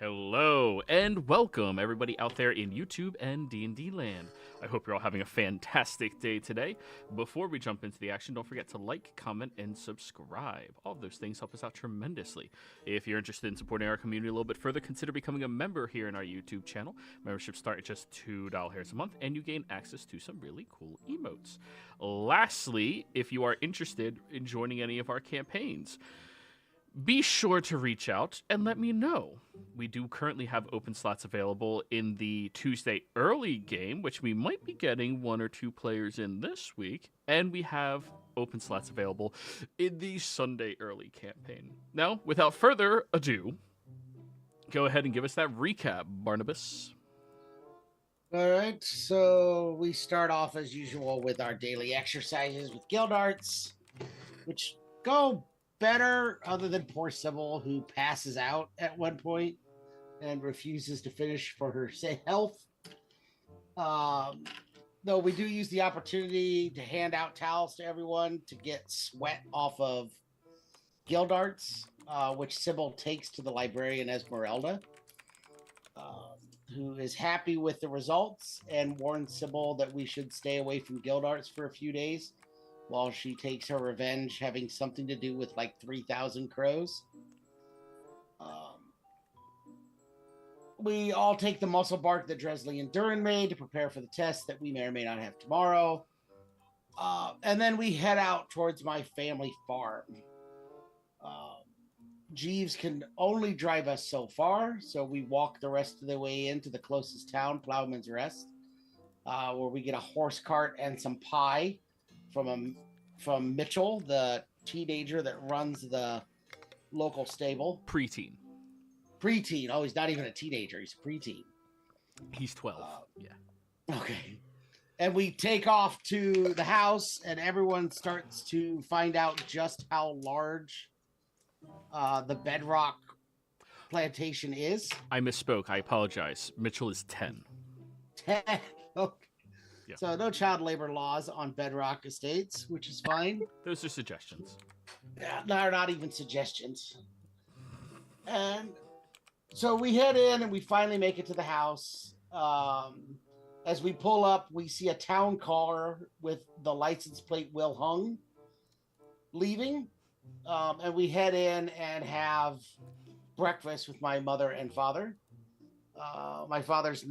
Hello and welcome everybody out there in YouTube and D&D land. I hope you're all having a fantastic day today. Before we jump into the action, don't forget to like, comment, and subscribe. All of those things help us out tremendously. If you're interested in supporting our community a little bit further, consider becoming a member here in our YouTube channel. Memberships start at just $2 a month, and you gain access to some really cool emotes. Lastly, if you are interested in joining any of our campaigns, be sure to reach out and let me know. We do currently have open slots available in the Tuesday early game, which we might be getting 1 or 2 players in this week, and we have open slots available in the Sunday early campaign. Now, without further ado, go ahead and give us that recap, Barnabas. All right, so we start off as usual with our daily exercises with guild arts, which go better other than poor Sybil, who passes out at one point and refuses to finish for her health. Though we do use the opportunity to hand out towels to everyone to get sweat off of guild arts, which Sybil takes to the librarian Esmeralda, who is happy with the results and warns Sybil that we should stay away from guild arts for a few days while she takes her revenge, having something to do with like 3,000 crows. We all take the muscle bark that Dresley and Durin made to prepare for the test that we may or may not have tomorrow. And then we head out towards my family farm. Jeeves can only drive us so far, so we walk the rest of the way into the closest town, Plowman's Rest, where we get a horse cart and some pie from Mitchell, the teenager that runs the local stable. Preteen. Oh, he's not even a teenager. He's a preteen. He's 12. Yeah. Okay. And we take off to the house, and everyone starts to find out just how large the bedrock plantation is. I misspoke. I apologize. Mitchell is 10. 10. Okay. Yeah. So no child labor laws on bedrock estates, which is fine. Those are suggestions. Yeah, they're not even suggestions. And so we head in and we finally make it to the house. As we pull up, we see a town car with the license plate Will Hung leaving. And we head in and have breakfast with my mother and father. My father's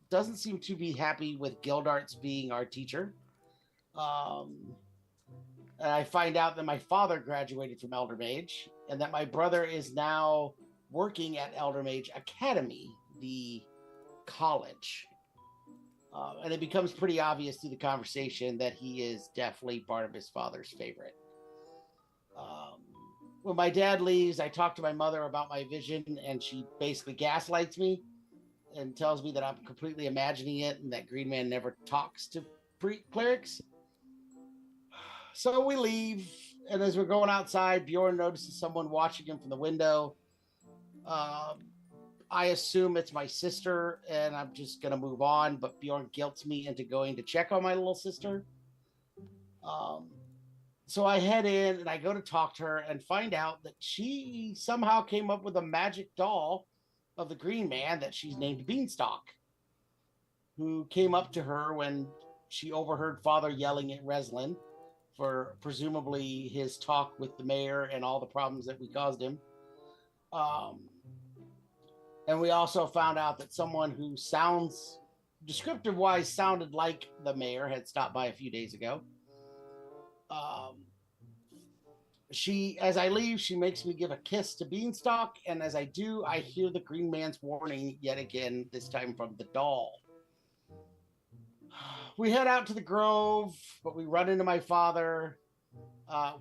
doesn't seem to be happy with guild arts being our teacher. And I find out that my father graduated from Eldermage and that my brother is now working at Eldermage Academy, the college. And it becomes pretty obvious through the conversation that he is definitely Barnabas' father's favorite. When my dad leaves, I talk to my mother about my vision, and she basically gaslights me and tells me that I'm completely imagining it and that Green Man never talks to clerics. So we leave, and as we're going outside, Bjorn notices someone watching him from the window. I assume it's my sister, and I'm just going to move on, but Bjorn guilts me into going to check on my little sister. So I head in and I go to talk to her and find out that she somehow came up with a magic doll of the Green Man that she's named Beanstalk, who came up to her when she overheard Father yelling at Reslin for presumably his talk with the mayor and all the problems that we caused him. And we also found out that someone who sounds, descriptive-wise, sounded like the mayor had stopped by a few days ago. As I leave, she makes me give a kiss to Beanstalk, and as I do, I hear the Green Man's warning yet again, this time from the doll. We head out to the grove, but we run into my father.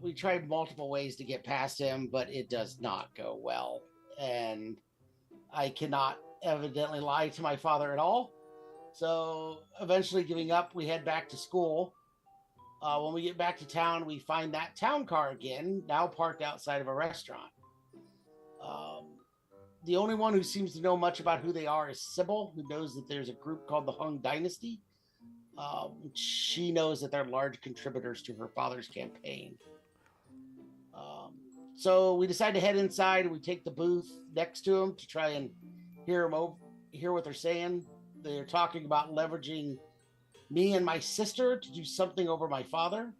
We tried multiple ways to get past him, but it does not go well, and I cannot evidently lie to my father at all. So eventually giving up, we head back to school. When we get back to town, we find that town car again, now parked outside of a restaurant. The only one who seems to know much about who they are is Sybil, who knows that there's a group called the Hung Dynasty. She knows that they're large contributors to her father's campaign. So we decide to head inside, and we take the booth next to him to try and hear what they're saying. They're talking about leveraging me and my sister to do something over my father.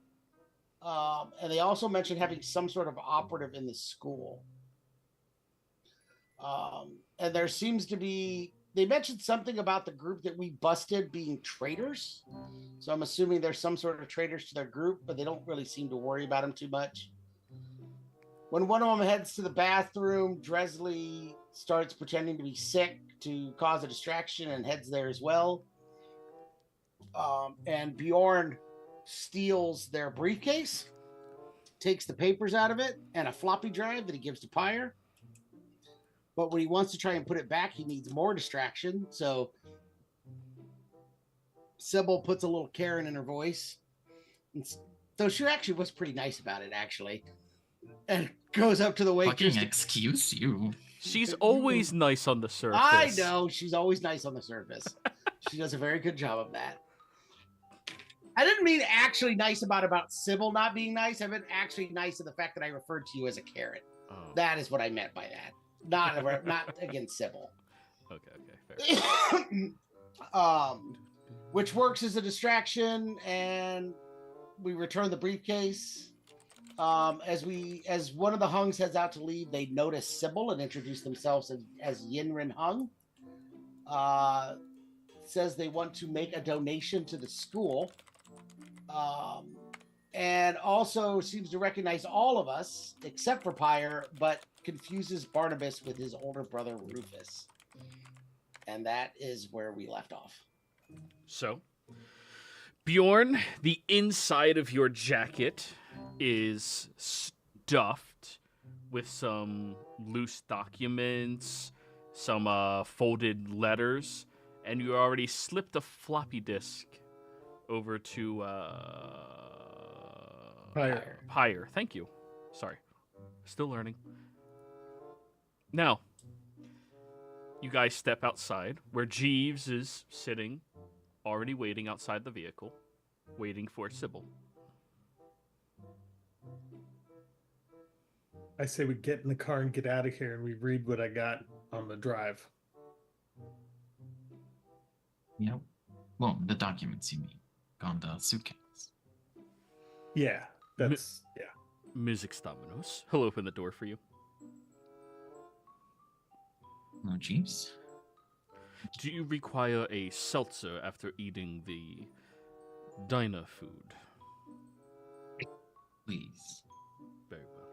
And they also mentioned having some sort of operative in the school. And there seems to be, they mentioned something about the group that we busted being traitors. So I'm assuming there's some sort of traitors to their group, but they don't really seem to worry about them too much. When one of them heads to the bathroom, Dresley starts pretending to be sick to cause a distraction and heads there as well. And Bjorn steals their briefcase, takes the papers out of it, and a floppy drive that he gives to Pyre. But when he wants to try and put it back, he needs more distraction. So Sybil puts a little Karen in her voice. So she actually was pretty nice about it, actually. And goes up to the waitress. Fucking excuse you. She's always nice on the surface. I know. She's always nice on the surface. She does a very good job of that. I didn't mean actually nice about Sybil not being nice. I meant actually nice of the fact that I referred to you as a Karen. Oh. That is what I meant by that. Not against Sybil. Okay, fair. Which works as a distraction, and we return the briefcase. As one of the Hungs heads out to leave, they notice Sybil and introduce themselves as Yinrin Hung. Says they want to make a donation to the school. And also seems to recognize all of us, except for Pyre, but confuses Barnabas with his older brother, Rufus. And that is where we left off. So, Bjorn, the inside of your jacket is stuffed with some loose documents, some folded letters, and you already slipped a floppy disk over to Pyre. Thank you. Sorry. Still learning. Now, you guys step outside where Jeeves is sitting, already waiting outside the vehicle, waiting for Sybil. I say we get in the car and get out of here and we read what I got on the drive. Yeah. Well, the documents you mean. On the suitcase. Yeah, that's, yeah. Ms. Extaminos, he'll open the door for you. No, Jeeves? Do you require a seltzer after eating the diner food? Please. Very well.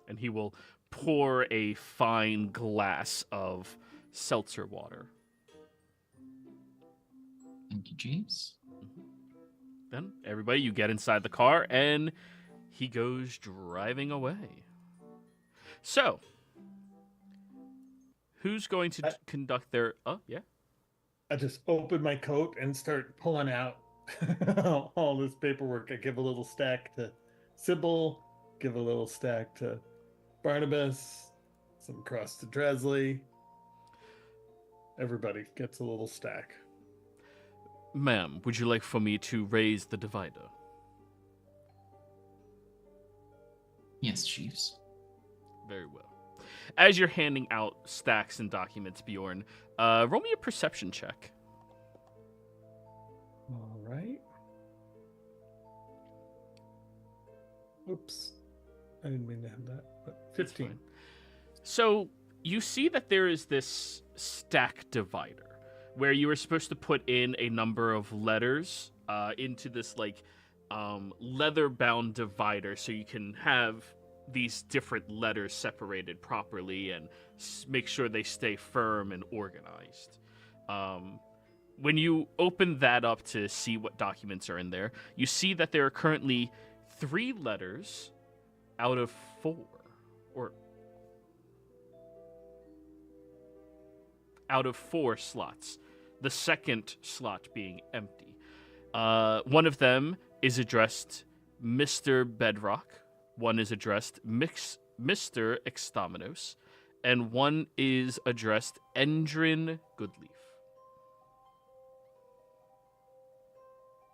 And he will pour a fine glass of seltzer water. Thank you, Jeeves. Then, everybody, you get inside the car, and he goes driving away. So, who's going to conduct their... Oh, yeah? I just open my coat and start pulling out all this paperwork. I give a little stack to Sybil, give a little stack to Barnabas, some across to Dresley. Everybody gets a little stack. Ma'am, would you like for me to raise the divider? Yes, Jeeves. Very well. As you're handing out stacks and documents, Bjorn, roll me a perception check. All right. Oops. I didn't mean to have that, but 15. So you see that there is this stack divider where you were supposed to put in a number of letters into this leather-bound divider so you can have these different letters separated properly and make sure they stay firm and organized. When you open that up to see what documents are in there, you see that there are currently 3 letters out of 4, or out of 4 slots, the second slot being empty. One of them is addressed Mr. Bedrock, one is addressed Mr. Extaminos, and one is addressed Endrin Goodleaf.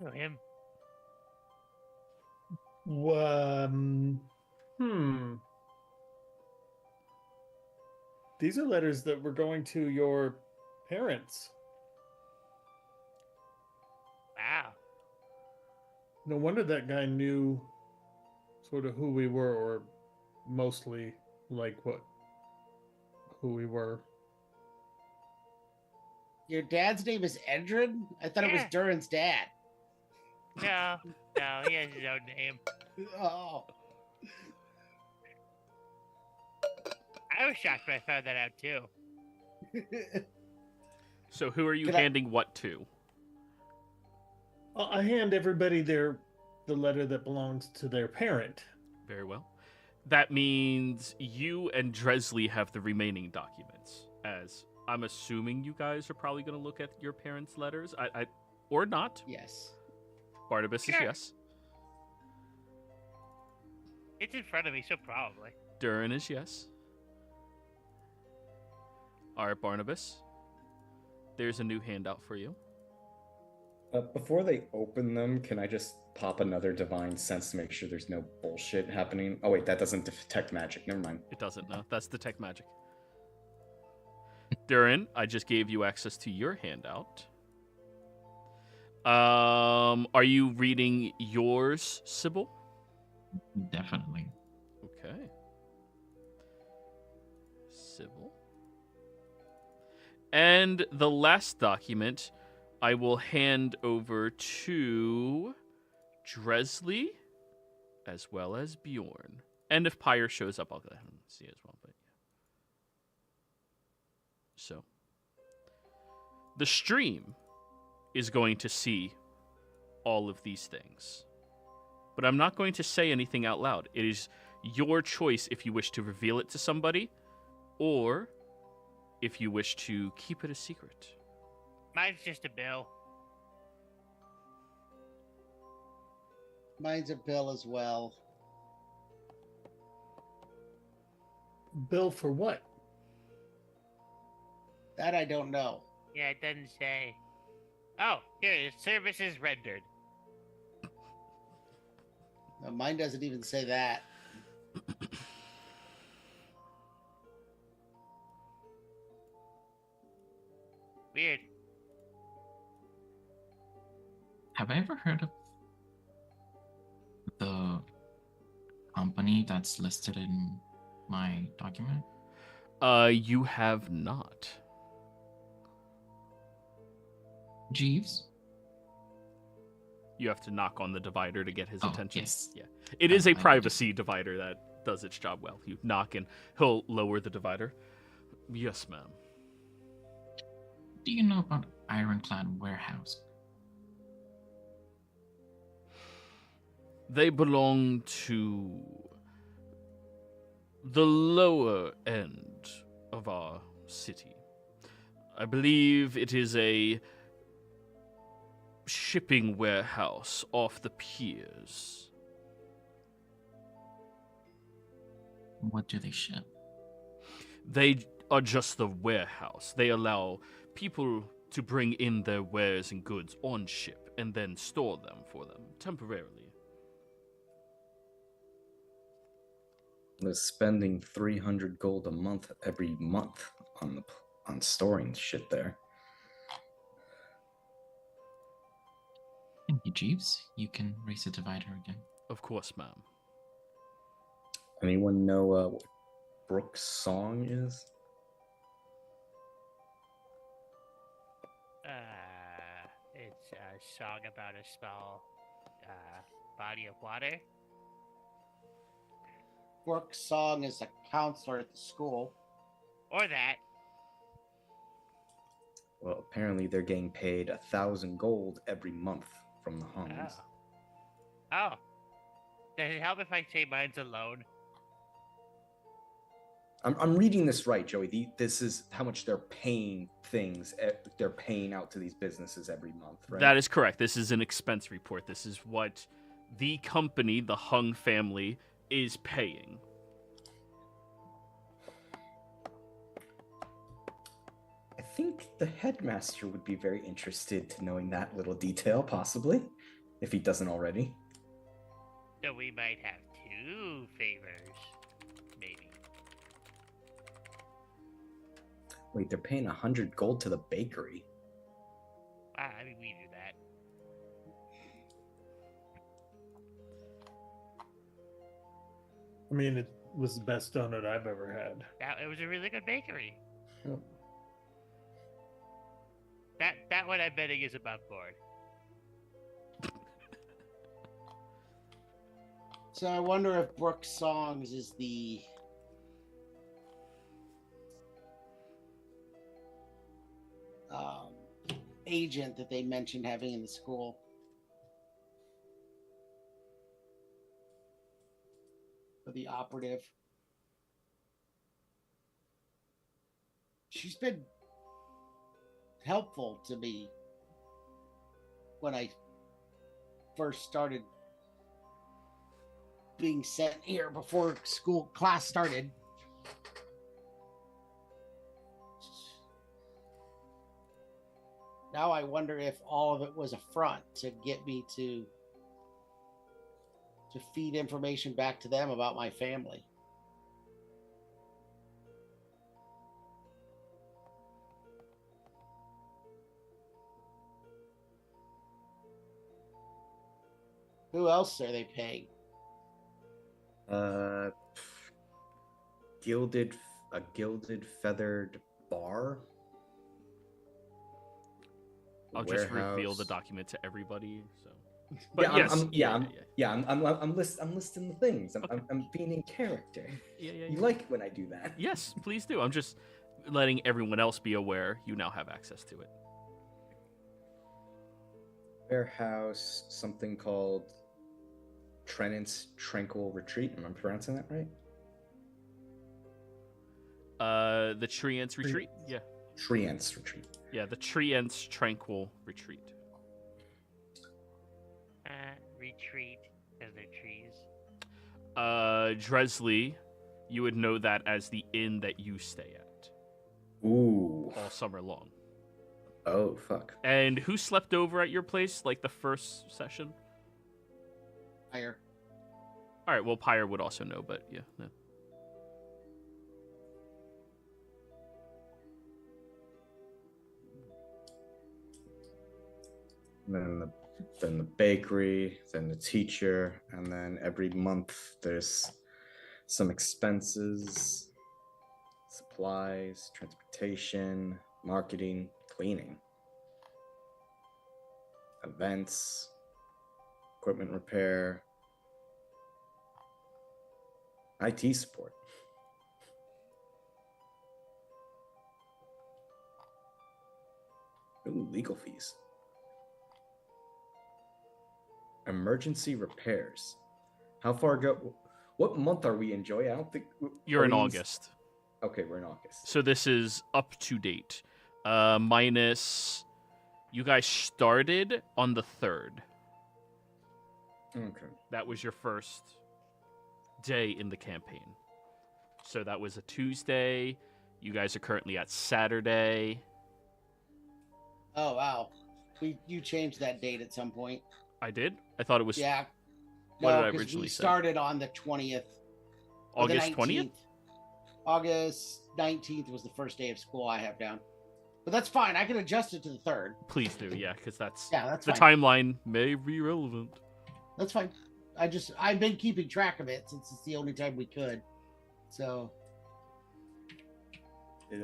Oh, him. These are letters that were going to your parents. Wow. No wonder that guy knew sort of who we were, or mostly like who we were. Your dad's name is Endrin? I thought it was Yeah. Durin's dad. No, he has his own name. Oh. I was shocked when I found that out too. So who are you Can I- handing what to? I hand everybody the letter that belongs to their parent. Very well. That means you and Dresley have the remaining documents, as I'm assuming you guys are probably going to look at your parents' letters. Or not. Yes. Barnabas is Sure. yes. It's in front of me, so probably. Durin is yes. All right, Barnabas. There's a new handout for you. Before they open them, can I just pop another divine sense to make sure there's no bullshit happening? Oh wait, that doesn't detect magic. Never mind. It doesn't, no. That's detect magic. Durin, I just gave you access to your handout. Are you reading yours, Sybil? Definitely. Okay. Sybil. And the last document I will hand over to Dresley as well as Bjorn. And if Pyre shows up, I'll let him see as well. But yeah. So the stream is going to see all of these things. But I'm not going to say anything out loud. It is your choice if you wish to reveal it to somebody or if you wish to keep it a secret. Mine's just a bill. Mine's a bill as well. Bill for what? That I don't know. Yeah, it doesn't say. Oh, here it is. Services rendered. No, mine doesn't even say that. Weird. Have I ever heard of the company that's listed in my document? You have not. Jeeves? You have to knock on the divider to get his Oh, attention. yes. Yeah. It is a I privacy divider that does its job well. You knock and he'll lower the divider. Yes, ma'am. Do you know about Ironclad Warehouse? They belong to the lower end of our city. I believe it is a shipping warehouse off the piers. What do they ship? They are just the warehouse. They allow people to bring in their wares and goods on ship and then store them for them temporarily. They're spending 300 gold a month every month on storing shit there. Thank you, Jeeves. You can raise the divider again. Of course, ma'am. Anyone know what Brooke's song is? It's a song about a small body of water. Brooke's song is a counselor at the school. Or that. Well, apparently they're getting paid 1,000 gold every month from the Huns. Oh. Does it help if I say mine's a loan? I'm reading this right, Joey. This is how much they're paying they're paying out to these businesses every month, right? That is correct. This is an expense report. This is what the company, the Hung family, is paying. I think the headmaster would be very interested to knowing that little detail, possibly, if he doesn't already. So we might have two favors. Maybe. Wait, they're paying 100 gold to the bakery. I mean, we do that. I mean, it was the best donut I've ever had. It was a really good bakery. Oh. That one I'm betting is above board. So I wonder if Brooks Songs is the agent that they mentioned having in the school. For the operative. She's been helpful to me when I first started being sent here before school class started. Now I wonder if all of it was a front to get me to feed information back to them about my family. Who else are they paying? A gilded feathered bar. I'll just reveal Warehouse. the document to everybody. So, I'm listing the things. I'm being in character. You like when I do that? Yes, please do. I'm just letting everyone else be aware you now have access to it. Warehouse, something called Trenant's Tranquil Retreat. Am I pronouncing that right? The Treants Retreat? Yeah. Treant's Retreat. Yeah, the Treants Tranquil Retreat. Retreat, because they're trees. Dresley, you would know that as the inn that you stay at. Ooh. All summer long. Oh, fuck. And who slept over at your place, like the first session? Higher. All right, well, Pyre would also know, but yeah. No. Then the bakery, then the teacher, and then every month there's some expenses, supplies, transportation, marketing, cleaning, events, equipment repair, IT support. Ooh, legal fees. Emergency repairs. How far ago? What month are we in, Joey? I don't think You're in August. Okay, we're in August. So this is up to date. Minus, you guys started on the 3rd. Okay. That was your first day in the campaign. So that was a Tuesday. You guys are currently at Saturday. Oh wow, you changed that date at some point. I did? I thought it was Yeah. What No, did I 'cause originally we say? started on the 20th. or the August 20th? 19th. August 19th was the first day of school I have down. But that's fine. I can adjust it to the 3rd. Please do, yeah, because that's Yeah, that's the fine. timeline may be relevant. That's fine. I've been keeping track of it since it's the only time we could. So Did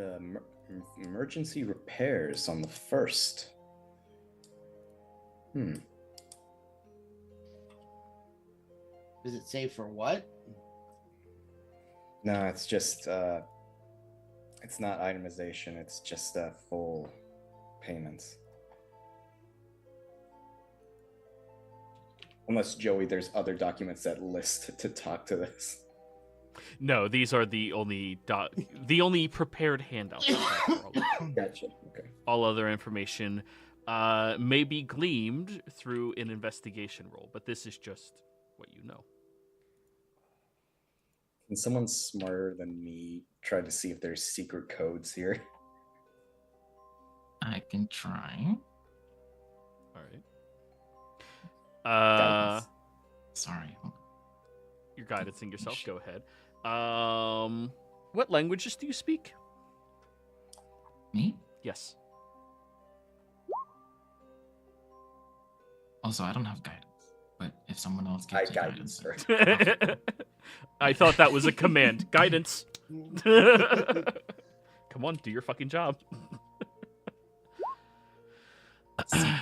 emergency repairs on the 1st. does it say for what? No, it's just it's not itemization. It's just full payments. Unless, Joey, there's other documents that list to talk to this. No, these are the only prepared handouts. Gotcha. Okay. All other information may be gleamed through an investigation roll, but this is just what you know. Can someone smarter than me try to see if there's secret codes here? I can try. All right. Guidance. Sorry. You're guidancing yourself. Go ahead. What languages do you speak? Me? Yes. Also, I don't have guidance. But if someone else I gives me guidance, guidance, sir. then I thought that was a command. Guidance. Come on, do your fucking job. 17.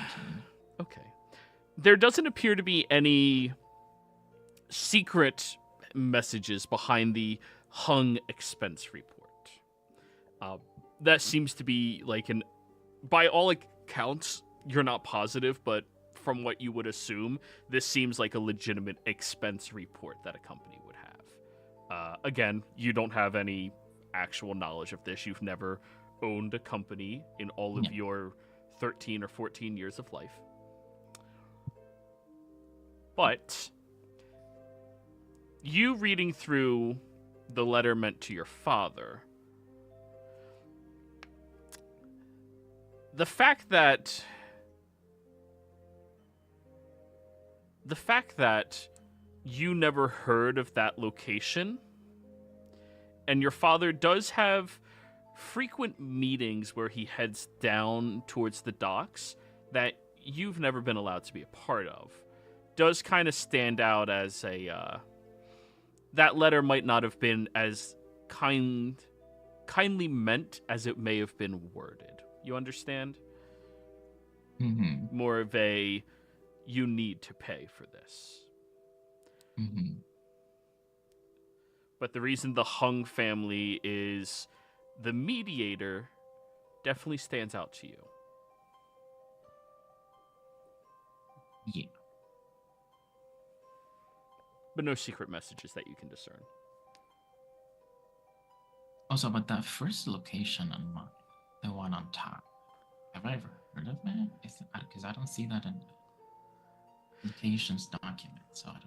Okay. There doesn't appear to be any secret messages behind the hung expense report. That seems to be like by all accounts, you're not positive, but from what you would assume, this seems like a legitimate expense report that a company would have. Again, you don't have any actual knowledge of this. You've never owned a company in all of your 13 or 14 years of life. But you reading through the letter meant to your father, the fact that you never heard of that location, and your father does have frequent meetings where he heads down towards the docks that you've never been allowed to be a part of, does kind of stand out as that letter might not have been as kindly meant as it may have been worded. You understand? Mm-hmm. More of a, you need to pay for this. Mm-hmm. But the reason the Hung family is the mediator definitely stands out to you. Yeah. But no secret messages that you can discern. Also, but that first location on mine, the one on top, have I ever heard of it? Because I don't see that in the locations document, so I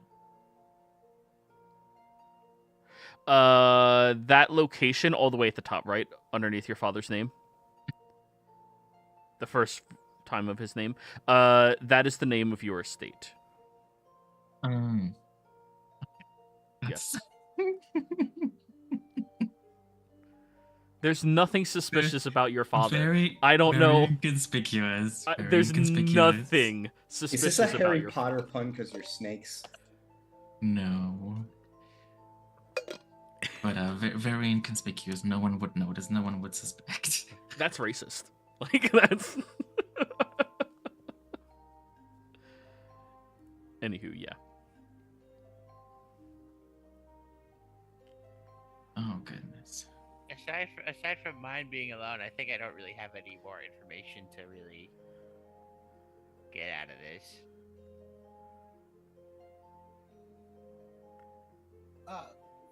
don't. That location all the way at the top, right? Underneath your father's name. The first time of his name. That is the name of your estate. Yes. There's nothing suspicious about your father. I don't know. Inconspicuous. There's inconspicuous. nothing Is suspicious this a about Harry your Potter father. pun because you're snakes? No. But very inconspicuous. No one would notice. No one would suspect. That's racist. Like, that's... Anywho, yeah. Oh, goodness. Aside from mine being alone, I think I don't really have any more information to really get out of this.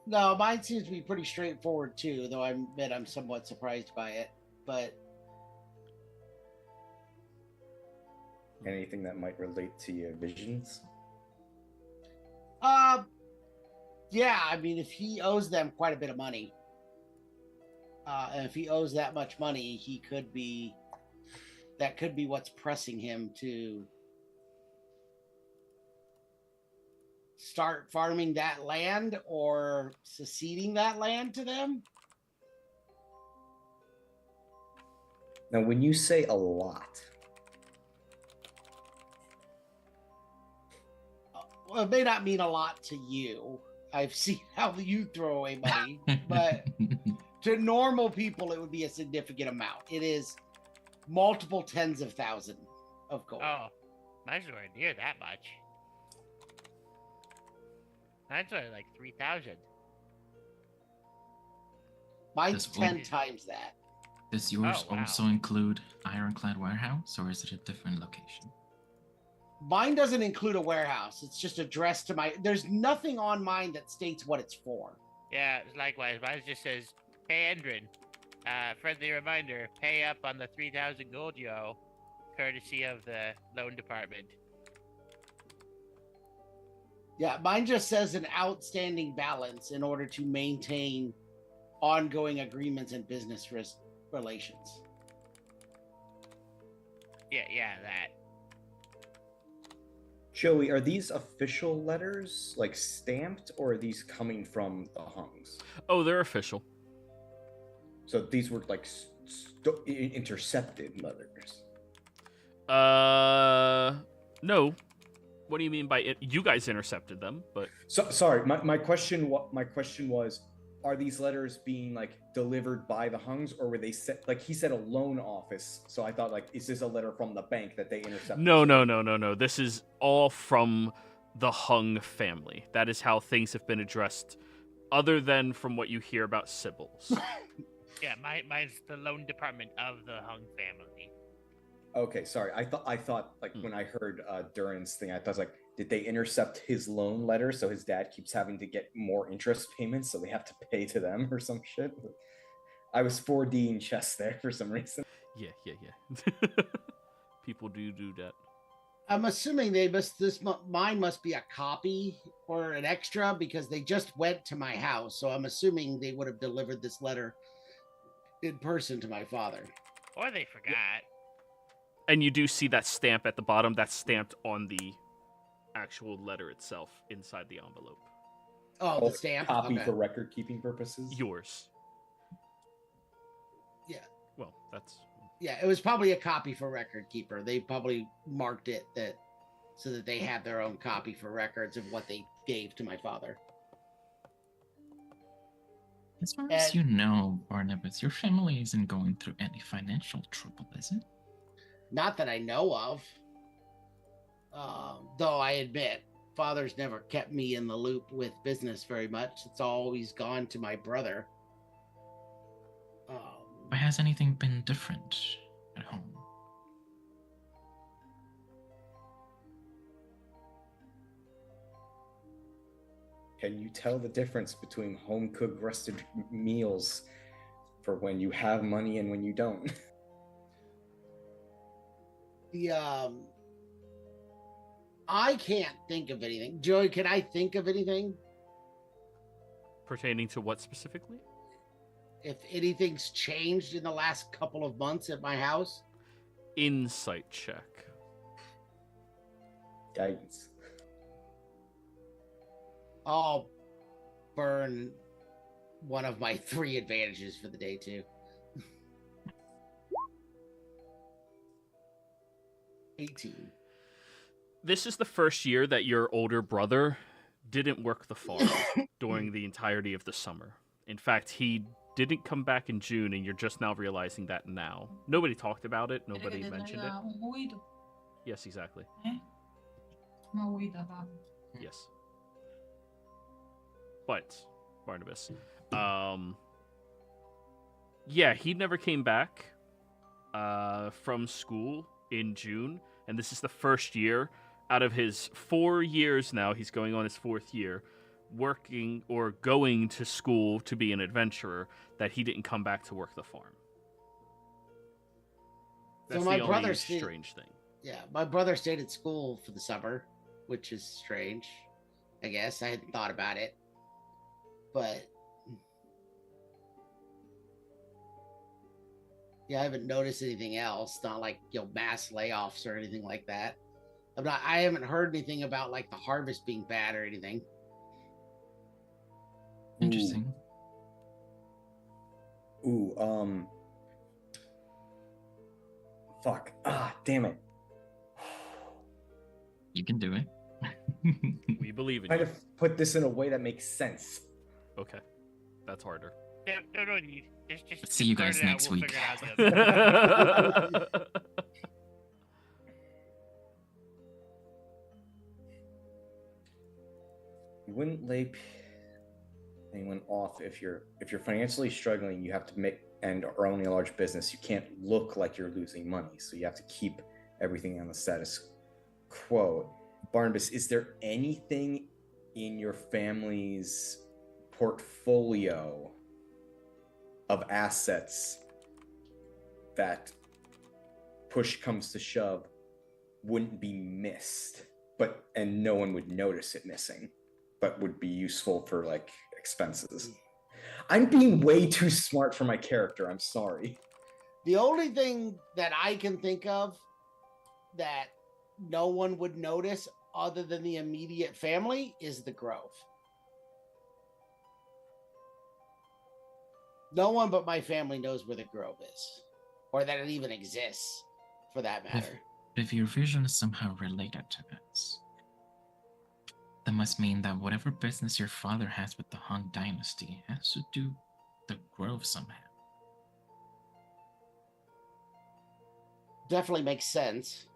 No, mine seems to be pretty straightforward too, though I admit I'm somewhat surprised by it. But Anything that might relate to your visions? yeah, I mean, if he owes them quite a bit of money, and if he owes that much money, that could be what's pressing him to start farming that land or seceding that land to them. Now, when you say a lot, Well, it may not mean a lot to you. I've seen how you throw away money, but to normal people, it would be a significant amount. It is multiple tens of thousands of gold. Oh, mine's nowhere near that much. Mine's only like 3,000. Mine's This will- 10 times that. Does yours Oh, wow. also include Ironclad Warehouse, or is it a different location? Mine doesn't include a warehouse. It's just addressed to there's nothing on mine that states what it's for. Yeah, likewise. Mine just says, "Hey, Endrin, friendly reminder, pay up on the 3,000 gold you owe, courtesy of the loan department." Yeah, mine just says an outstanding balance in order to maintain ongoing agreements and business relations. Yeah, that. Joey, are these official letters, like stamped, or are these coming from the Hungs? Oh, they're official. So these were like intercepted letters. No. What do you mean by it? You guys intercepted them, but Sorry, my question was, are these letters being like delivered by the Hungs, or were they set, like he said, a loan office? So I thought, like, is this a letter from the bank that they intercepted? No. This is all from the Hung family. That is how things have been addressed, other than from what you hear about Sybil's. Yeah, mine's the loan department of the Hung family. Okay, sorry. I thought like when I heard Duran's thing, I thought like, did they intercept his loan letter so his dad keeps having to get more interest payments, so they have to pay to them or some shit? I was 4Ding chess there for some reason. Yeah. People do that. I'm assuming mine must be a copy or an extra, because they just went to my house. So I'm assuming they would have delivered this letter in person to my father. Or they forgot. And you do see that stamp at the bottom. That's stamped on the actual letter itself inside the envelope. Oh, the stamp? Copy Okay. for record keeping purposes? Yours. Yeah. Well, that's... Yeah, it was probably a copy for record keeper. They probably marked it so that they have their own copy for records of what they gave to my father. As far as you know, Barnabas, your family isn't going through any financial trouble, is it? Not that I know of. Though I admit, father's never kept me in the loop with business very much. It's always gone to my brother. Or has anything been different at home? Can you tell the difference between home-cooked rusted meals for when you have money and when you don't? I can't think of anything. Joey, can I think of anything? Pertaining to what specifically? If anything's changed in the last couple of months at my house? Insight check. Guidance. I'll burn one of my 3 advantages for the day, too. 18. This is the first year that your older brother didn't work the farm during the entirety of the summer. In fact, he didn't come back in June, and you're just now realizing that now. Nobody talked about it. Nobody mentioned it. Yes, exactly. Yes. But, Barnabas, yeah, he never came back from school in June, and this is the first year out of his 4 years now, he's going on his 4th year, working or going to school to be an adventurer, that he didn't come back to work the farm. That's my the brother only stayed- strange thing. Yeah, my brother stayed at school for the summer, which is strange. I guess I hadn't thought about it. But yeah, I haven't noticed anything else. Not like, mass layoffs or anything like that. I haven't heard anything about like the harvest being bad or anything. Interesting. Ooh, fuck. Damn it. You can do it. We believe in Try you. to put this in a way that makes sense. Okay. That's harder. No need. Just See you start guys it out, next we'll week. figure it out then. You wouldn't lay anyone off if you're financially struggling. You have to make and are owning a large business. You can't look like you're losing money, so you have to keep everything on the status quo. Barnabas, is there anything in your family's portfolio of assets that, push comes to shove, wouldn't be missed, and no one would notice it missing, but would be useful for like expenses? I'm being way too smart for my character. I'm sorry. The only thing that I can think of that no one would notice other than the immediate family is the grove. No one but my family knows where the grove is, or that it even exists, for that matter. If your vision is somehow related to this, that must mean that whatever business your father has with the Han Dynasty has to do the grove somehow. Definitely makes sense.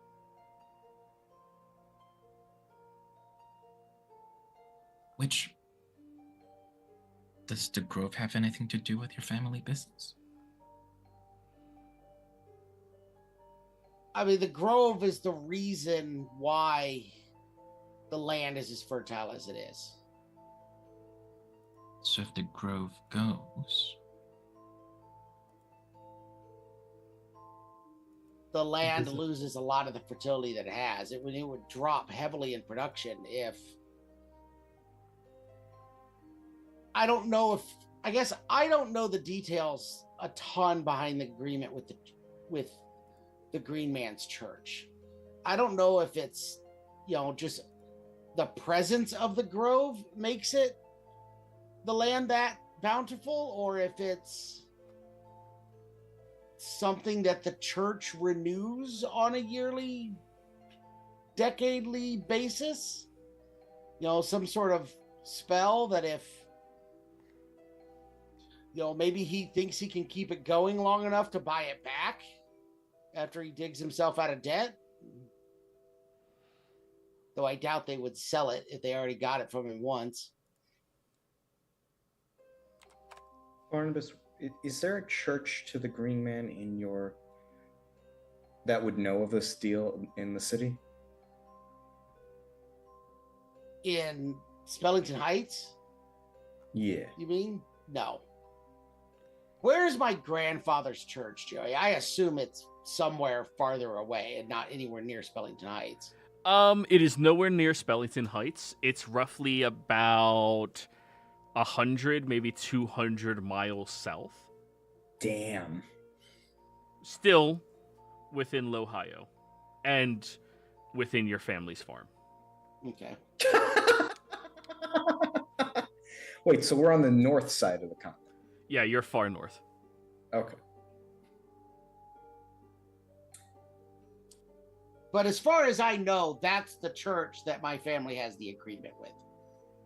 Which, does the grove have anything to do with your family business? I mean, the grove is the reason why the land is as fertile as it is. So if the grove goes, the land loses a lot of the fertility that it has. It would drop heavily in production if... I don't know if... I guess I don't know the details a ton behind the agreement with the Green Man's church. I don't know if it's, just the presence of the grove makes it the land that bountiful, or if it's something that the church renews on a yearly, decadely basis. Some sort of spell that if, maybe he thinks he can keep it going long enough to buy it back after he digs himself out of debt. Though I doubt they would sell it if they already got it from him once. Barnabas, is there a church to the Green Man that would know of this deal in the city? In Spellington Heights? Yeah. You mean? No. Where's my grandfather's church, Joey? I assume it's somewhere farther away and not anywhere near Spellington Heights. It is nowhere near Spellington Heights. It's roughly about 100, maybe 200 miles south. Damn. Still within Lohio and within your family's farm. Okay. Wait, so we're on the north side of the continent? Yeah, you're far north. Okay. But as far as I know, that's the church that my family has the agreement with,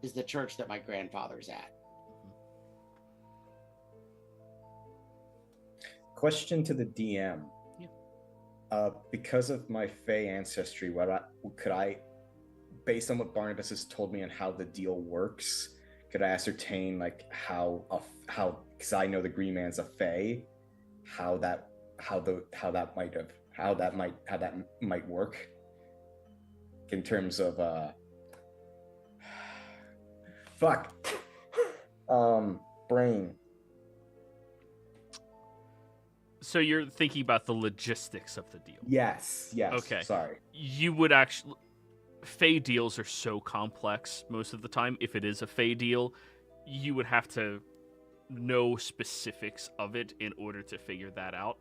is the church that my grandfather's at. Question to the DM. Yeah. Because of my Fey ancestry, could I, based on what Barnabas has told me on how the deal works, could I ascertain how because I know the Green Man's a Fey, how that might work in terms of brain. So you're thinking about the logistics of the deal. Yes. Okay. Sorry. You would actually... Fey deals are so complex most of the time. If it is a Fey deal, you would have to know specifics of it in order to figure that out.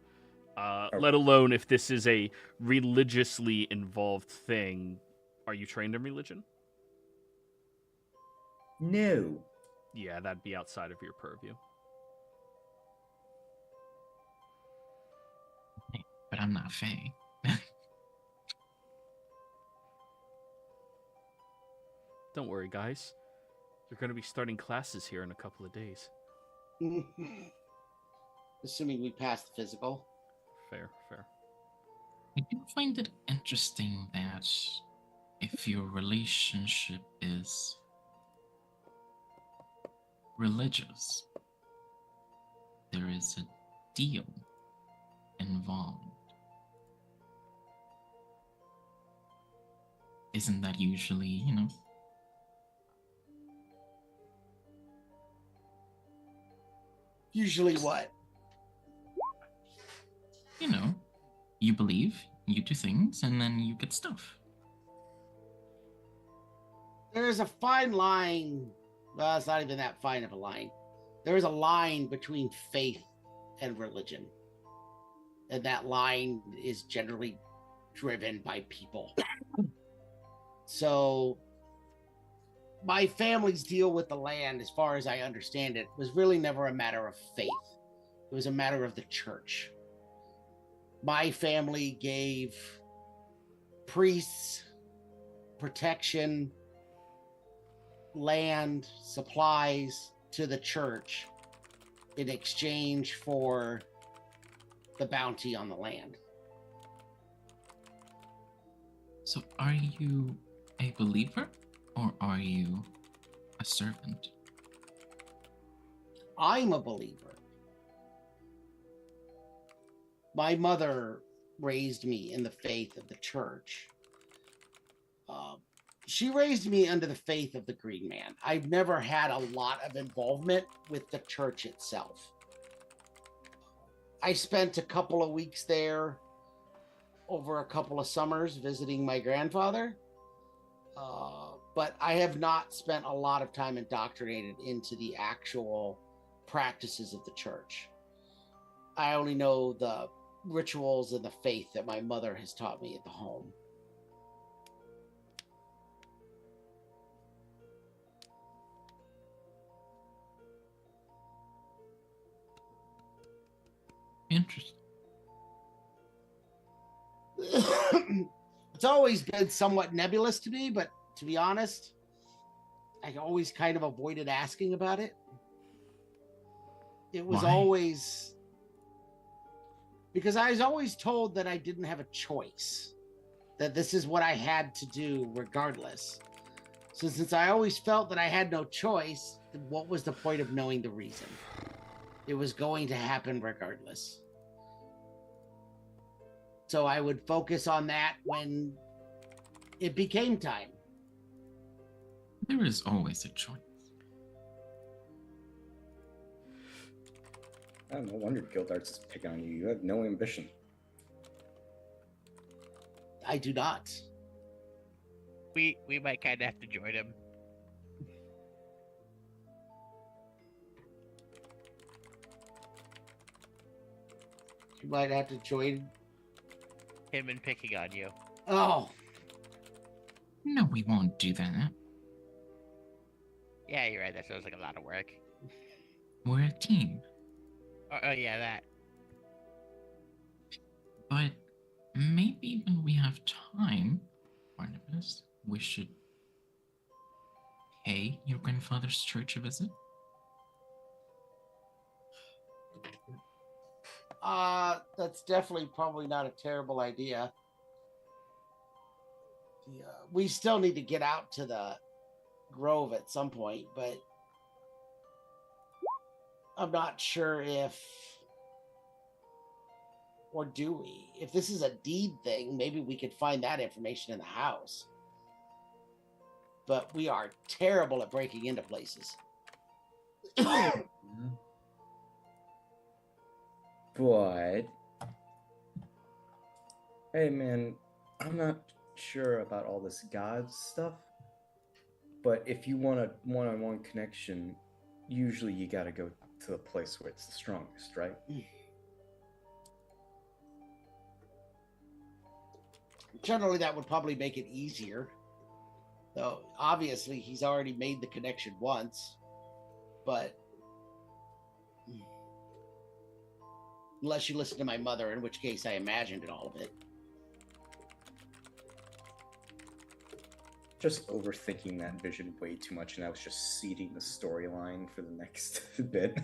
Okay. Let alone if this is a religiously involved thing. Are you trained in religion? No. Yeah, that'd be outside of your purview. But I'm not Fey. Don't worry, guys. You're going to be starting classes here in a couple of days. Assuming we pass the physical. Fair. I do find it interesting that if your relationship is religious, there is a deal involved. Isn't that usually, Usually what? You believe, you do things, and then you get stuff. There's a fine line. Well, it's not even that fine of a line. There is a line between faith and religion. And that line is generally driven by people. So my family's deal with the land, as far as I understand it, was really never a matter of faith. It was a matter of the church. My family gave priests protection, land, supplies to the church in exchange for the bounty on the land. So are you a believer or are you a servant? I'm a believer. My mother raised me in the faith of the church. She raised me under the faith of the Green Man. I've never had a lot of involvement with the church itself. I spent a couple of weeks there over a couple of summers visiting my grandfather, but I have not spent a lot of time indoctrinated into the actual practices of the church. I only know the rituals and the faith that my mother has taught me at the home. Interesting. It's always been somewhat nebulous to me, but to be honest, I always kind of avoided asking about it. It was Why? always because I was always told that I didn't have a choice, that this is what I had to do regardless. So since I always felt that I had no choice, then what was the point of knowing the reason? It was going to happen regardless. So I would focus on that when it became time. There is always a choice. Oh, no wonder Gildarts is picking on you. You have no ambition. I do not. We might kind of have to join him. You might have to join. Him and picking on you. Oh, No, we won't do that. Yeah, you're right. That sounds like a lot of work. We're a team. Oh yeah, that. But maybe when we have time, Barnabas, we should pay your grandfather's church a visit. that's definitely probably not a terrible idea. Yeah, we still need to get out to the grove at some point, but I'm not sure if, or do we? If this is a deed thing, maybe we could find that information in the house. But we are terrible at breaking into places. But hey, man, I'm not sure about all this God stuff. But if you want a one-on-one connection, usually you got to go to the place where it's the strongest, right? Generally, that would probably make it easier. Though, obviously, he's already made the connection once. But unless you listen to my mother, in which case I imagined it, all of it. Just overthinking that vision way too much, and I was just seeding the storyline for the next bit.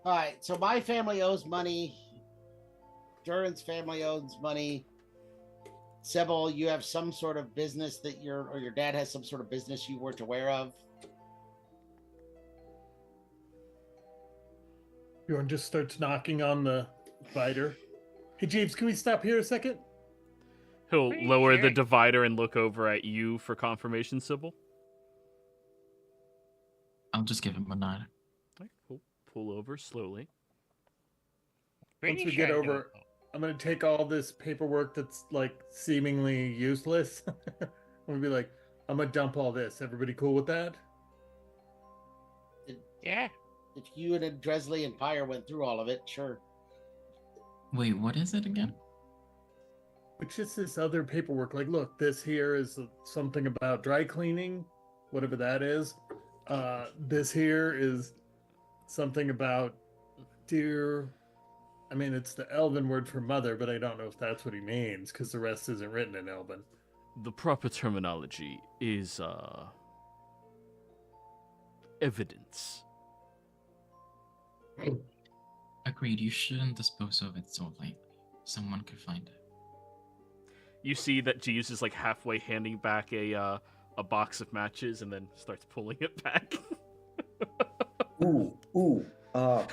All right, so my family owes money. Duran's family owes money. Sybil, you have some sort of business that or your dad has some sort of business you weren't aware of. Bjorn just starts knocking on the divider. Hey, James, can we stop here a second? He'll Pretty lower the sure. divider and look over at you for confirmation, Sybil. I'll just give him a nod. Right, we'll pull over slowly. Pretty Once we sure get I know over, it. I'm going to take all this paperwork that's like seemingly useless. I'm going to be like, I'm going to dump all this. Everybody cool with that? Yeah. If you and Dresley and Pyre went through all of it, sure. Wait, what is it again? Which is this other paperwork? Like, look, this here is something about dry cleaning, whatever that is. This here is something about dear. I mean, it's the Elven word for mother, but I don't know if that's what he means because the rest isn't written in Elven. The proper terminology is evidence. Agreed, you shouldn't dispose of it so lightly. Someone could find it. You see that Jeeves is like halfway handing back a box of matches and then starts pulling it back. Ooh.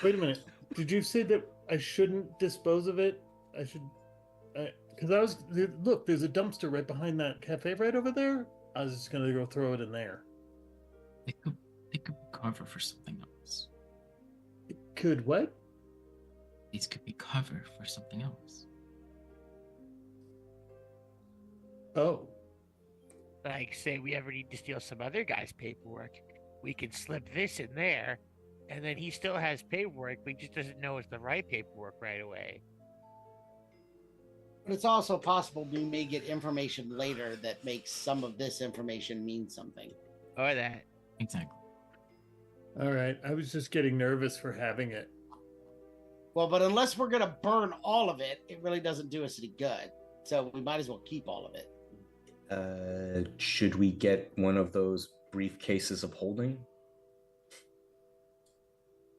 Wait a minute. Did you say that I shouldn't dispose of it? I should, because look. There's a dumpster right behind that cafe right over there. I was just gonna go throw it in there. It could be cover for something else. It could what? These could be cover for something else. Oh, Like, say we ever need to steal some other guy's paperwork, we can slip this in there, and then he still has paperwork, but he just doesn't know it's the right paperwork right away. But it's also possible we may get information later that makes some of this information mean something. Or that. Exactly. all right. I was just getting nervous for having it. Well, but unless we're going to burn all of it, it really doesn't do us any good. So we might as well keep all of it. Should we get one of those briefcases of holding?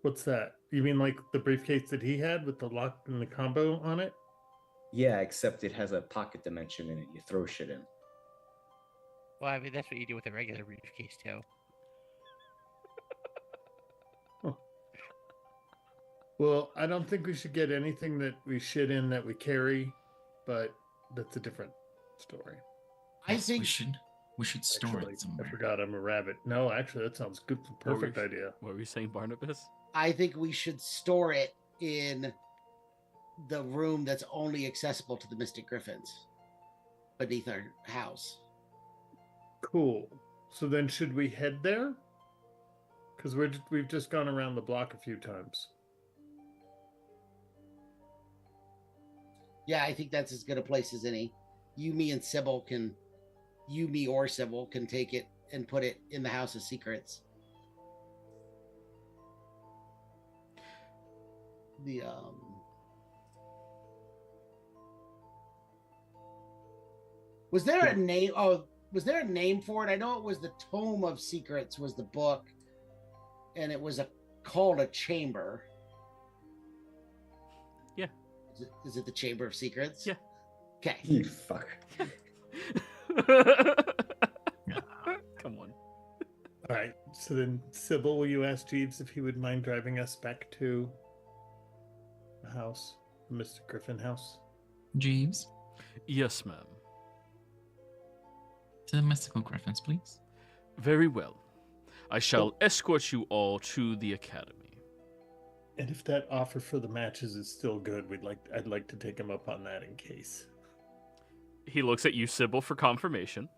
What's that? You mean like the briefcase that he had with the lock and the combo on it? Yeah, except it has a pocket dimension in it. You throw shit in. Well, I mean, that's what you do with a regular briefcase, too. Well, I don't think we should get anything that we shit in that we carry, but that's a different story. I Yes, think we should store Actually, it somewhere. I forgot I'm a rabbit. No, actually, that sounds good. Perfect idea. What were you saying, Barnabas? I think we should store it in the room that's only accessible to the Mystic Griffins beneath our house. Cool. So then, should we head there? Because we've just gone around the block a few times. Yeah, I think that's as good a place as any. You, me, or Sybil can take it and put it in the House of Secrets. Was there a name? Oh, was there a name for it? I know it was the Tome of Secrets was the book, and it was called a chamber. Yeah. Is it the Chamber of Secrets? Yeah. Okay. You fuck. Come on. All right. So then, Sybil, will you ask Jeeves if he would mind driving us back to the house, the Mr. Griffin house? Jeeves, Yes, ma'am. to the mystical griffins, please. Very well. I shall escort you all to the academy. And if that offer for the matches is still good, I'd like to take him up on that in case. He looks at you, Sybil, for confirmation.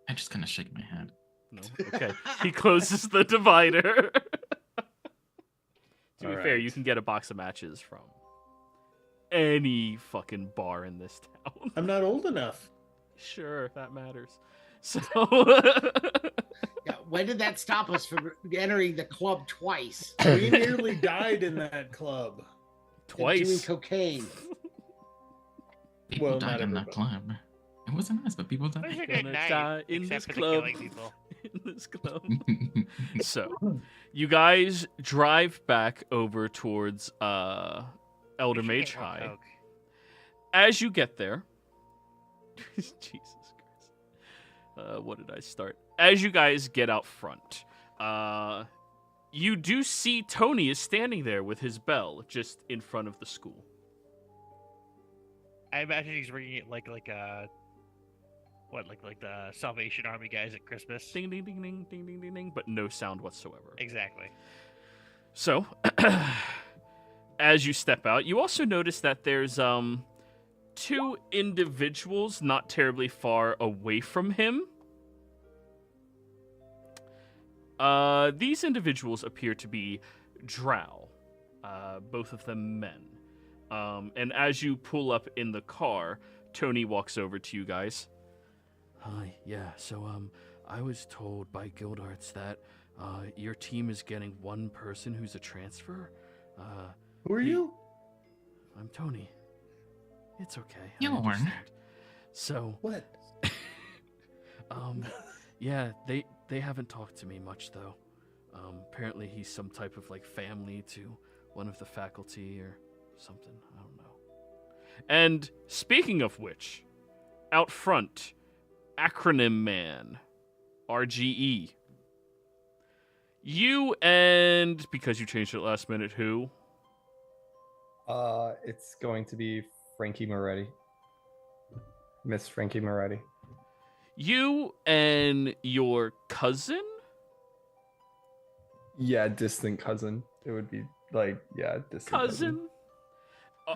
I just kind of shake my head. No? Okay. He closes the divider. To be All fair, right. you can get a box of matches from any fucking bar in this town. I'm not old enough. Sure, if that matters. So, Yeah, when did that stop us from entering the club twice? We nearly died in that club. And twice. doing cocaine. People Well, died not in that everybody. club. It wasn't nice, but people It was a died. good Gonna night, die in except this for the club. killing people. In this club. So, you guys drive back over towards We should Eldermage get more High. coke. As you get there, Jesus Christ. What did I start? As you guys get out front, you do see Tony is standing there with his bell just in front of the school. I imagine he's ringing it like the Salvation Army guys at Christmas. Ding, ding, ding, ding, ding, ding, ding, ding, but no sound whatsoever. Exactly. So, as you step out, you also notice that there's two individuals not terribly far away from him. These individuals appear to be drow, both of them men. And as you pull up in the car, Tony walks over to you guys. Hi, yeah, so, I was told by Guildarts that, your team is getting one person who's a transfer. Who are you? I'm Tony. It's okay. I Yorn. understand. So, What? yeah, they haven't talked to me much, though. Apparently he's some type of, like, family to one of the faculty or something. I don't know. And speaking of which, out front, Acronym Man, RGE. You and, because you changed it last minute, who? It's going to be Frankie Moretti. Miss Frankie Moretti. You and your cousin? Yeah, distant cousin. It would be like, yeah, distant Cousin?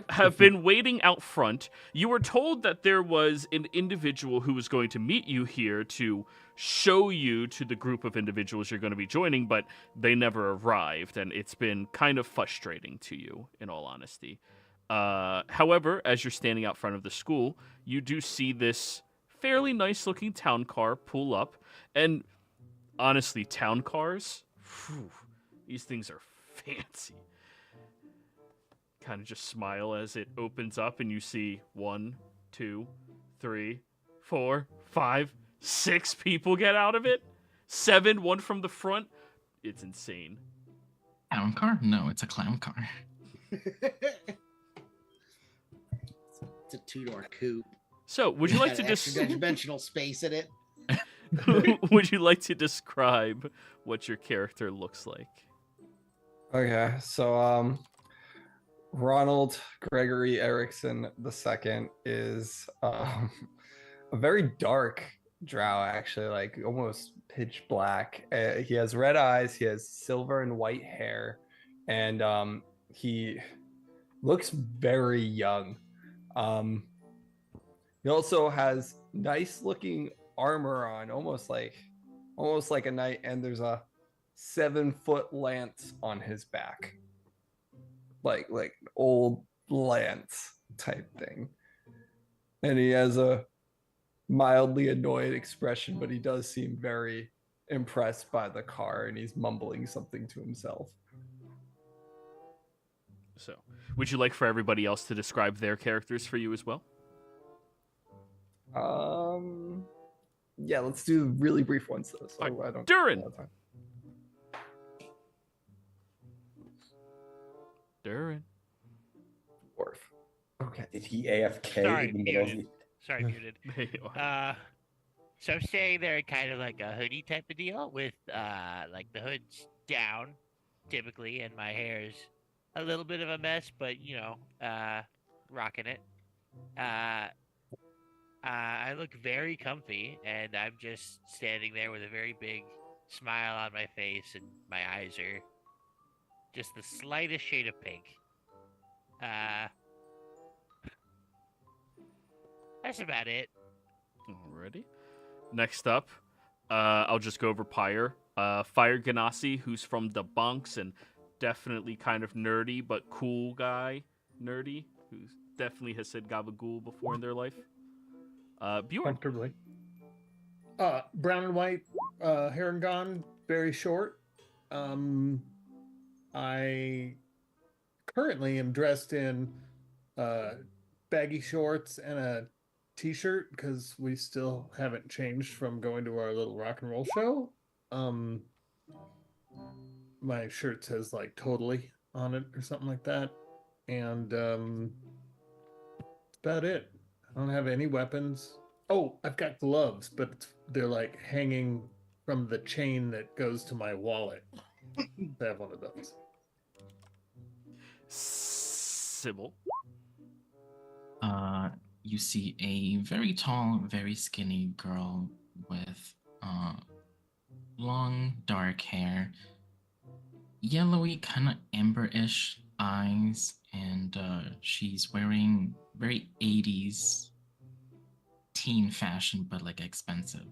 Have been waiting out front. You were told that there was an individual who was going to meet you here to show you to the group of individuals you're going to be joining, but they never arrived, and it's been kind of frustrating to you, in all honesty. However, as you're standing out front of the school, you do see this fairly nice-looking town car pull up, and honestly, town cars, whew, these things are fancy. Kind of just smile as it opens up and you see 1, 2, 3, 4, 5, 6 people get out of it. 7, one from the front. It's insane. Clown car? No, it's a clown car. It's a two-door coupe. So, would you like to dimensional space in it? would you like to describe what your character looks like? Okay, so Ronald Gregory Erickson II is a very dark drow, actually, like almost pitch black. He has red eyes, he has silver and white hair, and he looks very young. He also has nice looking armor on, almost like a knight, and there's a 7-foot lance on his back. Like old lance type thing. And he has a mildly annoyed expression, but he does seem very impressed by the car, and he's mumbling something to himself. So, would you like for everybody else to describe their characters for you as well? Yeah, let's do really brief ones though. So I don't. Durin. Durin. Dwarf. Okay. Did he AFK? Sorry, in the middle of muted. Sorry, muted. There you are. So I'm saying they're kind of like a hoodie type of deal with like the hood's down typically, and my hair's a little bit of a mess, but you know, rocking it. I look very comfy, and I'm just standing there with a very big smile on my face, and my eyes are just the slightest shade of pink. That's about it. Alrighty. Next up, I'll just go over Pyre. Fire Ganassi, who's from the bunks and definitely kind of nerdy, but cool guy. Nerdy, who definitely has said gabagool before in their life. Bjorn. Comfortably. Brown and white, hair and gone, very short. I currently am dressed in baggy shorts and a t-shirt because we still haven't changed from going to our little rock and roll show. My shirt says like totally on it or something like that. And that's about it. I don't have any weapons. Oh, I've got gloves, but they're like hanging from the chain that goes to my wallet. I have one of those. Sybil. You see a very tall, very skinny girl with long, dark hair, yellowy, kind of amber-ish eyes, and she's wearing very 80s teen fashion, but like expensive.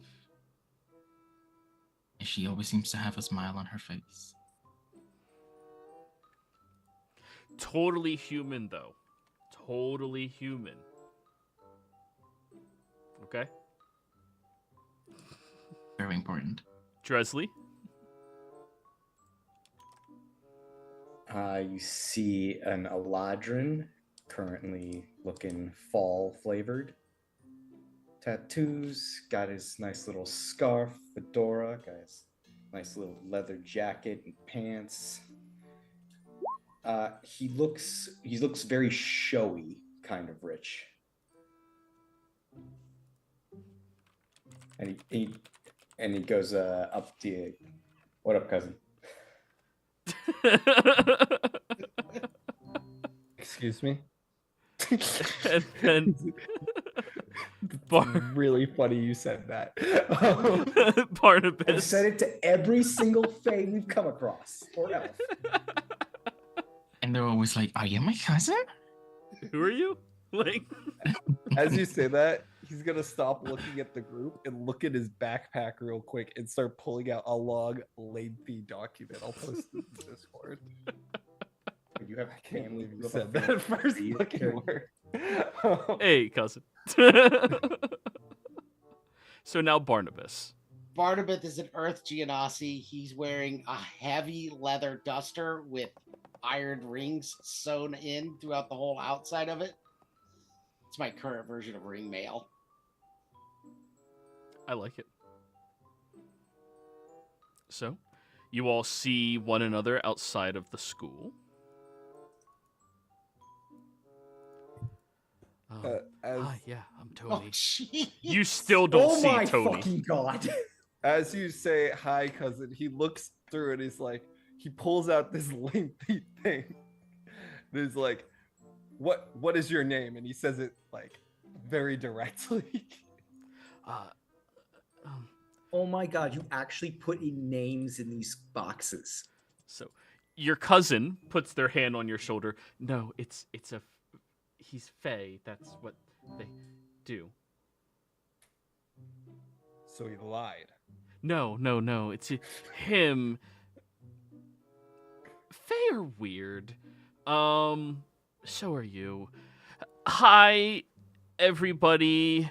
And she always seems to have a smile on her face. Totally human, though. Totally human. Okay? Very important. Dresley? You see an Eladrin, currently looking fall flavored. Tattoos, got his nice little scarf, fedora, got his nice little leather jacket and pants. He looks very showy, kind of rich. And he goes up to you. What up, cousin? Excuse me. And then Really funny you said that. Barnabas. I've said it to every single Fae we've come across, or elf. And they're always like, "Are you my cousin?" Who are you? Like, As you say that, he's gonna stop looking at the group and look at his backpack real quick and start pulling out a long, lengthy document. I'll post it in Discord. You have I can't family. believe you said that first fucking word. hey, cousin. So now Barnabas. Barnabas is an Earth Genasi. He's wearing a heavy leather duster with iron rings sewn in throughout the whole outside of it. It's my current version of ring mail. I like it. So, you all see one another outside of the school. Hi, yeah, I'm Tony. Oh, jeez. You still don't see my Tony. fucking god! As you say, "Hi, cousin," he looks through and he's like, he pulls out this lengthy thing. There's like, what is your name? And he says it like very directly. Oh my god, you actually put in names in these boxes. So, your cousin puts their hand on your shoulder. No, he's Fae. That's what they do. So he lied. No. It's him. Fae are weird. So are you. Hi, everybody.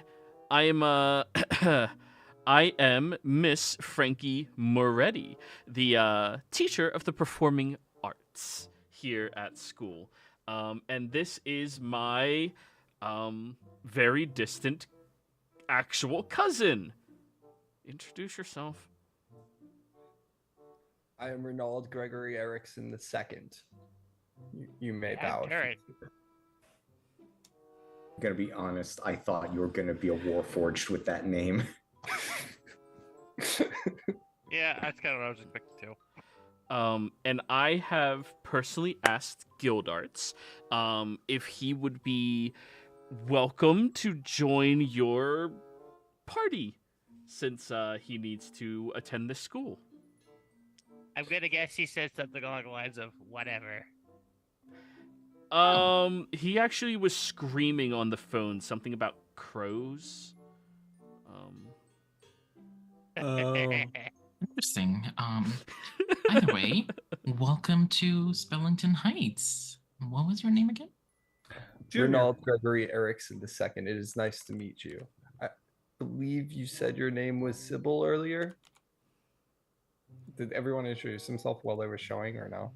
I am Miss Frankie Moretti, the teacher of the performing arts here at school. And this is my very distant actual cousin. Introduce yourself. I am Ronald Gregory Erickson the second. You may Yeah, bow. current. I'm gonna be honest, I thought you were gonna be a Warforged with that name. Yeah, that's kind of what I was expecting too. And I have personally asked Gildarts if he would be welcome to join your party since he needs to attend this school. I'm gonna guess he said something along the lines of whatever. He actually was screaming on the phone something about crows. Interesting. By the way, welcome to Spellington Heights. What was your name again? Ronald Gregory Erickson the second. It is nice to meet you. I believe you said your name was Sybil earlier. Did everyone introduce himself while they were showing or no?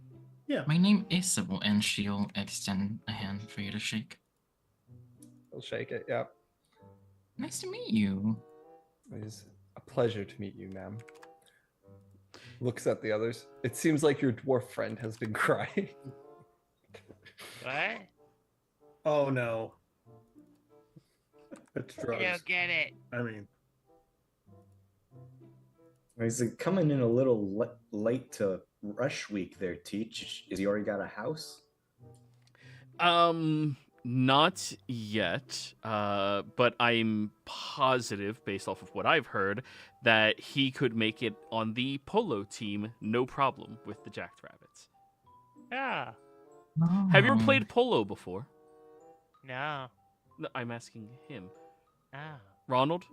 My name is Sybil, and she'll extend a hand for you to shake. I'll shake it. Yeah. Nice to meet you. It is a pleasure to meet you, ma'am. Looks at the others. It seems like your dwarf friend has been crying. What? Oh no. It's I drugs. don't get it. I mean, He's like coming in a little late to rush week there, Teach. Is he already got a house? Not yet, but I'm positive, based off of what I've heard, that he could make it on the polo team, no problem, with the Jackrabbits. Ah, Have you ever Oh. played polo before? no. No, I'm asking him. Ah. Ronald?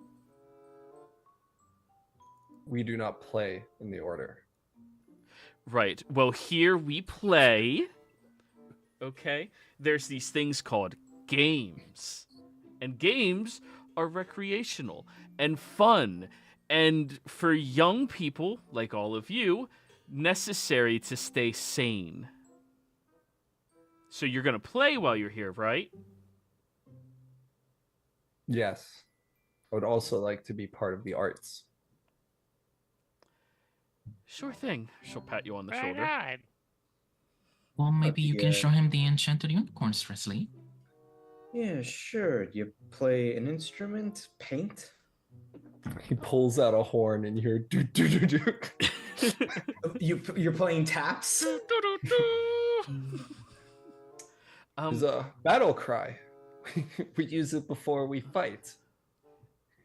We do not play in the order. Right. Well, here we play. Okay. There's these things called games. And games are recreational and fun, and for young people like all of you, necessary to stay sane. So you're going to play while you're here, right? Yes. I would also like to be part of the arts. Sure thing. She'll pat you on the Right shoulder. on. Well, maybe you can yeah. show him the enchanted unicorns, Presley. Yeah, sure. Do you play an instrument? Paint? He pulls out a horn and you hear do do do do. You're playing taps? It's a battle cry. We use it before we fight.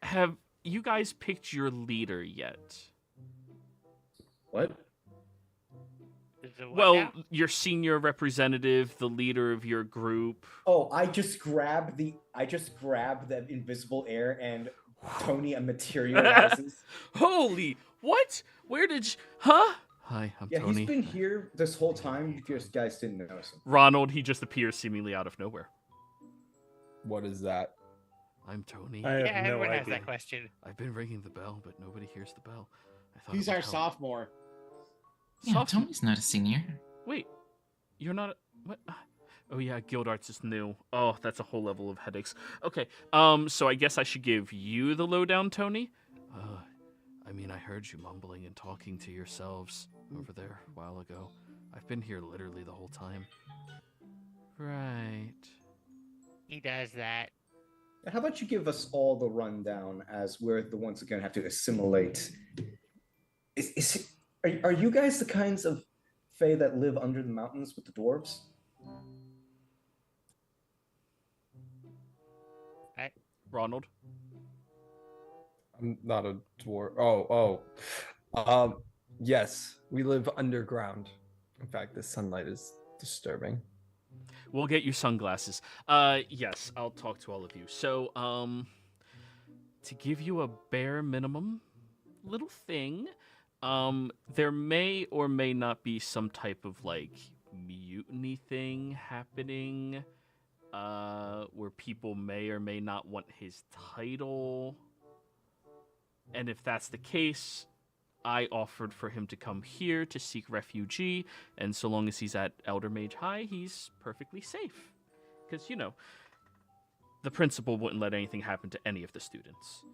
Have you guys picked your leader yet? What? Is it what Well, now? your senior representative, the leader of your group. Oh, I just grabbed the invisible air and Tony materializes. Holy, what? Where did you... Huh? Hi, I'm Yeah, Tony. he's been here this whole time. If you guys didn't notice him. Ronald, he just appears seemingly out of nowhere. What is that? I'm Tony. I have Yeah, no everyone has idea. that question. I've been ringing the bell, but nobody hears the bell. I thought He's it would our help. sophomore. Yeah, Sophomore? Tony's not a senior. Wait, you're not... What? Oh yeah, Guild Arts is new. Oh, that's a whole level of headaches. Okay, so I guess I should give you the lowdown, Tony? I mean, I heard you mumbling and talking to yourselves over there a while ago. I've been here literally the whole time. Right. He does that. How about you give us all the rundown as we're the ones who are going to have to assimilate? Are you guys the kinds of fae that live under the mountains with the dwarves? Ronald? I'm not a dwarf. Yes, we live underground. In fact, the sunlight is disturbing. We'll get you sunglasses. Yes, I'll talk to all of you. So, to give you a bare minimum little thing, there may or may not be some type of, like, mutiny thing happening, where people may or may not want his title. And if that's the case, I offered for him to come here to seek refugee, and so long as he's at Eldermage High, he's perfectly safe. Because, you know, the principal wouldn't let anything happen to any of the students.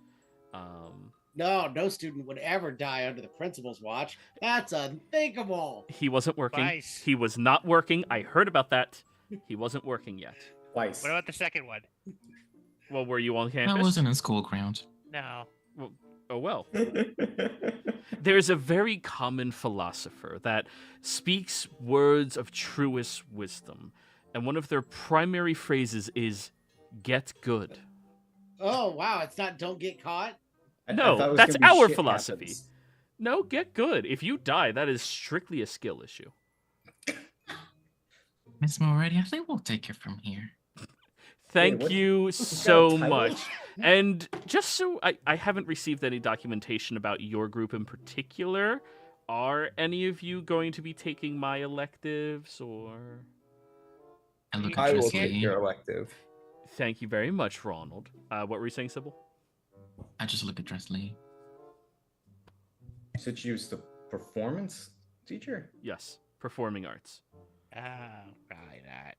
No student would ever die under the principal's watch. That's unthinkable. He wasn't working. Twice. He was not working. I heard about that. He wasn't working yet. Twice. What about the second one? Well, were you on campus? That wasn't in school ground. No. Oh, well. There's a very common philosopher that speaks words of truest wisdom, and one of their primary phrases is, get good. Oh, wow. It's not don't get caught. I No, thought it was that's gonna be our shit philosophy. happens. No, get good. If you die, that is strictly a skill issue. Miss Moretti, I think we'll take it from here. Thank what- you what's that so title? much. And just so I haven't received any documentation about your group in particular, are any of you going to be taking my electives or... I look I at will Okay. take Presley. your elective. Thank you very much, Ronald. What were you saying, Sybil? I just look at Presley. So you use the performance teacher? Yes, performing arts. Oh, probably not.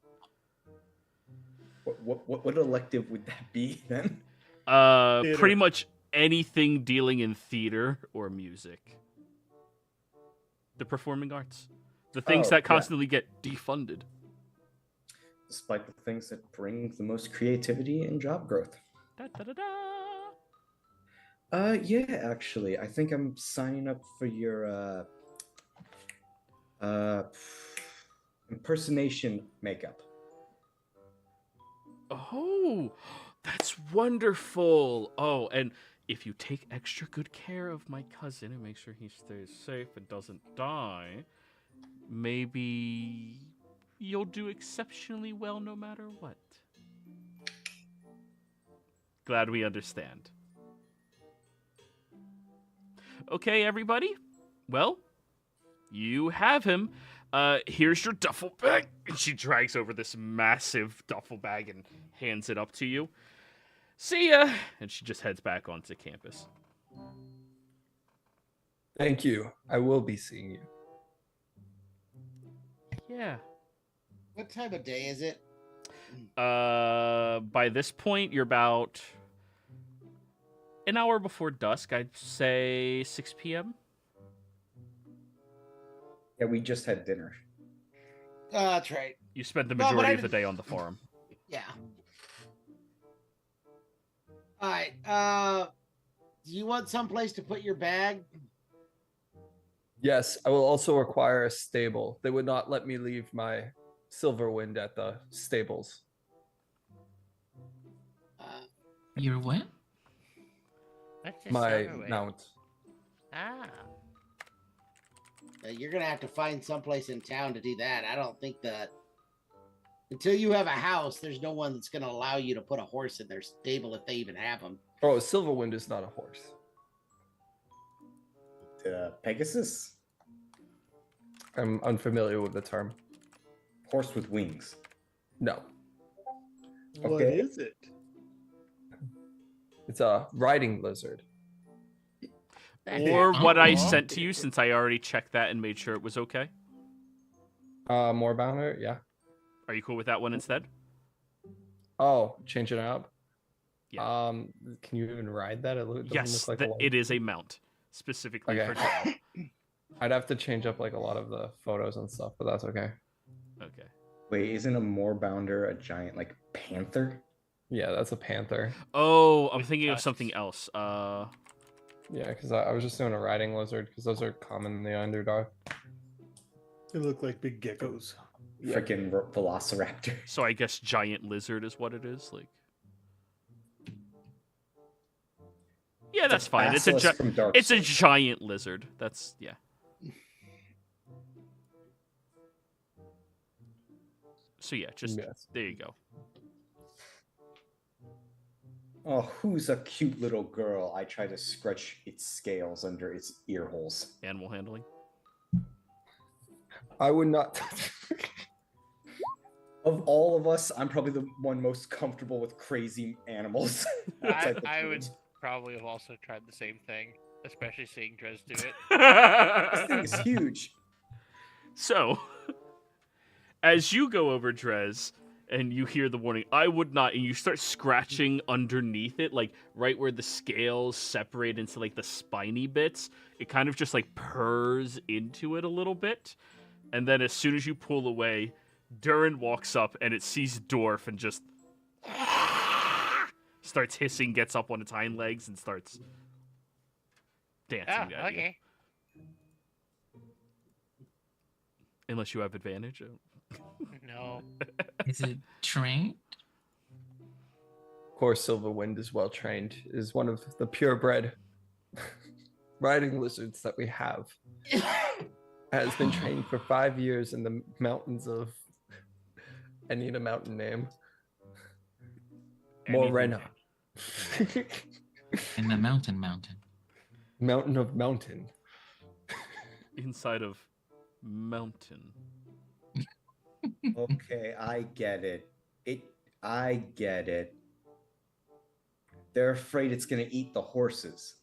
What elective would that be then? Theater. Pretty much anything dealing in theater or music. The performing arts. The things Oh, that yeah. constantly get defunded. Despite the things that bring the most creativity and job growth. Da, da, da, da. Yeah, actually, I think I'm signing up for your impersonation makeup. Oh, that's wonderful. Oh, and if you take extra good care of my cousin and make sure he stays safe and doesn't die, maybe you'll do exceptionally well no matter what. Glad we understand. Okay, everybody. Well, you have him. Here's your duffel bag. And she drags over this massive duffel bag and hands it up to you. See ya. And she just heads back onto campus. Thank you. I will be seeing you. Yeah. What time of day is it? By this point, you're about an hour before dusk. I'd say 6 p.m. Yeah, we just had dinner. That's right. You spent the No, but majority I of the day on the farm. Yeah. All right. Do you want someplace to put your bag? Yes, I will also require a stable. They would not let me leave my Silverwind at the stables. Your what? What's a My Silverwind? mount. Ah. You're gonna have to find someplace in town to do that. I don't think that until you have a house, there's no one that's gonna allow you to put a horse in their stable if they even have them. Oh, Silverwind is not a horse. Pegasus? I'm unfamiliar with the term. Horse with wings. No, What Okay. is it? it's a riding lizard. Or what I Aw. sent to you, since I already checked that and made sure it was okay. Moorbounder, yeah. Are you cool with that one instead? Oh, change it up. Yeah. Can you even ride that? It doesn't Yes, look like a lot. it is a mount specifically Okay. for travel. I'd have to change up like a lot of the photos and stuff, but that's okay. Okay. Wait, isn't a moorbounder a giant like panther? Yeah, that's a panther. Oh, I'm With thinking of tusks. something else. Yeah, because I was just doing a riding lizard because those are common in the underdog. They look like big geckos. Freaking velociraptor. So I guess giant lizard is what it is. Like, yeah, that's fine. It's a Basilisk from Dark it's a Souls. giant lizard. That's yeah. So yeah, just Yes. there you go. Oh, who's a cute little girl? I try to scratch its scales under its ear holes. Animal handling. I would not. Of all of us, I'm probably the one most comfortable with crazy animals. outside the I would kids. probably have also tried the same thing, especially seeing Drez do it. This thing is huge. So, as you go over Drez and you hear the warning, I would not, and you start scratching underneath it, like right where the scales separate into like the spiny bits, it kind of just like purrs into it a little bit. And then as soon as you pull away, Durin walks up and it sees Dwarf and just starts hissing, gets up on its hind legs, and starts dancing. Oh, at you. okay. Unless you have advantage. No. Is it trained? Of course, Silverwind is well trained. Is one of the purebred riding lizards that we have. Has been trained for 5 years in the mountains of. I need a mountain name. Morena. In the mountain. Mountain of mountain. Inside of mountain. Okay, I get it. I get it. They're afraid it's gonna eat the horses.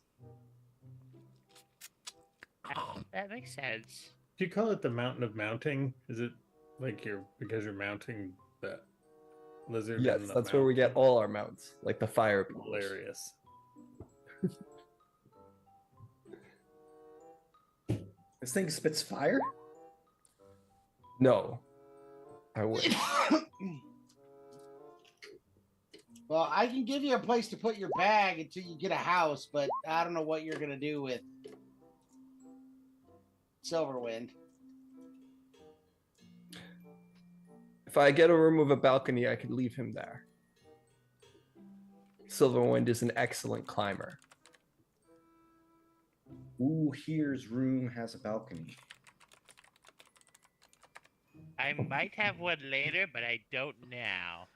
That makes sense. Do you call it the mountain of mounting? Is it like because you're mounting the lizard? Yes, in the that's where we get mountain? all our mounts, like the fire beetles. Hilarious. This thing spits fire? No, I would. Well, I can give you a place to put your bag until you get a house, but I don't know what you're gonna do with Silverwind. If I get a room with a balcony, I could leave him there. Silverwind is an excellent climber. Ooh, here's room has a balcony. I might have one later, but I don't now.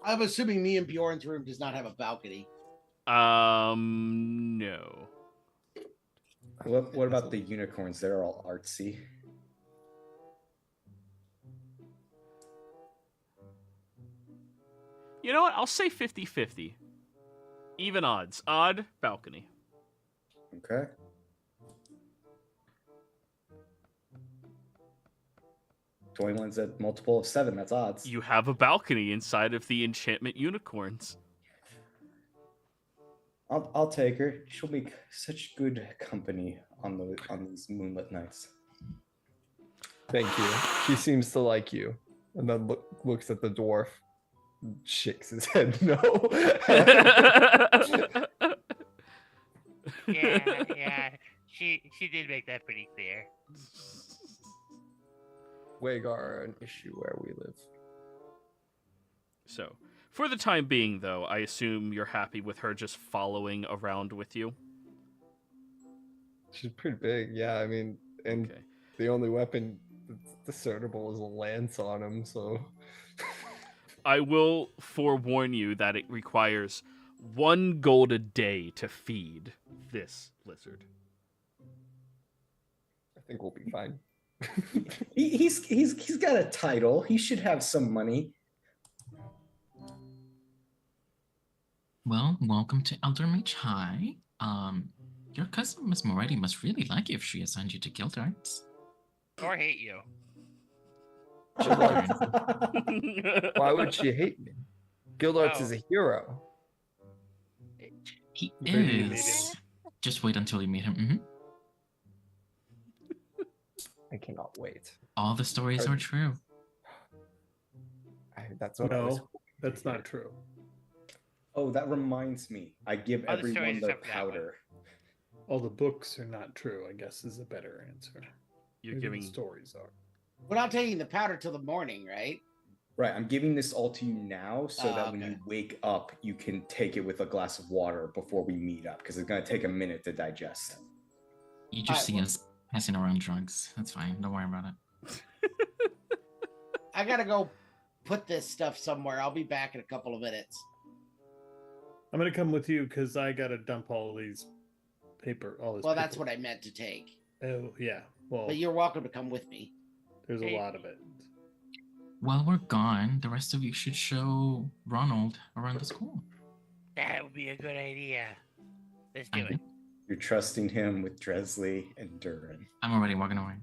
I'm assuming me and Bjorn's room does not have a balcony. No. What about the unicorns? They're all artsy. You know what? I'll say 50-50. Even odds. Odd balcony. Okay. Twenty-one's a multiple of 7. That's odds. You have a balcony inside of the enchantment unicorns. I'll take her. She'll make such good company on these moonlit nights. Thank you. She seems to like you. And then looks at the dwarf. Shakes his head no. Yeah. She did make that pretty clear. Wagar are an issue where we live. So, for the time being, though, I assume you're happy with her just following around with you? She's pretty big, yeah. I mean, and Okay. the only weapon that's discernible is a lance on him, so... I will forewarn you that it requires 1 gold a day to feed this lizard. I think we'll be fine. He's got a title. He should have some money. Well, welcome to Eldermage High. Your cousin Miss Moretti must really like you if she assigned you to guild arts. Or hate you. Why would she hate me? Guild Arts Oh. is a hero. He Maybe you made is. Just wait until you meet him. Mhm. I cannot wait. All the stories are true. That's what I was No, that's not true. Oh, that reminds me. I give Other stories everyone their except that one. powder. All the books are not true, I guess, is a better answer. You're Maybe giving the stories are. We're not taking the powder till the morning, right? Right, I'm giving this all to you now so that when okay. you wake up, you can take it with a glass of water before we meet up, because it's going to take a minute to digest. You just Alright, see well- us passing around drugs. That's fine. Don't worry about it. I gotta go put this stuff somewhere. I'll be back in a couple of minutes. I'm gonna come with you because I gotta dump all these all this. Well, that's paper. what I meant to take. Oh yeah. Well, But you're welcome to come with me. there's a lot of it. While we're gone, the rest of you should show Ronald around the school. That would be a good idea. Let's do I it. You're trusting him with Dresley and Durin. I'm already walking away.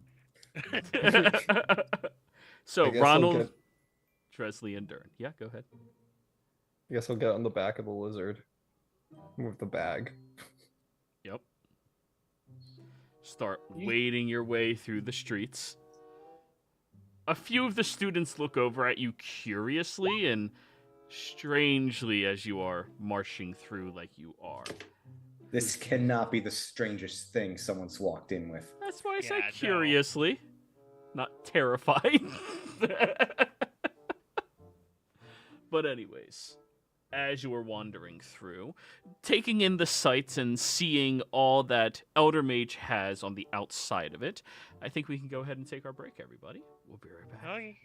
So, I guess I'll Ronald, get- Dresley, and Dern. Yeah, go ahead. I guess I'll get on the back of the lizard with the bag. Yep. Start wading your way through the streets. A few of the students look over at you curiously and strangely as you are marching through like you are. This cannot be the strangest thing someone's walked in with. That's why I Yeah, said no. curiously, not terrified. But anyways, as you are wandering through, taking in the sights and seeing all that Eldermage has on the outside of it, I think we can go ahead and take our break, everybody. We'll be right back. Okay.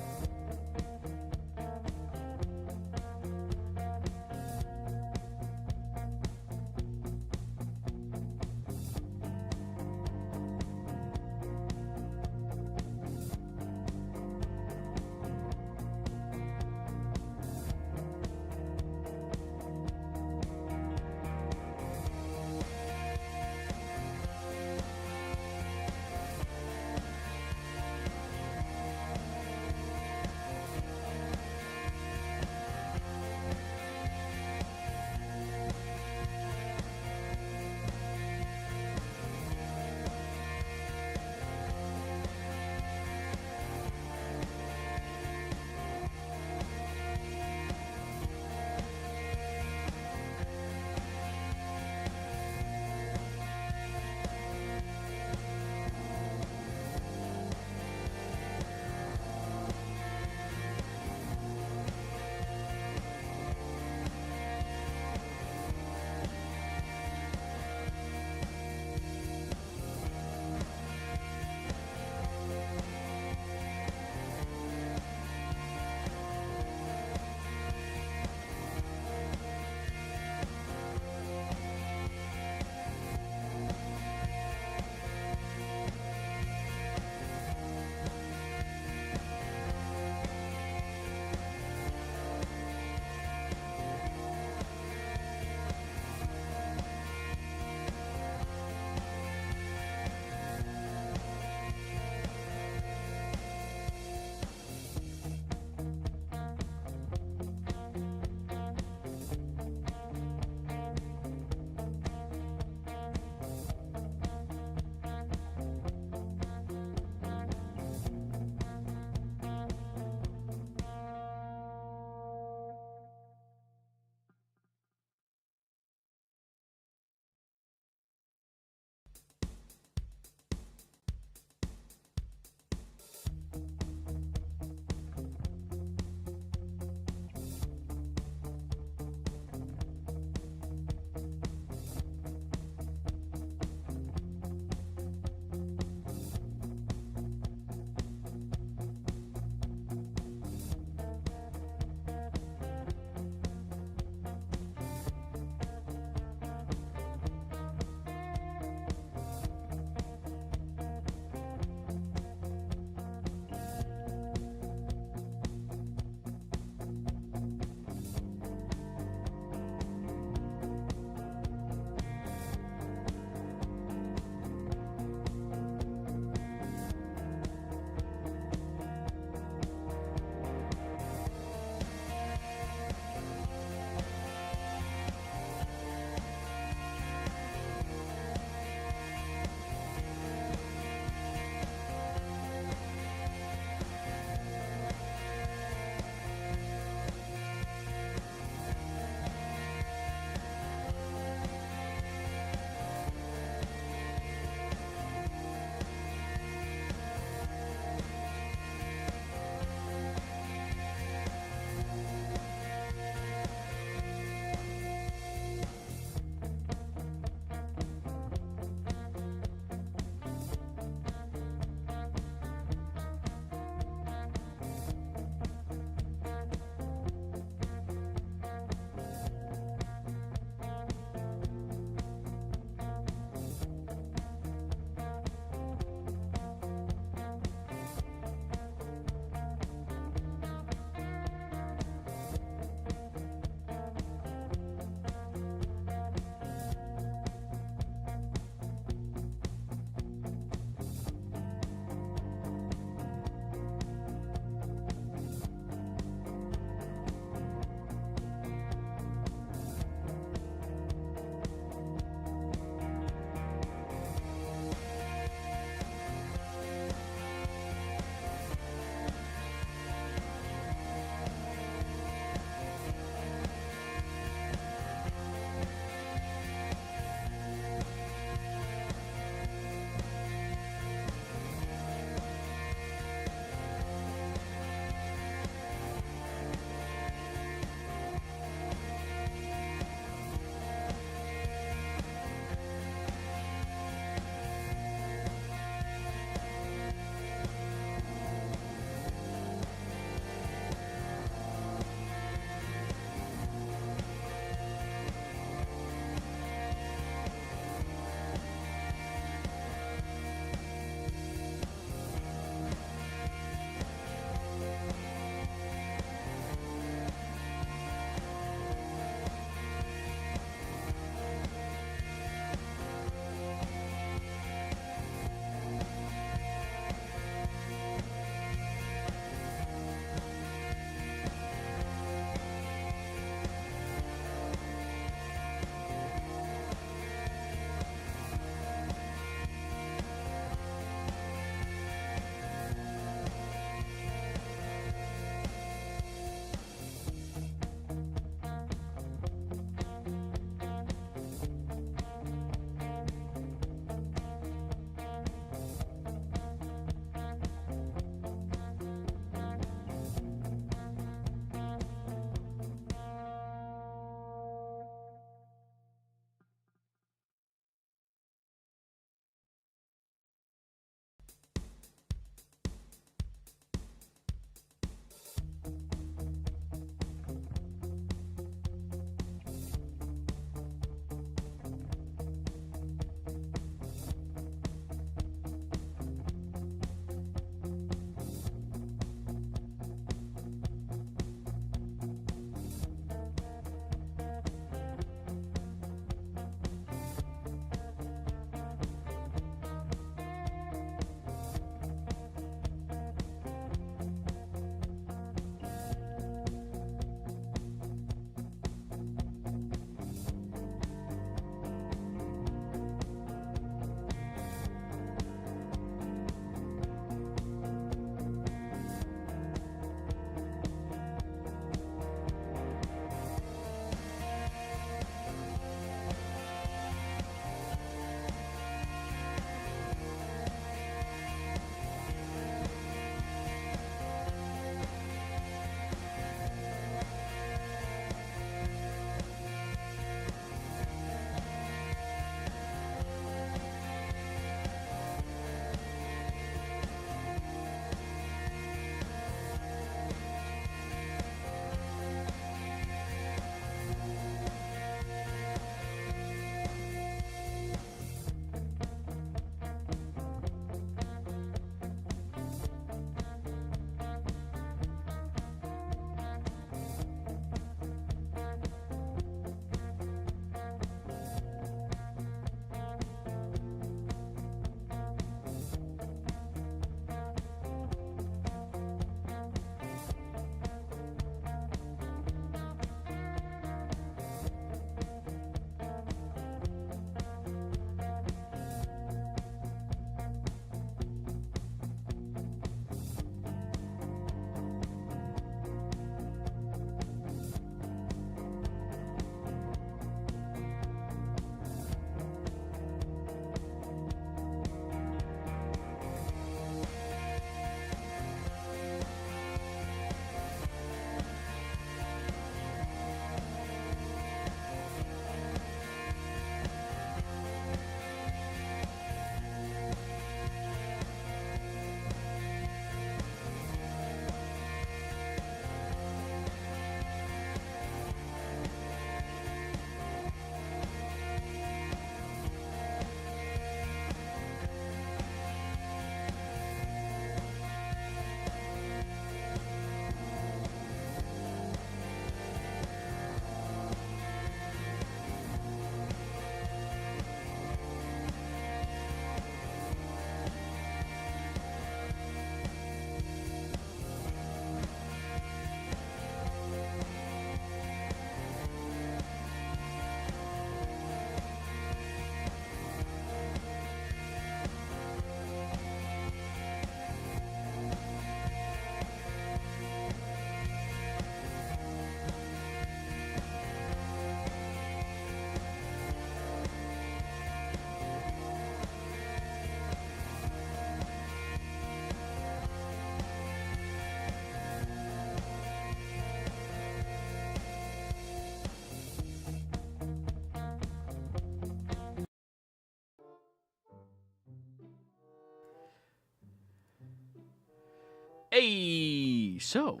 Hey, so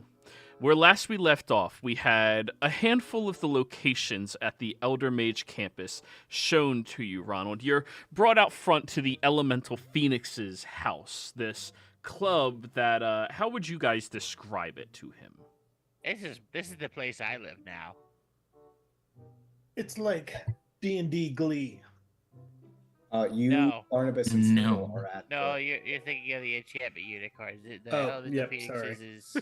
where last we left off, we had a handful of the locations at the Eldermage campus shown to you, Ronald. You're brought out front to the Elemental Phoenix's house, this club that, how would you guys describe it to him? This is the place I live now. It's like D&D Glee. You, No. Barnabas, and No. Sybil are at. No, you're thinking of the enchantment unicorns. The Oh, Elder yep, Phoenixes sorry. is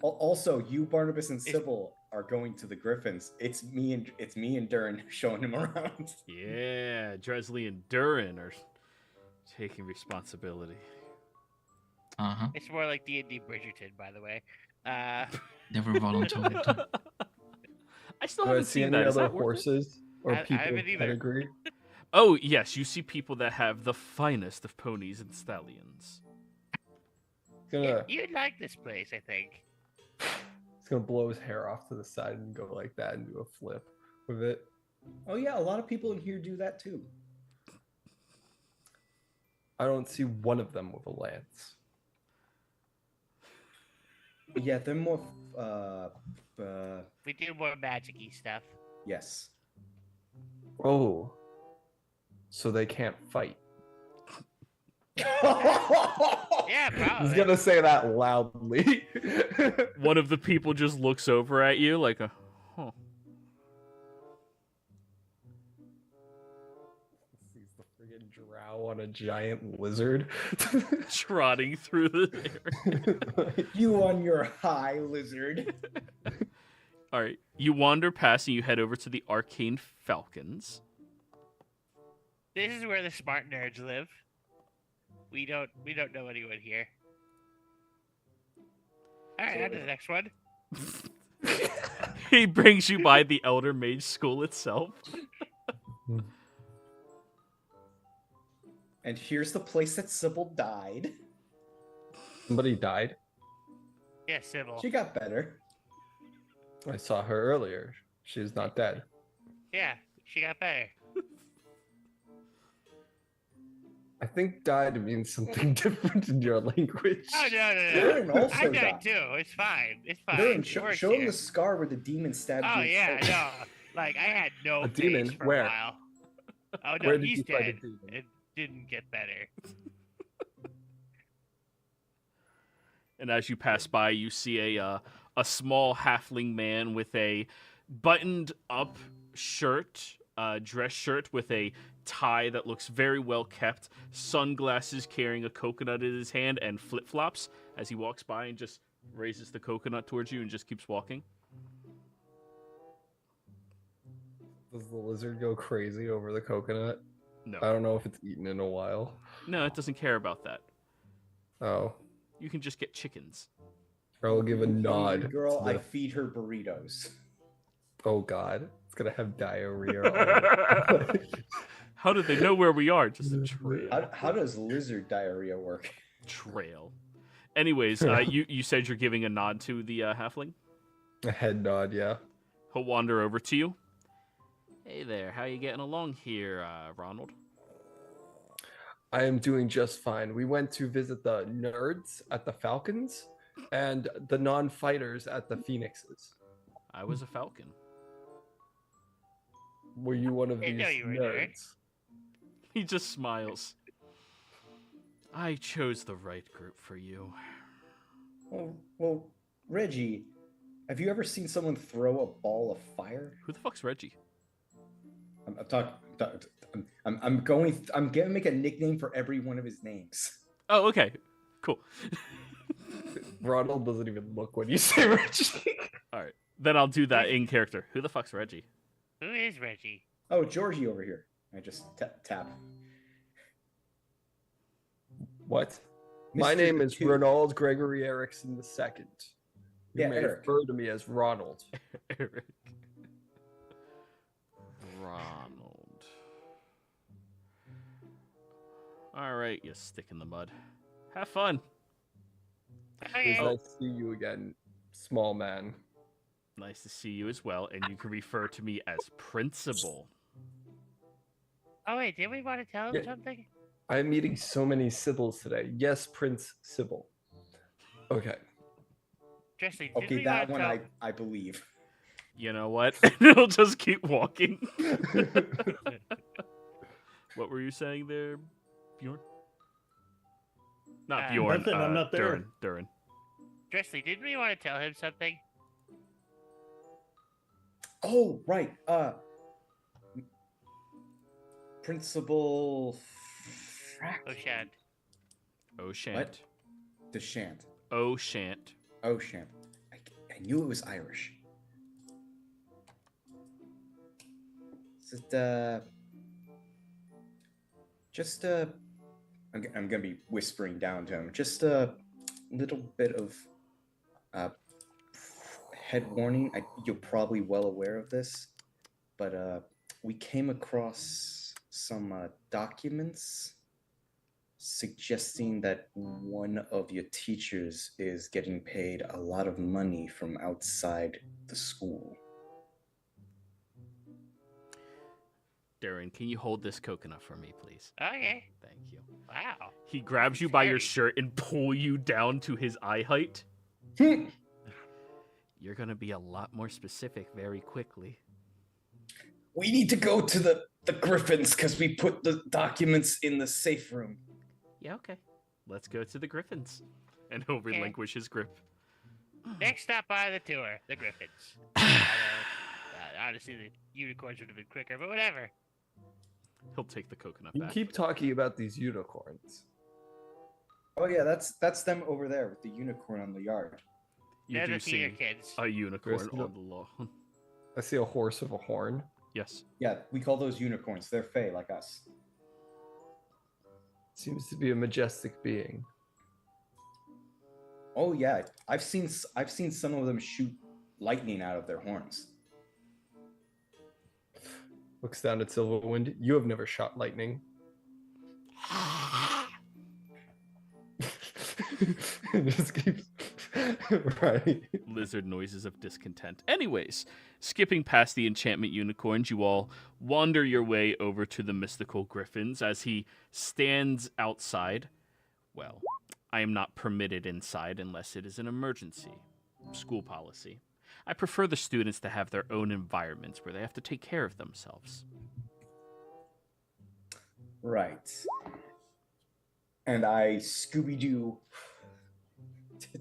Also, you, Barnabas, and It's- Sybil are going to the Griffins. It's me and Durin showing him around. Yeah, Dresley and Durin are taking responsibility. Uh-huh. it's more like D&D Bridgerton, by the way. Never volunteered. I still Do I haven't see seen any that. Is other that worth it? horses or I people haven't with either. pedigree? Oh, yes, you see people that have the finest of ponies and stallions. Gonna You'd like this place, I think. He's gonna blow his hair off to the side and go like that and do a flip with it. Oh yeah, a lot of people in here do that too. I don't see one of them with a lance. Yeah, they're more. We do more magic-y stuff. Yes. Oh, so they can't fight. Yeah, He's probably. gonna say that loudly. One of the people just looks over at you like a, huh. Sees the friggin' drow on a giant lizard. Trotting through the air. You on your high lizard. All right, you wander past and you head over to the Arcane Falcons. This is where the smart nerds live. We don't know anyone here. All right, on to the next one. He brings you by the Elder Mage School itself. And here's the place that Sybil died. Somebody died. Yeah, Sybil. She got better. I saw her earlier. She's not dead. Yeah, she got better. I think died means something different in your language. Oh no. Durin also I died died. too. It's fine. It's fine. Durin, It show works him here. the scar where the demon stabbed you. Oh in the yeah, shoulder. no. Like I had no A face demon? for Where? a while. Oh no, Where did he's you fight a dead. demon? It didn't get better. And as you pass by, you see a small halfling man with a buttoned up shirt, dress shirt with a tie that looks very well kept, sunglasses, carrying a coconut in his hand, and flip-flops as he walks by and just raises the coconut towards you and just keeps walking. Does the lizard go crazy over the coconut? No. I don't know if it's eaten in a while. No, it doesn't care about that. Oh. You can just get chickens. I'll give a nod. Girl, to I the- feed her burritos. Oh god. It's gonna have diarrhea. all over it. How do they know where we are? Just a trail. How does lizard diarrhea work? Trail. Anyways, you said you're giving a nod to the halfling? A head nod, yeah. He'll wander over to you. Hey there, how you getting along here, Ronald? I am doing just fine. We went to visit the nerds at the Falcons and the non-fighters at the Phoenixes. I was a falcon. Were you one of I these know you were there. nerds? He just smiles. I chose the right group for you. Well, Reggie, have you ever seen someone throw a ball of fire? Who the fuck's Reggie? I'm gonna make a nickname for every one of his names. Oh, okay. Cool. Ronald doesn't even look when you say Reggie. All right. Then I'll do that in character. Who the fuck's Reggie? Who is Reggie? Oh, Georgie over here. I just tap. What? My Mr. name is Two. Ronald Gregory Erickson II. You Yeah, may Eric. refer to me as Ronald. Eric. Ronald. All right, you stick in the mud. Have fun. Okay. I'll see you again, small man. Nice to see you as well, and you can refer to me as Principal. Oh wait, did we want to tell him Yeah. something? I'm meeting so many Sibyls today. Yes, Prince Sybil. Okay. Jesse, didn't Okay, we that wanna one tell- I believe. You know what? He'll just keep walking. What were you saying there, Bjorn? Not Uh, Bjorn. Nothing, I'm not there. Durin. Jesse, didn't we want to tell him something? Oh, right. Principal Oh, Shad. O'Shant. Deshant. O'Shant. O'Shant. I knew it was Irish. I'm gonna be whispering down to him. Just a little bit of head warning. You're probably well aware of this, but we came across some documents suggesting that one of your teachers is getting paid a lot of money from outside the school. Durin, can you hold this coconut for me, please? Okay. Thank you. Wow. He grabs you by your Scary. shirt and pull you down to his eye height. You're gonna be a lot more specific very quickly. We need to go to the Griffins because we put the documents in the safe room. Yeah, okay. Let's go to the Griffins. And he'll Okay. relinquish his grip. Next stop on the tour, the Griffins. Honestly, the unicorns would have been quicker, but whatever. He'll take the coconut You back. keep talking about these unicorns. Oh yeah, that's them over there with the unicorn on the yard. You They're do the senior see kids. a unicorn There's on no- the lawn. I see a horse with a horn. Yes. Yeah, we call those unicorns. They're fey like us. Seems to be a majestic being. Oh yeah, I've seen some of them shoot lightning out of their horns. Looks down at Silverwind. You have never shot lightning. Just keeps right. Lizard noises of discontent. Anyways, skipping past the enchantment unicorns, you all wander your way over to the mystical Griffins as he stands outside. Well, I am not permitted inside unless it is an emergency. School policy. I prefer the students to have their own environments where they have to take care of themselves. Right. And I Scooby-Doo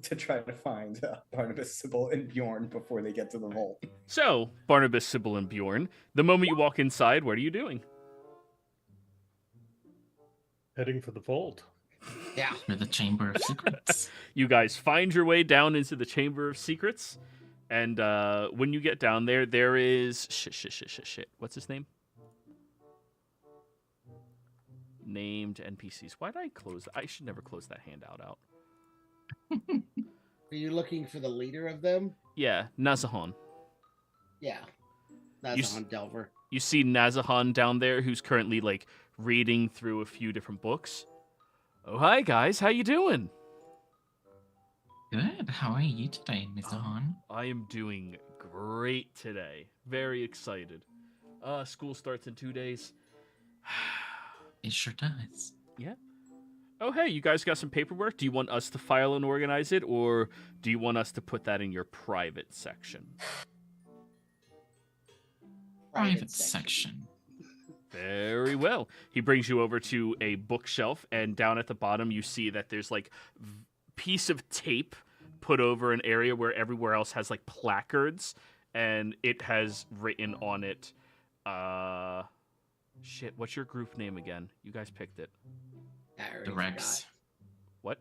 to try to find Barnabas, Sybil, and Bjorn before they get to the vault. So, Barnabas, Sybil, and Bjorn, the moment you walk inside, what are you doing? Heading for the vault. Yeah. For the Chamber of Secrets. You guys find your way down into the Chamber of Secrets, and when you get down there, there is shit. What's his name? Named NPCs. Why did I close that? I should never close that handout out. Are you looking for the leader of them? Yeah, Nazahan. Yeah. You That's s- on Delver. You see Nazahan down there, who's currently like reading through a few different books. Oh, hi guys, how you doing? Good. How are you today, Mr. Hahn? I am doing great today. Very excited. School starts in 2 days. It sure does. Oh, hey, you guys got some paperwork? Do you want us to file and organize it, or do you want us to put that in your private section? Private section. Very well. He brings you over to a bookshelf, and down at the bottom, you see that there's like piece of tape put over an area where everywhere else has like placards, and it has written on it, shit, what's your group name again? You guys picked it. I already The Rex. What?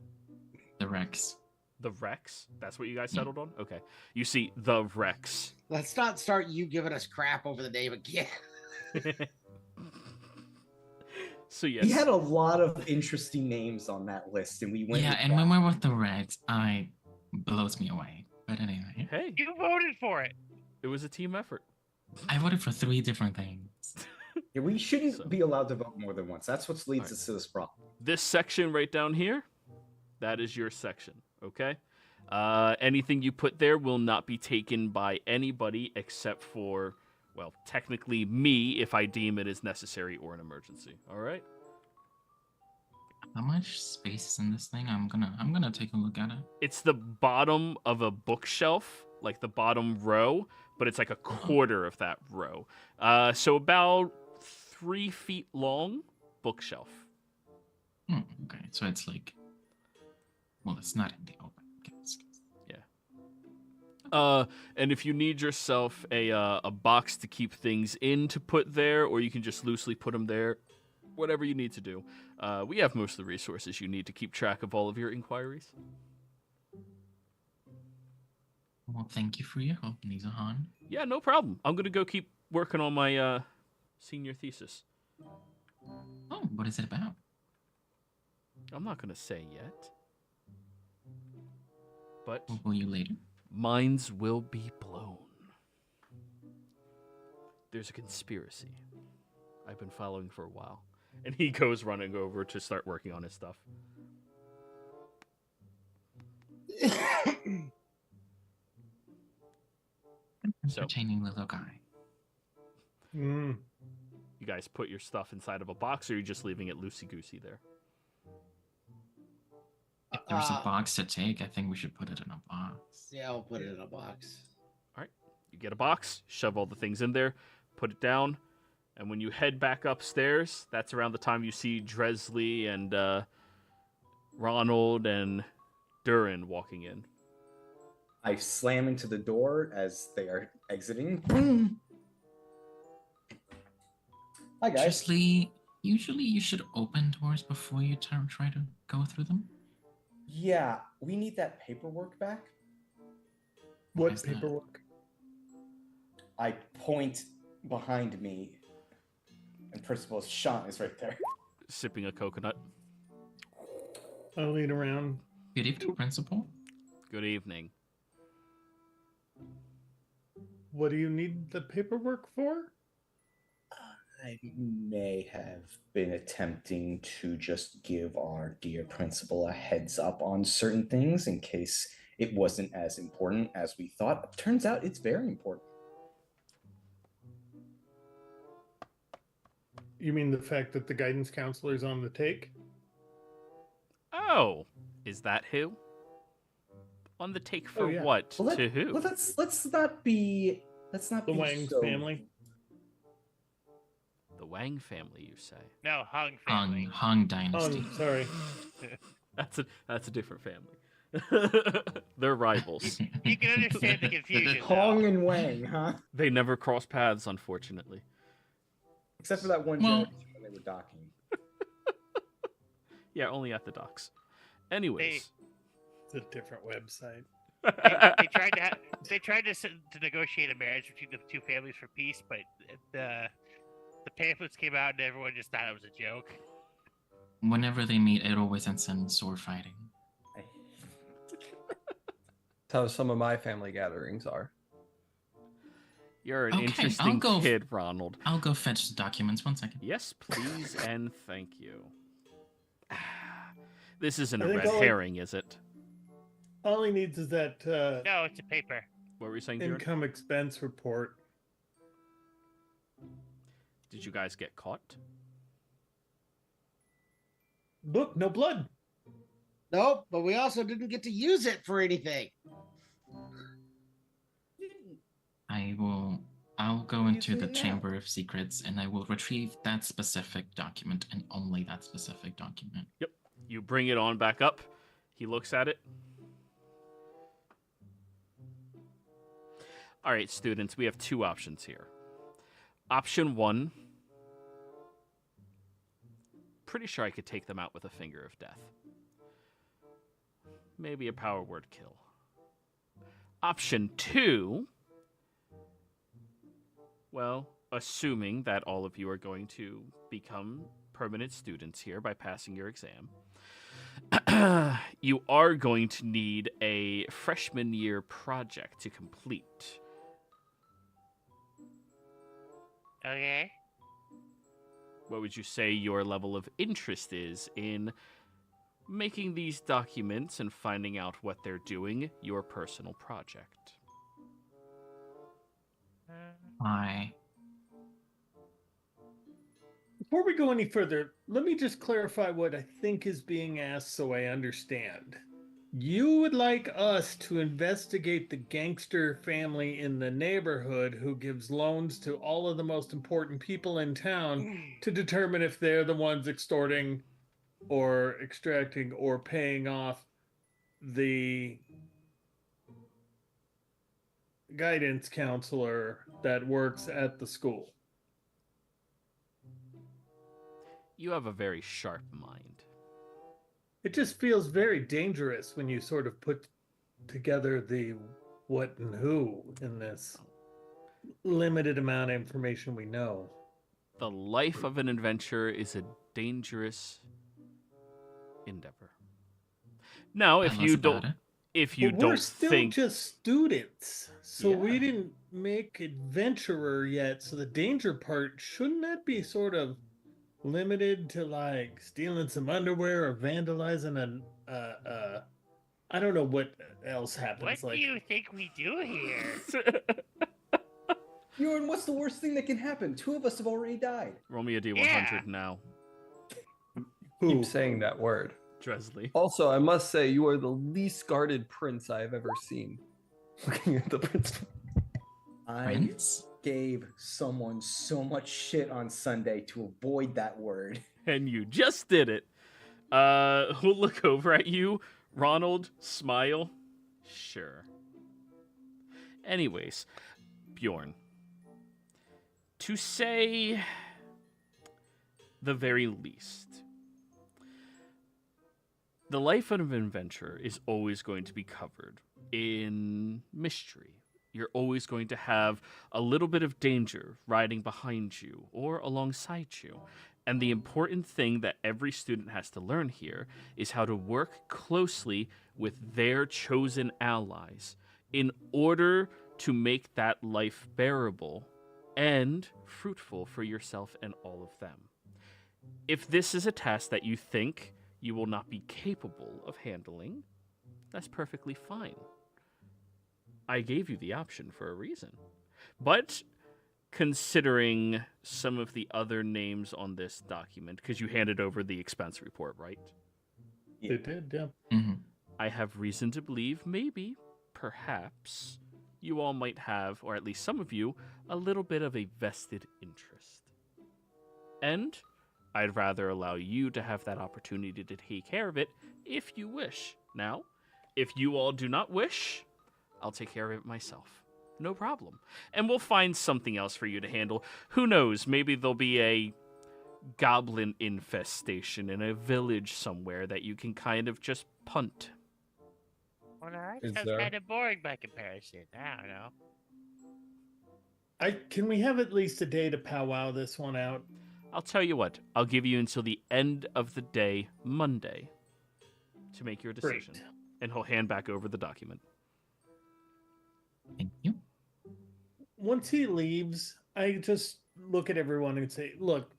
The Rex. The Rex? That's what you guys settled on? Okay. You see the Rex. forgot. Let's not start you giving us crap over the name again. So yes. We had a lot of interesting names on that list, and we went. Yeah, with and that. when we're with the Reds, it blows me away. But anyway, Hey, You voted for it. it was a team effort. I voted for 3 different things. Yeah, we shouldn't So- be allowed to vote more than once. That's what leads Alright. us to this problem. This section right down here, that is your section, okay? Anything you put there will not be taken by anybody except for, well, technically me if I deem it as necessary or an emergency, all right? How much space is in this thing? I'm gonna take a look at it. It's the bottom of a bookshelf, like the bottom row, but it's like a quarter of that row. So about 3 feet long bookshelf. Okay, so it's like, well, it's not in the open. And if you need yourself a box to keep things in to put there, or you can just loosely put them there, whatever you need to do. We have most of the resources you need to keep track of all of your inquiries. Well, thank you for your help, Nizahan. Yeah, no problem. I'm gonna go keep working on my senior thesis. Oh, what is it about? I'm not gonna say yet, but What will you later? minds will be blown. There's a conspiracy I've been following for a while. And he goes running over to start working on his stuff. So, Entertaining little guy. you guys put your stuff inside of a box, or are you just leaving it loosey-goosey there? If there's a box to take, I think we should put it in a box. Yeah, I'll put it in a box. All right. You get a box, shove all the things in there, put it down, and when you head back upstairs, that's around the time you see Dresley and Ronald and Durin walking in. I slam into the door as they are exiting. Hi, guys. Dresley, usually you should open doors before you try to go through them. Yeah, we need that paperwork back. Why What is that? paperwork? I point behind me, and Principal Sean is right there. Sipping a coconut. I'll lead around. Good evening, Principal. Good evening. What do you need the paperwork for? I may have been attempting to just give our dear principal a heads up on certain things in case it wasn't as important as we thought. Turns out it's very important. You mean the fact that the guidance counselor's on the take? Oh, is that who? On the take for Oh, yeah. what? Well, To who? Well, let's not be The be Wang so- family? The Wang family, you say? No, Hung family. Hung Dynasty. Oh, sorry. That's a different family. They're rivals. You can understand the confusion. Hong though. and Wang, huh? They never cross paths, unfortunately. Except for that one Well- generation when they were docking. Yeah, only at the docks. Anyways. It's a different website. They tried to negotiate a marriage between the two families for peace, but the pamphlets came out and everyone just thought it was a joke. Whenever they meet, it always ends in sword fighting. That's how some of my family gatherings are. You're an Okay, interesting I'll go- kid, Ronald. I'll go fetch the documents. 1 second. Yes, please, and thank you. This isn't a I think red I'll- herring, is it? All he needs is that No, it's a paper. What were you saying, Durin? income expense report. Did you guys get caught? Look, no blood. Nope, but we also didn't get to use it for anything. I'll go into the Usually not. Chamber of Secrets and I will retrieve that specific document and only that specific document. You bring it on back up. He looks at it. All right, students, we have 2 options here. Option 1. Pretty sure I could take them out with a finger of death. Maybe a power word kill. Option 2. Well, assuming that all of you are going to become permanent students here by passing your exam, you are going to need a freshman year project to complete. Okay. What would you say your level of interest is in making these documents and finding out what they're doing your personal project? Before we go any further, let me just clarify what I think is being asked so I understand. You would like us to investigate the gangster family in the neighborhood who gives loans to all of the most important people in town to determine if they're the ones extorting or extracting or paying off the guidance counselor that works at the school. You have a very sharp mind. It just feels very dangerous when you sort of put together the what and who in this limited amount of information we know. The life of an adventurer is a dangerous endeavor. Now, if Tell you us about don't, it. if you But don't we're still think, just students, so Yeah. we didn't make adventurer yet. So the danger part, shouldn't that be sort of limited to like stealing some underwear or vandalizing an I don't know what else happens. What do you think we do here? Bjorn, what's the worst thing that can happen? 2 of us have already died. roll me a D100 Yeah. now, Who? Keep saying that word. Dresley. Also, I must say, you are the least guarded prince I've ever seen. Looking at the principal. I Prince? gave someone so much shit on Sunday to avoid that word. And you just did it. We'll look over at you, Ronald, smile. Sure. Anyways, Bjorn. To say the very least, the life of an adventurer is always going to be covered in mystery. You're always going to have a little bit of danger riding behind you or alongside you. And the important thing that every student has to learn here is how to work closely with their chosen allies in order to make that life bearable and fruitful for yourself and all of them. If this is a task that you think you will not be capable of handling, that's perfectly fine. I gave you the option for a reason. But considering some of the other names on this document, because you handed over the expense report, right? They did, yeah. Mm-hmm. I have reason to believe maybe, perhaps, you all might have, or at least some of you, a little bit of a vested interest. And I'd rather allow you to have that opportunity to take care of it if you wish. Now, if you all do not wish, I'll take care of it myself. No problem. And we'll find something else for you to handle. Who knows? Maybe there'll be a goblin infestation in a village somewhere that you can kind of just punt. Well, that Is sounds there? kind of boring by comparison. I don't know. Can we have at least a day to powwow this one out? I'll tell you what, I'll give you until the end of the day, Monday, to make your decision. Great. And he'll hand back over the document. Thank you. Once he leaves, I just look at everyone and say, look,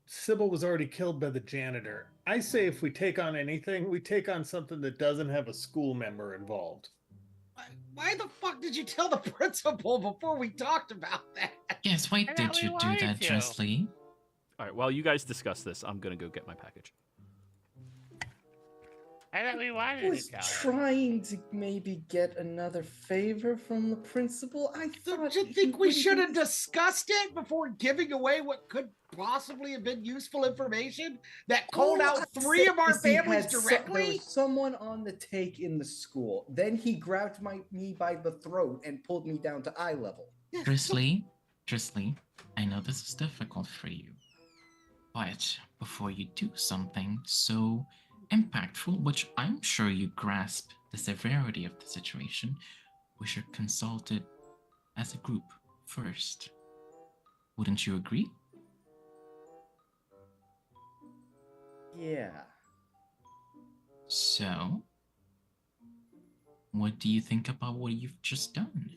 Sybil was already killed by the janitor. I say if we take on anything, we take on something that doesn't have a school member involved. Why the fuck did you tell the principal before we talked about that? Yes, why I thought did we you do wanted that, to. Dresley? All right, while you guys discuss this, I'm going to go get my package. I thought we I wanted was to tell her. trying to maybe get another favor from the principal. I thought Don't you he think we wouldn't should be- have discussed it before giving away what could possibly have been useful information that called All out I 3 said of our is he families had there directly? was someone on the take in the school. Then he grabbed me by the throat and pulled me down to eye level. Drizzly, I know this is difficult for you, but before you do something so impactful, which I'm sure you grasp the severity of the situation, we should consult it as a group first. Wouldn't you agree? Yeah. So, what do you think about what you've just done?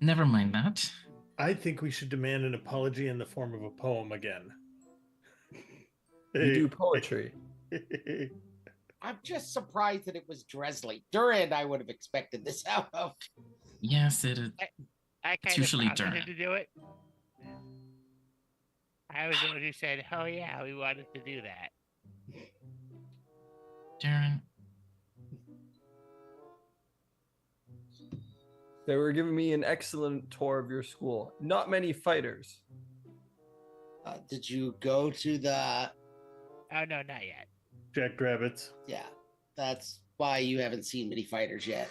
Never mind that. I think we should demand an apology in the form of a poem again. You do poetry. I'm just surprised that it was Dresley. Durand, I would have expected this out of. Yes, it is. I kind of usually prompted him Durand. to do it. I was the one who said, "Oh yeah, we wanted to do that." Darren, They were giving me an excellent tour of your school. Not many fighters. Did you go to the? Oh no, not yet. Jackrabbits. Yeah, that's why you haven't seen many fighters yet.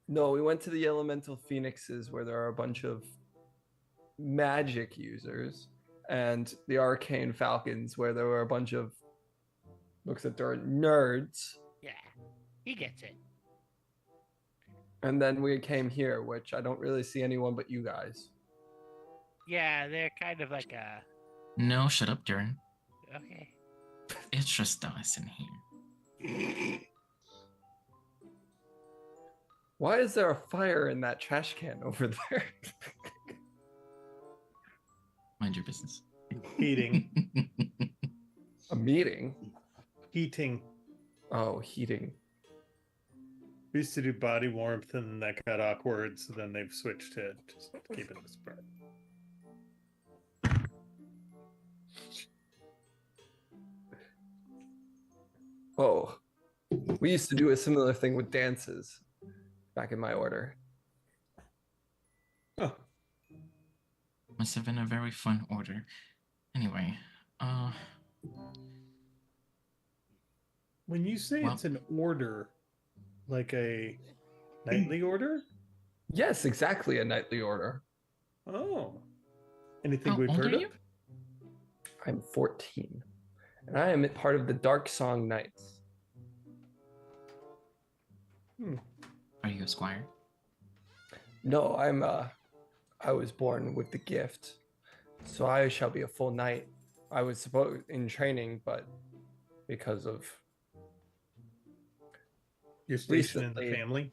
No, we went to the Elemental Phoenixes where there are a bunch of magic users, and the Arcane Falcons where there were a bunch of, looks at their nerds. Yeah, he gets it. And then we came here, which I don't really see anyone but you guys. Yeah, they're kind of like a. no, shut up, Darren. Okay. It's just us in here. Why is there a fire in that trash can over there? Mind your business. Heating. A meeting? Heating. Oh, heating. We used to do body warmth and that got awkward, so then they've switched to just keeping this part. Oh, we used to do a similar thing with dances back in my order. Oh, Must have been a very fun order. Anyway, when you say Well- it's an order, like a nightly order? Yes, exactly, a nightly order. Oh. Anything how we've old heard are of? you? I'm 14, and I am part of the Dark Song Knights. Are you a squire? No, I was born with the gift, so I shall be a full knight. I was supposed in training, but because of Your station in the Recently- family?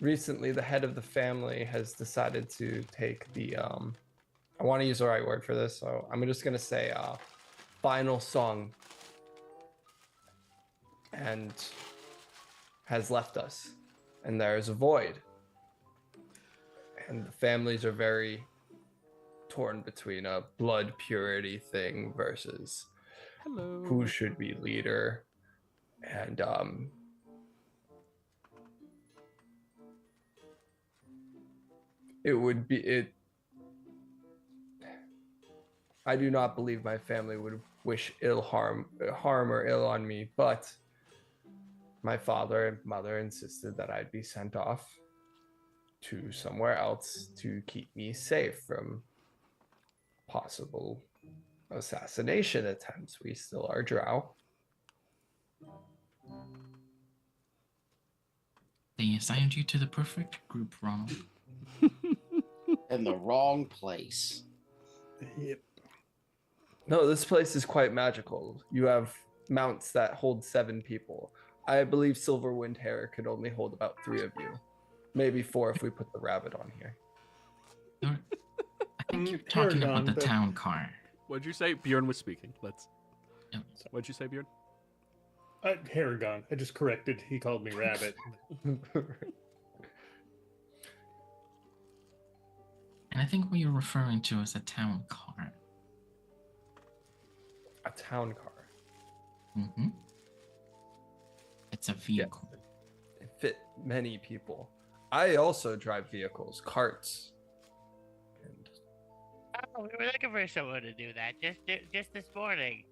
recently the head of the family has decided to take the I want to use the right word for this, so I'm just gonna say final song, and has left us, and there is a void, and the families are very torn between a blood purity thing versus Hello. who should be leader, and it would be it I do not believe my family would wish harm or ill on me, but my father and mother insisted that I'd be sent off to somewhere else to keep me safe from possible assassination attempts. We still are drow. They assigned you to the perfect group, Ronald. In the wrong place. Yep. No, this place is quite magical. You have mounts that hold 7 people. I believe Silverwind Hair could only hold about 3 of you. Maybe 4 if we put the rabbit on here. I think you're talking about the Paragon, but- town car. What'd you say? Bjorn was speaking. Let's. Oh, What'd you say, Bjorn? Haragon. I just corrected. He called me rabbit. and I think what you're referring to is a town car. A town car. Mm-hmm. It's a vehicle. It fit many people. I also drive vehicles, carts. And Oh, we were looking for someone to do that just this morning.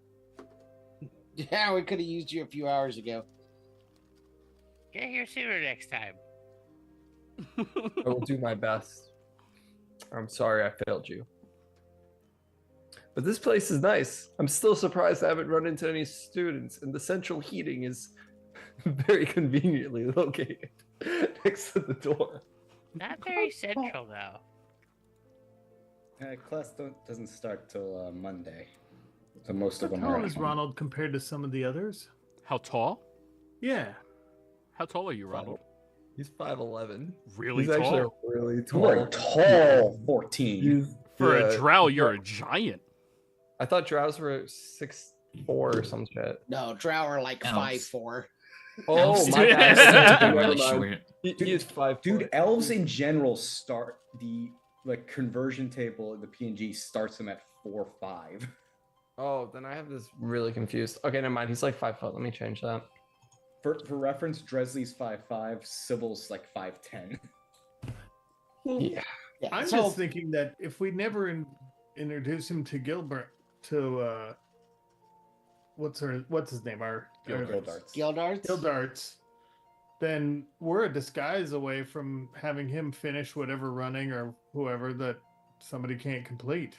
Yeah, we could have used you a few hours ago. Get here sooner next time. I will do my best. I'm sorry I failed you. But this place is nice. I'm still surprised I haven't run into any students, and the central heating is very conveniently located next to the door. Not very central though. Class doesn't start till Monday. So most How of them tall are. is Ronald compared to some of the others? How tall? Yeah. How tall are you, Ronald? He's 5'11". Really He's tall? actually really tall. You're a tall 14. He's- For yeah, a drow, you're a giant. I thought drows were 6 4 or some shit. No, drow are like Elves. 5'4". Oh Elves my tend bad. to be Never really mind. short. He is 5. Dude, elves in general start the conversion table in the PNG starts them at 4'5". Oh, then I have this really confused. Okay, never mind. He's like 5 foot. Let me change that. For reference, Dresley's 5'5", Sybil's like 5'10". Well, Yeah. Yeah, I'm so just thinking that if we never introduce him to Gilbert, to what's his name? Our Gildarts. Gildarts. Gildarts, then we're a disguise away from having him finish whatever running or whoever that somebody can't complete.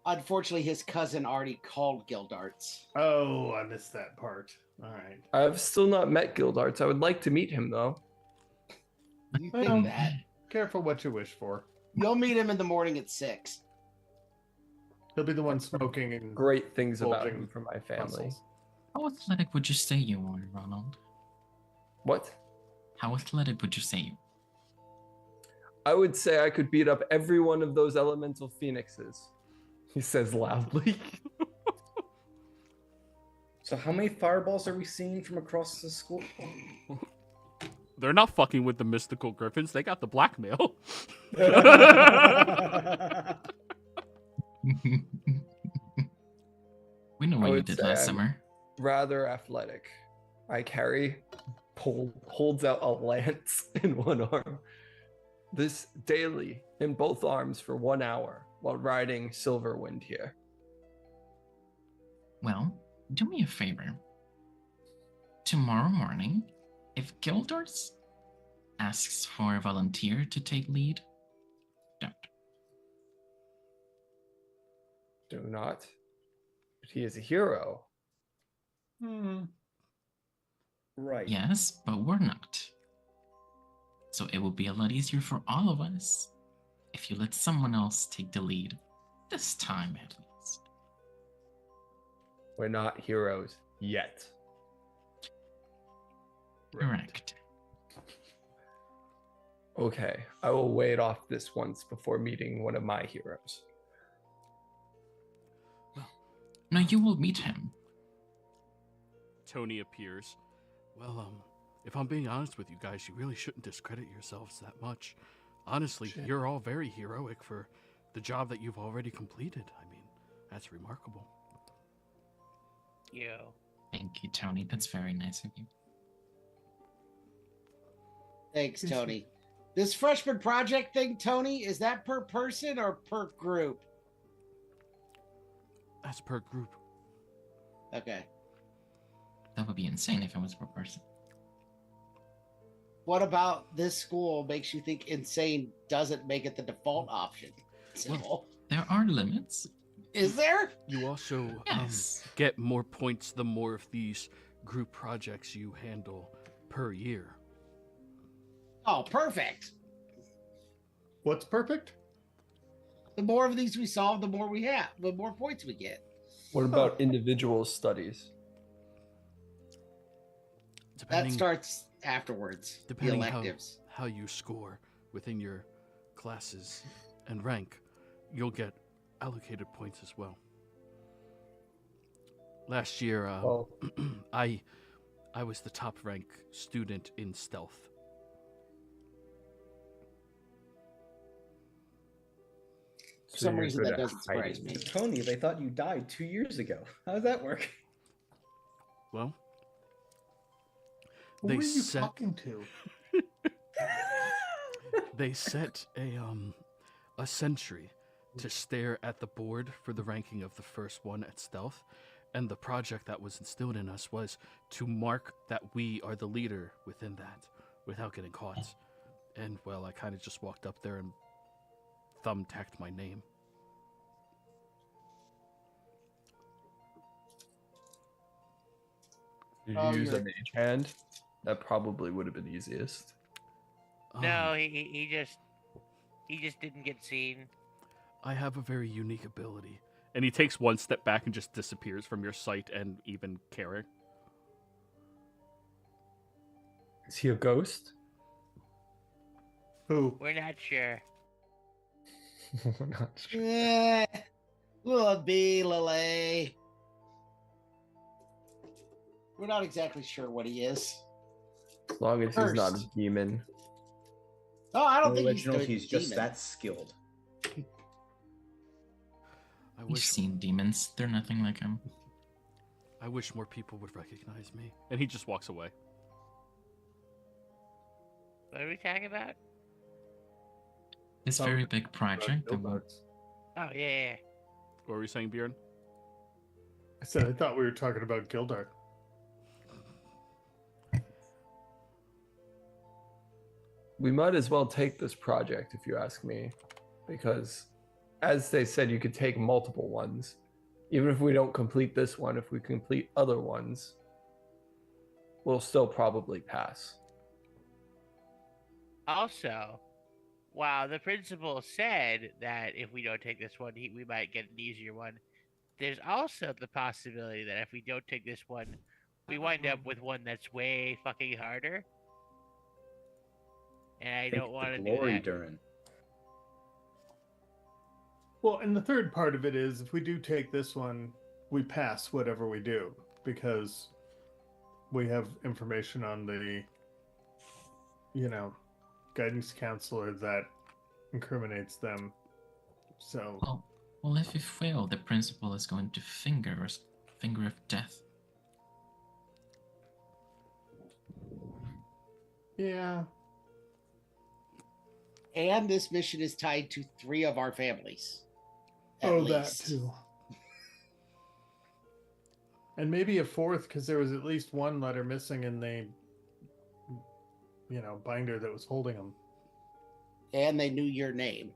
Unfortunately, his cousin already called Gildarts. Oh, I missed that part. All right. I've still not met Gildarts. I would like to meet him though. You Well, think that? Careful what you wish for. You'll meet him in the morning at 6. He'll be the one smoking and Great things about bulging him from my family. muscles. How athletic would you say you are, Ronald? What? How athletic would you say you? I would say I could beat up every one of those elemental phoenixes. He says loudly. So how many fireballs are we seeing from across the school? They're not fucking with the mystical griffins. They got the blackmail. We know I what you would did say last I'm summer. Rather athletic. I carry, holds out a lance in one arm. This daily in both arms for 1 hour while riding Silverwind here. Well, do me a favor. Tomorrow morning, if Gildarts asks for a volunteer to take lead, don't. Do not. But he is a hero. Right. Yes, but we're not. So it will be a lot easier for all of us if you let someone else take the lead, this time at least. We're not heroes yet. Correct. Okay, I will wait off this once before meeting one of my heroes. No, you will meet him. Tony appears. Well, if I'm being honest with you guys, you really shouldn't discredit yourselves that much. Honestly, you're all very heroic for the job that you've already completed. I mean, that's remarkable. Yo. Thank you, Tony. That's very nice of you. Thanks, Tony. This freshman project thing, Tony, is that per person or per group? That's per group. Okay. That would be insane if it was per person. What about this school makes you think insane doesn't make it the default option? Well, There are limits. Is there? You also Yes. get more points the more of these group projects you handle per year. Oh, perfect. What's perfect? The more of these we solve, the more we have, the more points we get. What about individual studies? That Depending, starts afterwards. The depending electives. how you score within your classes and rank, you'll get allocated points as well. Last year, Well, I was the top rank student in stealth. For some you're reason, good that at doesn't surprise hiding. me. Tony, they thought you died 2 years ago. How does that work? Well, Who They are you set- talking to? they set a sentry to stare at the board for the ranking of the first one at stealth, and the project that was instilled in us was to mark that we are the leader within that without getting caught. And well, I kind of just walked up there and thumbtacked my name. Did Oh, you use a you're- mage hand? That probably would have been easiest. No, he just didn't get seen. I have a very unique ability. And he takes one step back and just disappears from your sight and even caring. Is he a ghost? Who? We're not sure. We're not sure. Eh, Lele. We're not exactly sure what he is. As long as he's not a Cursed. demon. Oh, I don't In the think original, he's he's just that skilled. I We've wish seen demons. They're nothing like him. I wish more people would recognize me. And he just walks away. What are we talking about? This very big project that will... Oh, yeah. What were you saying, Bjorn? I said I thought we were talking about Gildart. We might as well take this project, if you ask me, because as they said, you could take multiple ones. Even if we don't complete this one, if we complete other ones, we'll still probably pass. Also, while the principal said that if we don't take this one, we might get an easier one, there's also the possibility that if we don't take this one, we wind up with one that's way fucking harder. And I don't want to do Glory, that. Durin. Well, and the third part of it is if we do take this one, we pass whatever we do because we have information on the, guidance counselor that incriminates them. So, Well, if we fail, the principal is going to finger us, finger of death. yeah. And this mission is tied to 3 of our families. Oh, At that least. too. And maybe a 4th because there was at least one letter missing in the, binder that was holding them. And they knew your name.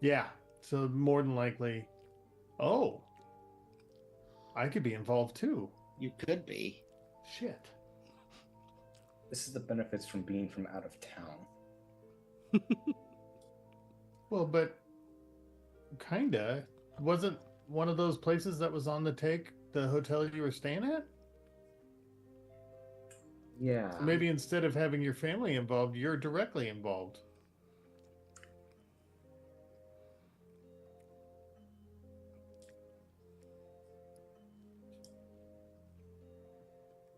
Yeah. So more than likely, I could be involved too. You could be. Shit. This is the benefits from being from out of town. Well, but kinda. Wasn't one of those places that was on the take the hotel you were staying at? Yeah. So maybe instead of having your family involved, you're directly involved.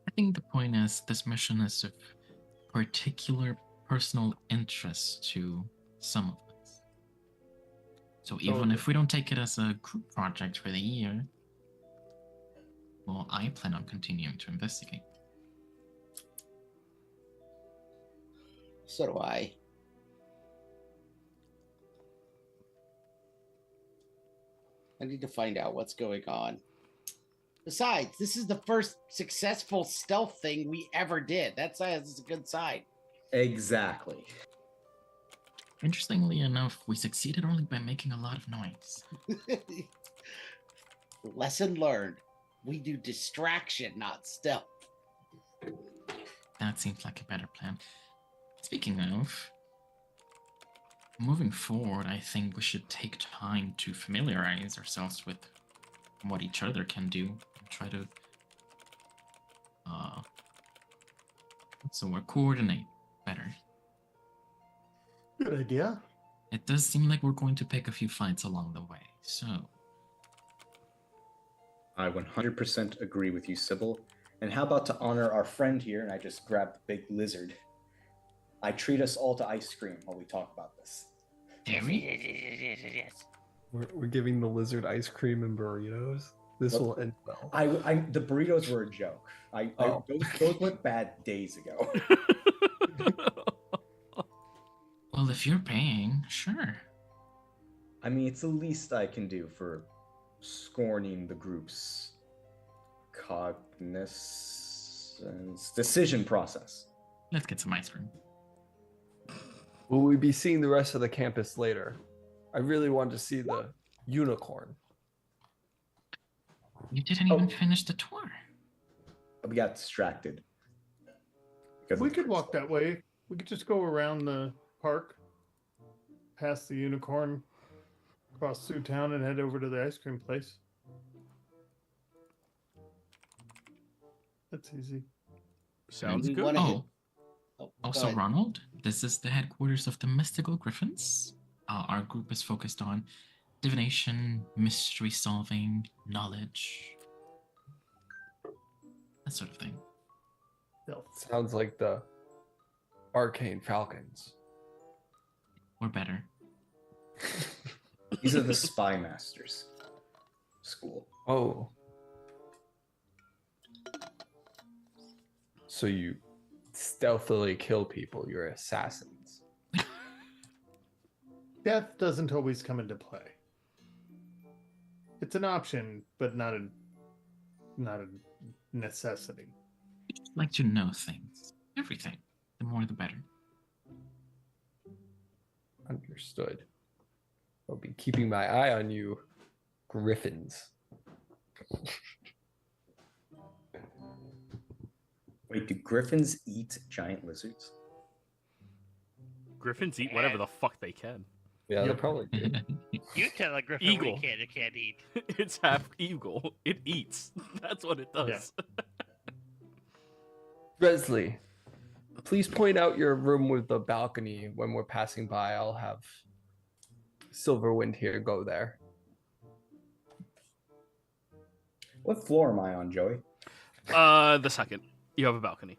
I think the point is this mission is of particular personal interest to some of us. So even if we don't take it as a group project for the year, well, I plan on continuing to investigate. So do I. I need to find out what's going on. Besides, this is the first successful stealth thing we ever did. That's a good sign. Exactly. Interestingly enough, we succeeded only by making a lot of noise. Lesson learned. We do distraction, not stealth. That seems like a better plan. Speaking of, moving forward, I think we should take time to familiarize ourselves with what each other can do and try to coordinate better. Good idea. It does seem like we're going to pick a few fights along the way, so I 100% agree with you, Sybil. And how about to honor our friend here, and I just grabbed the big lizard. I treat us all to ice cream while we talk about this. Yes. We're giving the lizard ice cream and burritos. This will end well. The burritos were a joke. Those went bad days ago. well, if you're paying, sure. I mean, it's the least I can do for scorning the group's cognizance decision process. Let's get some ice cream. Will we be seeing the rest of the campus later? I really want to see the unicorn. You didn't even finish the tour. We got distracted. We could walk that way. We could just go around the park, past the unicorn, cross through town, and head over to the ice cream place. That's easy. Sounds We good. wanna hit- Oh, Oh, go also, ahead. Ronald, this is the headquarters of the Mystical Griffins. Our group is focused on divination, mystery solving, knowledge, that sort of thing. Sounds like the Arcane Falcons. Or better. These are the spy masters school. Oh. So you stealthily kill people, you're assassins. Death doesn't always come into play. It's an option, but not a necessity. You just like to know things. Everything. The more the better. Understood. I'll be keeping my eye on you, Griffins. Wait, do griffins eat giant lizards? Griffins eat whatever the fuck they can. Yeah, they probably do. You tell a griffin Eagle. what he can or can't eat. It's half eagle. It eats. That's what it does. Bresley, please point out your room with the balcony when we're passing by. I'll have Silverwind here go there. What floor am I on, Joey? The second. You have a balcony.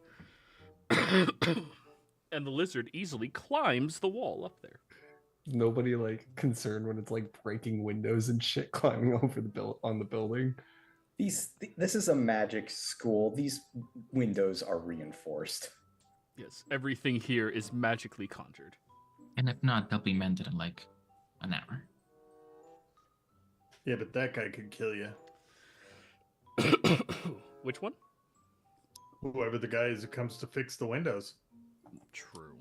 And the lizard easily climbs the wall up there. Nobody like concerned when it's like breaking windows and shit climbing over the on the building. This is a magic school. These windows are reinforced. Yes, everything here is magically conjured. And if not, they'll be mended in like an hour. Yeah, but that guy could kill you. Which one? Whoever the guy is who comes to fix the windows. True.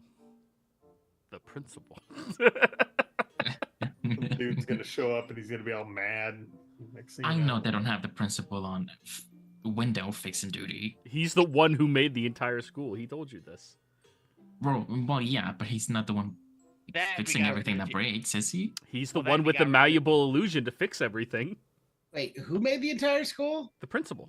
The principal. The dude's gonna show up and he's gonna be all mad. Next thing I you know they don't have the principal on window fixing duty. He's the one who made the entire school. He told you this. Well, yeah, but he's not the one That we fixing got everything that rid of. breaks, is he? He's the Well, then one we with got the rid of- malleable illusion to fix everything. Wait, who made the entire school? The principal.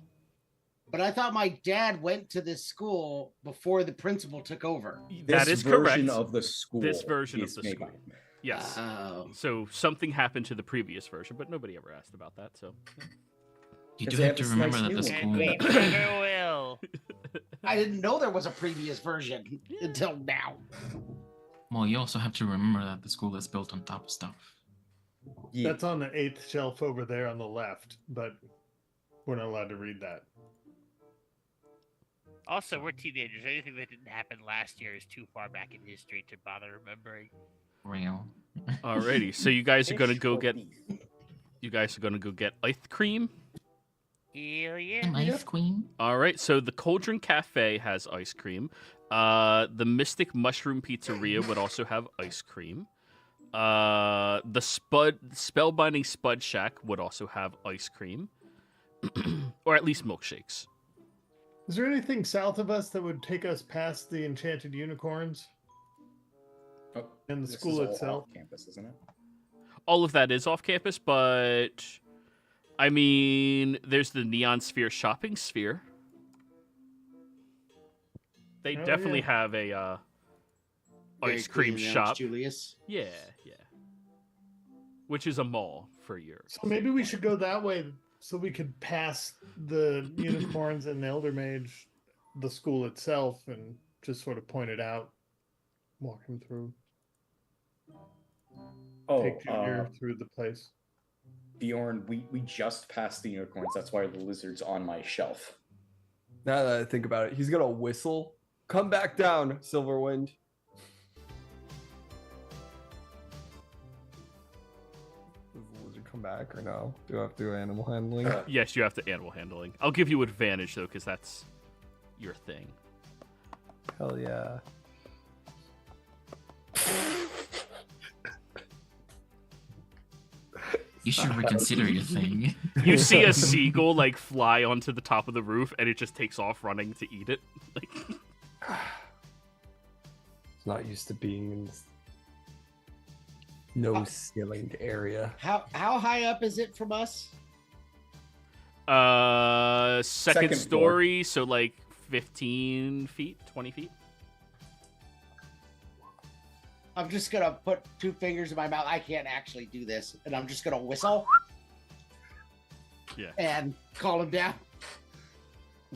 But I thought my dad went to this school before the principal took over. That This is correct. version of the school. This version of is the made school. by him. Yes. Oh. So something happened to the previous version, but nobody ever asked about that. So You Because do they have have to this remember nice that the new And school. we never will. I didn't know there was a previous version until now. Well, you also have to remember that the school is built on top of stuff. Yeah. That's on the 8th shelf over there on the left, but we're not allowed to read that. Also, we're teenagers. Anything that didn't happen last year is too far back in history to bother remembering. Real. alrighty. So you guys are gonna Fish go or get. beef? You guys are gonna go get ice cream. Hell yeah. An ice queen? All right. So the Cauldron Cafe has ice cream. The Mystic Mushroom Pizzeria would also have ice cream. The Spellbinding Spud Shack would also have ice cream, or at least milkshakes. Is there anything south of us that would take us past the enchanted unicorns Oh, and the this school is all itself? off campus, isn't it? All of that is off campus, but I mean, there's the Neon Sphere Shopping Sphere. They Oh, definitely yeah. have a Very ice cream clean, shop. Julius. Yeah. Which is a mall for Europe. So maybe we should go that way so we could pass the unicorns and the Eldermage, the school itself, and just sort of point it out, walk him through, Oh, take Junior through the place. Bjorn, we just passed the unicorns. That's why the lizard's on my shelf. Now that I think about it, he's gonna whistle. Come back down, Silverwind. Does the lizard come back or no? Do I have to do animal handling? Yes, you have to animal handling. I'll give you advantage though, because that's your thing. Hell yeah. You should reconsider your thing. You see a seagull like fly onto the top of the roof, and it just takes off running to eat it. Like, It's not used to being in this no ceilinged area. How high up is it from us? second Second floor. story, so like 15 feet, 20 feet. I'm just gonna put 2 fingers in my mouth. I can't actually do this, and I'm just gonna whistle. Yeah. And call him down.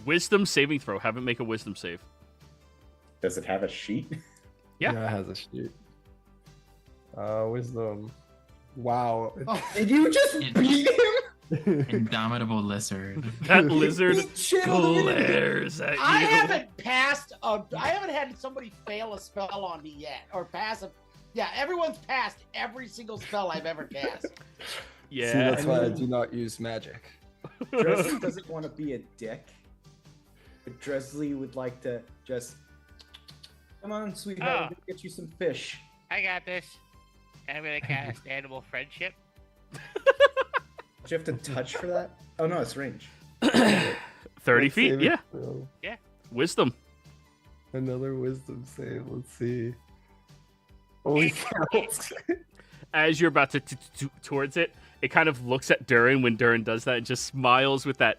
Wisdom saving throw. Have him make a wisdom save. Does it have a sheet? Yeah. Yeah, it has a sheet. Wisdom. Wow. Oh, Did you just beat him? Indomitable lizard. That lizard Beat shit out of him. glares at you. I haven't had somebody fail a spell on me yet, or pass a. Yeah, everyone's passed every single spell I've ever cast. Yeah. See, that's why I do not use magic. Dresley doesn't want to be a dick, but Dresley would like to just. Come on, sweetheart, I'm gonna get you some fish. I got this. I'm gonna cast Animal Friendship. Do you have to touch for that? Oh no, it's range. 30 feet, Saving yeah. throw. Wisdom. Another wisdom save. Let's see. Holy cow. As you're about to towards it, it kind of looks at Durin when Durin does that and just smiles with that.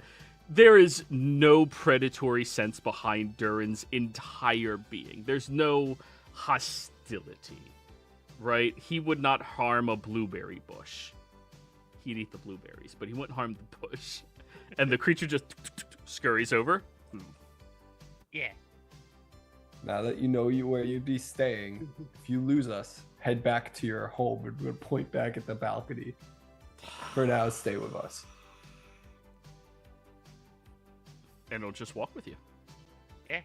There is no predatory sense behind Durin's entire being. There's no hostility, right? He would not harm a blueberry bush. He'd eat the blueberries, but he wouldn't harm the bush. And the creature just scurries over. Yeah. Now that you know where you'd be staying, if you lose us, head back to your home and we'll point back at the balcony. For now, stay with us. And it'll just walk with you. Yeah.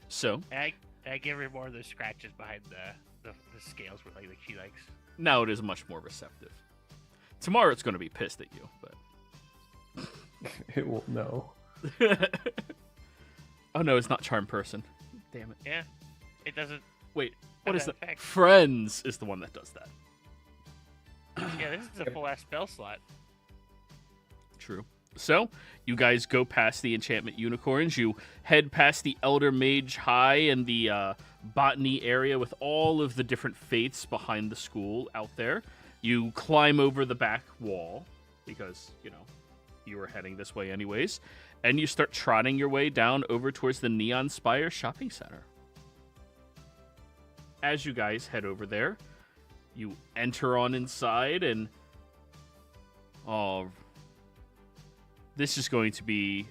So, I give her more of those scratches behind the scales where like she likes. now it is much more receptive. Tomorrow it's going to be pissed at you, but... It will know. Oh no, it's not Charm Person. Damn it. Yeah. It doesn't. Wait, what have is that that? effect. Friends is the one that does that. Yeah, this is a full ass spell slot. True. So, you guys go past the Enchantment Unicorns. You head past the Eldermage High and the Botany area with all of the different faiths behind the school out there. You climb over the back wall because, you know, you were heading this way anyways. And you start trotting your way down over towards the Neon Spire Shopping Center. As you guys head over there, you enter on inside and... Oh, this is going to be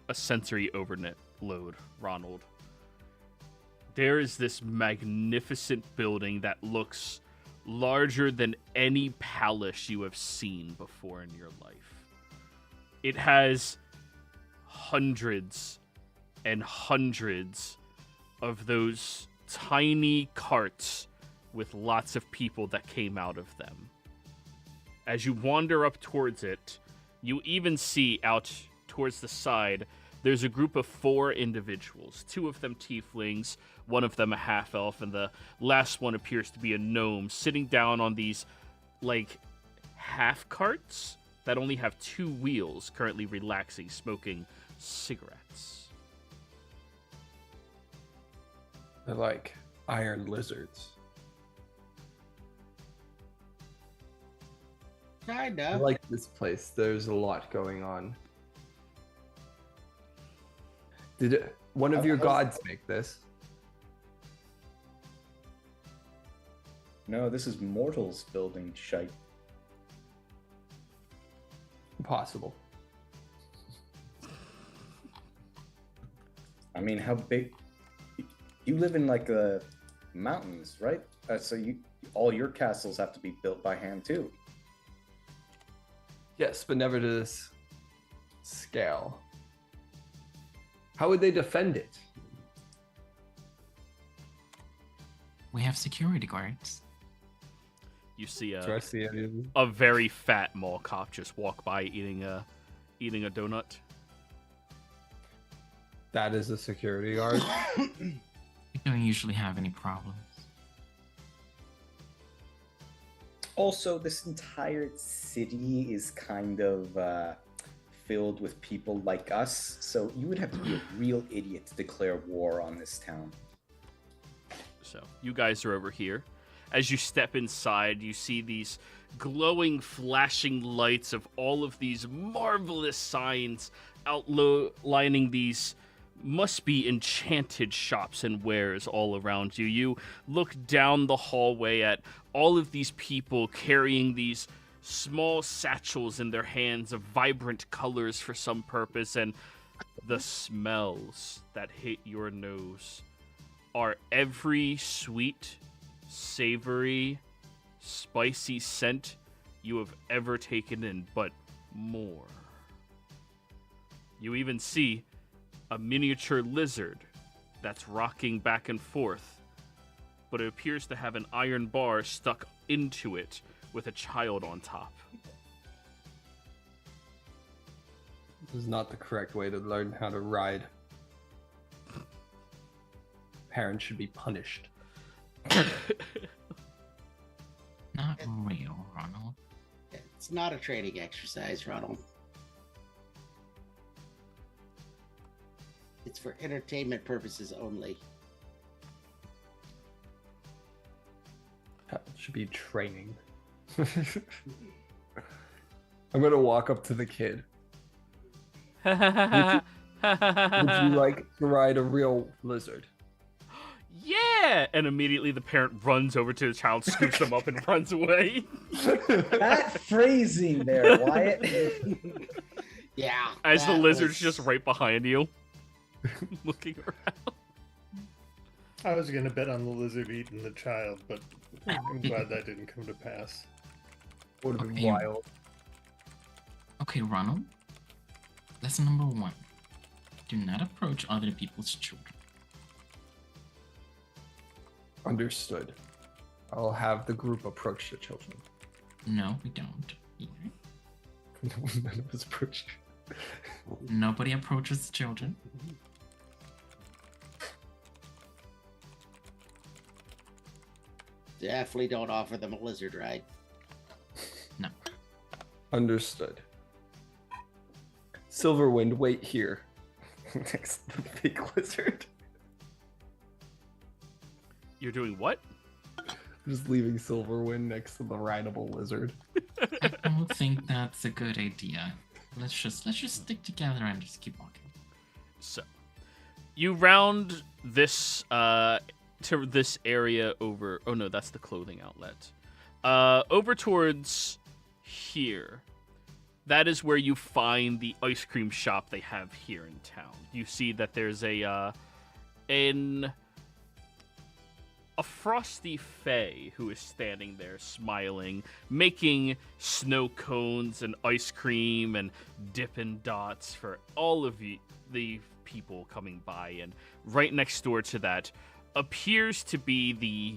a sensory overload, Ronald. There is this magnificent building that looks larger than any palace you have seen before in your life. It has hundreds and hundreds of those tiny carts with lots of people that came out of them. As you wander up towards it, you even see out towards the side, there's a group of 4 individuals. 2 of them tieflings, 1 of them a half-elf, and the last one appears to be a gnome, sitting down on these, like, half-carts that only have 2 wheels, currently relaxing, smoking cigarettes. They're like iron lizards. I Kinda. like this place. There's a lot going on. Did one of your gods make this? No, this is mortals building shite. Impossible. I mean, how big? You live in like the mountains, right? So all your castles have to be built by hand too. Yes, but never to this scale. How would they defend it? We have security guards. You see Do I see any of them? a very fat mall cop just walk by eating a donut. That is a security guard. We don't usually have any problems. Also, this entire city is kind of filled with people like us, so you would have to be a real idiot to declare war on this town. So you guys are over here. As you step inside, you see these glowing, flashing lights of all of these marvelous signs outlining these must be enchanted shops and wares all around you. You look down the hallway at all of these people carrying these small satchels in their hands of vibrant colors for some purpose, and the smells that hit your nose are every sweet, savory, spicy scent you have ever taken in, but more. You even see a miniature lizard that's rocking back and forth, but it appears to have an iron bar stuck into it with a child on top. This is not the correct way to learn how to ride. Parents should be punished. Not real, Ronald. It's not a training exercise, Ronald. It's for entertainment purposes only. That should be training. I'm gonna walk up to the kid. Would you like to ride a real lizard? Yeah! And immediately the parent runs over to the child, scoops them up, and runs away. That phrasing there, Wyatt. Yeah. As the that lizard's was- just right behind you, looking around. I was gonna bet on the lizard eating the child, but I'm glad that didn't come to pass. Would have been Okay. wild. Okay, Ronald. Lesson number 1. Do not approach other people's children. Understood. I'll have the group approach the children. No, we don't. Either. None of us approach. Nobody approaches the children. Definitely don't offer them a lizard ride. No. Understood. Silverwind, wait here. Next to the big lizard. You're doing what? Just leaving Silverwind next to the rideable lizard. I don't think that's a good idea. Let's just stick together and just keep walking. So, you round this to this area over. Oh no, that's the clothing outlet. Over towards here. That is where you find the ice cream shop they have here in town. You see that there's a frosty fae who is standing there smiling, making snow cones and ice cream and Dippin' Dots for all of the people coming by. And right next door to that appears to be the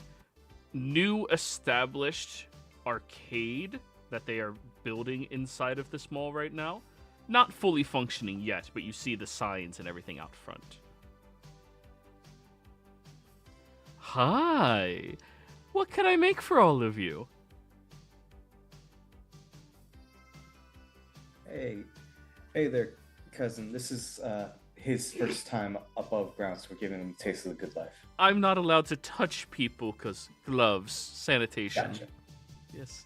new established arcade that they are building inside of this mall right now. Not fully functioning yet, but you see the signs and everything out front. Hi. What can I make for all of you? Hey there, cousin. This is his first time above ground, so we're giving him a taste of the good life. I'm not allowed to touch people because gloves, sanitation. Gotcha. Yes.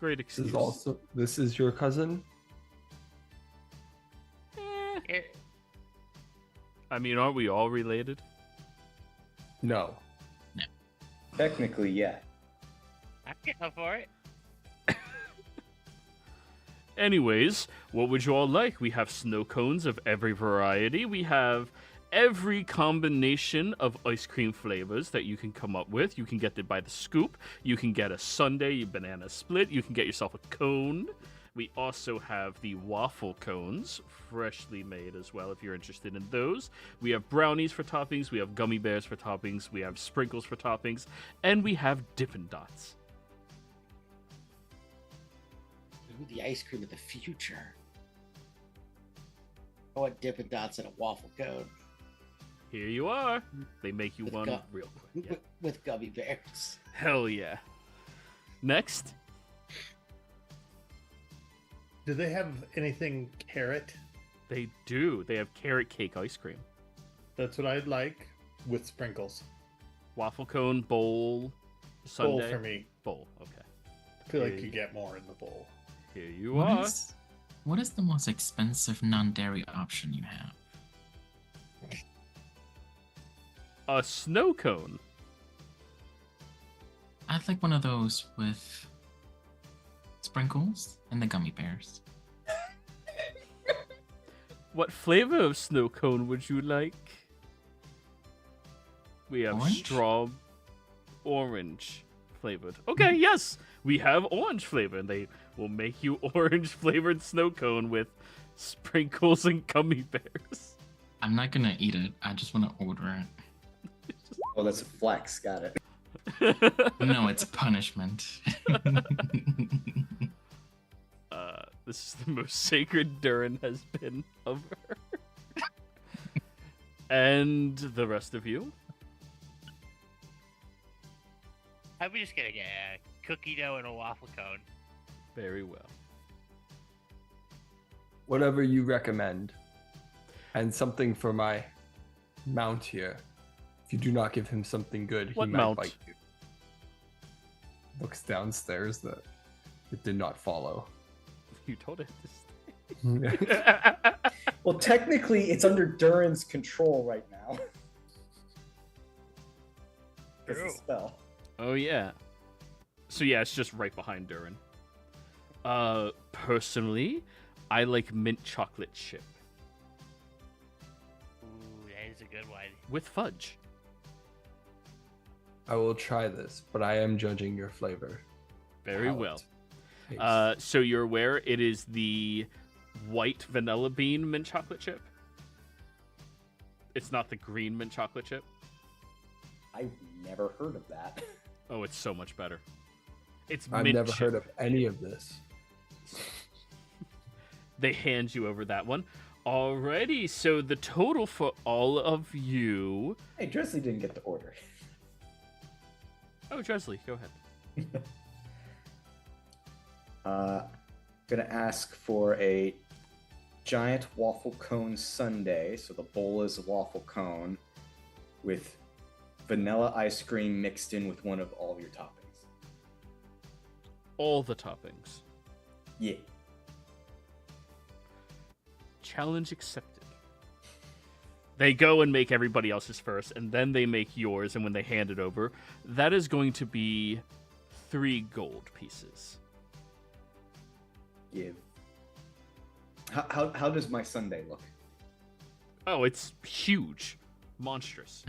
Great excuse. This is your cousin? Eh. I mean, aren't we all related? No. Technically, yeah. I'm going for it. Anyways, what would you all like? We have snow cones of every variety. We have every combination of ice cream flavors that you can come up with. You can get it by the scoop. You can get a sundae, a banana split. You can get yourself a cone. We also have the waffle cones, freshly made as well, if you're interested in those. We have brownies for toppings. We have gummy bears for toppings. We have sprinkles for toppings. And we have Dippin' Dots. Ooh, the ice cream of the future. I want Dippin' Dots in a waffle cone Here you are. They make you With one gu- real quick. Yeah. with gummy bears. Hell yeah. Next. Do they have anything carrot? They do. They have carrot cake ice cream. That's what I'd like with sprinkles. Waffle cone, bowl, sundae. Bowl for me. Bowl, okay. I feel like Hey. you get more in the bowl. Here you What are. is the most expensive non-dairy option you have? A snow cone. I'd like one of those with sprinkles and the gummy bears. What flavor of snow cone would you like? We have Orange? orange flavored. Okay, yes, we have orange flavor, and they will make you orange flavored snow cone with sprinkles and gummy bears. I'm not gonna eat it. I just want to order it. Oh, that's a flex. Got it. No, it's punishment. This is the most sacred Durin has been of her. And the rest of you? I'm just gonna get a cookie dough and a waffle cone. Very well. Whatever you recommend. And something for my mount here. If you do not give him something good, What he might mount? bite you. Looks downstairs that it did not follow. You told it to Yeah. stay. Well, technically, it's under Durin's control right now. It's a True. spell. Oh yeah. So yeah, it's just right behind Durin. Personally, I like mint chocolate chip Ooh, that is a good one. with fudge. I will try this, but I am judging your flavor. Very Palate. well. Taste. So you're aware it is the white vanilla bean mint chocolate chip. It's not the green mint chocolate chip. I've never heard of that. Oh, it's so much better. It's I've mint never chip. heard of any of this. They hand you over that one. Alrighty, so the total for all of you. Hey, Dresley didn't get the order. Oh, Dresley, go ahead. Gonna ask for a giant waffle cone sundae. So the bowl is a waffle cone with vanilla ice cream mixed in with one of all of your toppings. All the toppings. Yeah. Challenge accepted. They go and make everybody else's first, and then they make yours, and when they hand it over, that is going to be 3 gold pieces. Give. How does my sundae look? Oh, it's huge. Monstrous.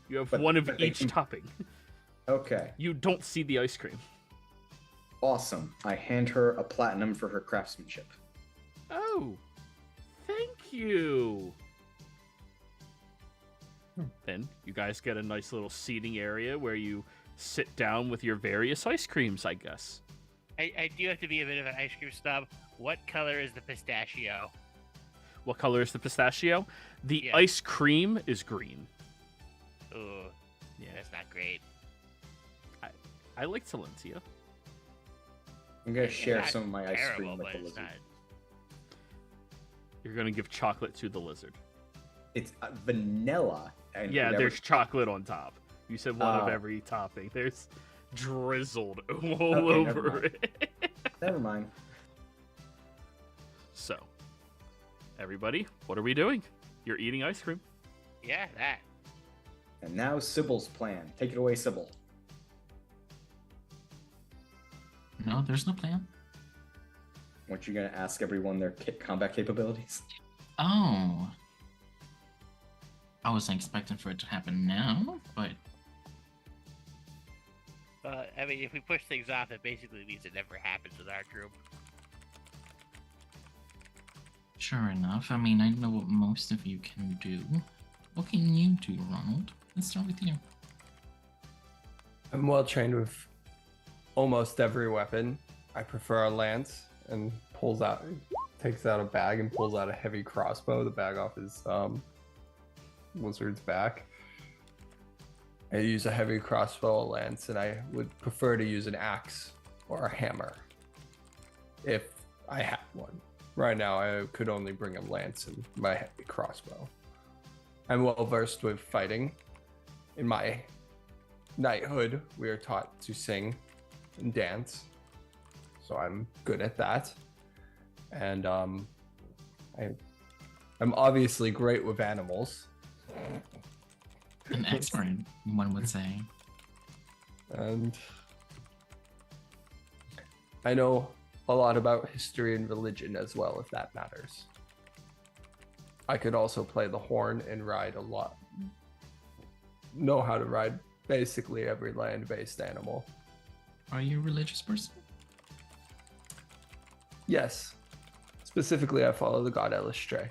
You have But- one of but they each can- topping. Okay. You don't see the ice cream. Awesome. I hand her a platinum for her craftsmanship. Oh, thank you. Then you guys get a nice little seating area where you sit down with your various ice creams, I guess. I do have to be a bit of an ice cream snob. What color is the pistachio? What color is the pistachio? The Yeah. ice cream is green. Ooh, Yeah, that's not great. I like Silencia. I'm gonna It's share not some of my ice terrible, cream with but the it's lizard. not. You're gonna give chocolate to the lizard. It's vanilla. And Yeah, whatever- there's chocolate on top. You said one of Oh. every topping. There's drizzled all Okay, never over mind. it. Never mind. So, everybody, what are we doing? You're eating ice cream. Yeah, that. And now Sybil's plan. Take it away, Sybil. No, there's no plan. Weren't you gonna ask everyone their combat capabilities? Oh. I wasn't expecting for it to happen now, but I mean, if we push things off, it basically means it never happens with our group. sure enough. I mean, I know what most of you can do. What can you do, Ronald? Let's start with you. I'm well trained with almost every weapon. I prefer a lance, and takes out a bag and pulls out a heavy crossbow. The bag off his wizard's back. I use a heavy crossbow, a lance, and I would prefer to use an axe or a hammer if I had one. Right now, I could only bring a lance and my heavy crossbow. I'm well versed with fighting. In my knighthood, we are taught to sing and dance, so I'm good at that. And I'm obviously great with animals. An expert, one would say. And I know a lot about history and religion as well, if that matters. I could also play the horn and ride a lot. Know how to ride basically every land-based animal. Are you a religious person? Yes. Specifically, I follow the god Elistray.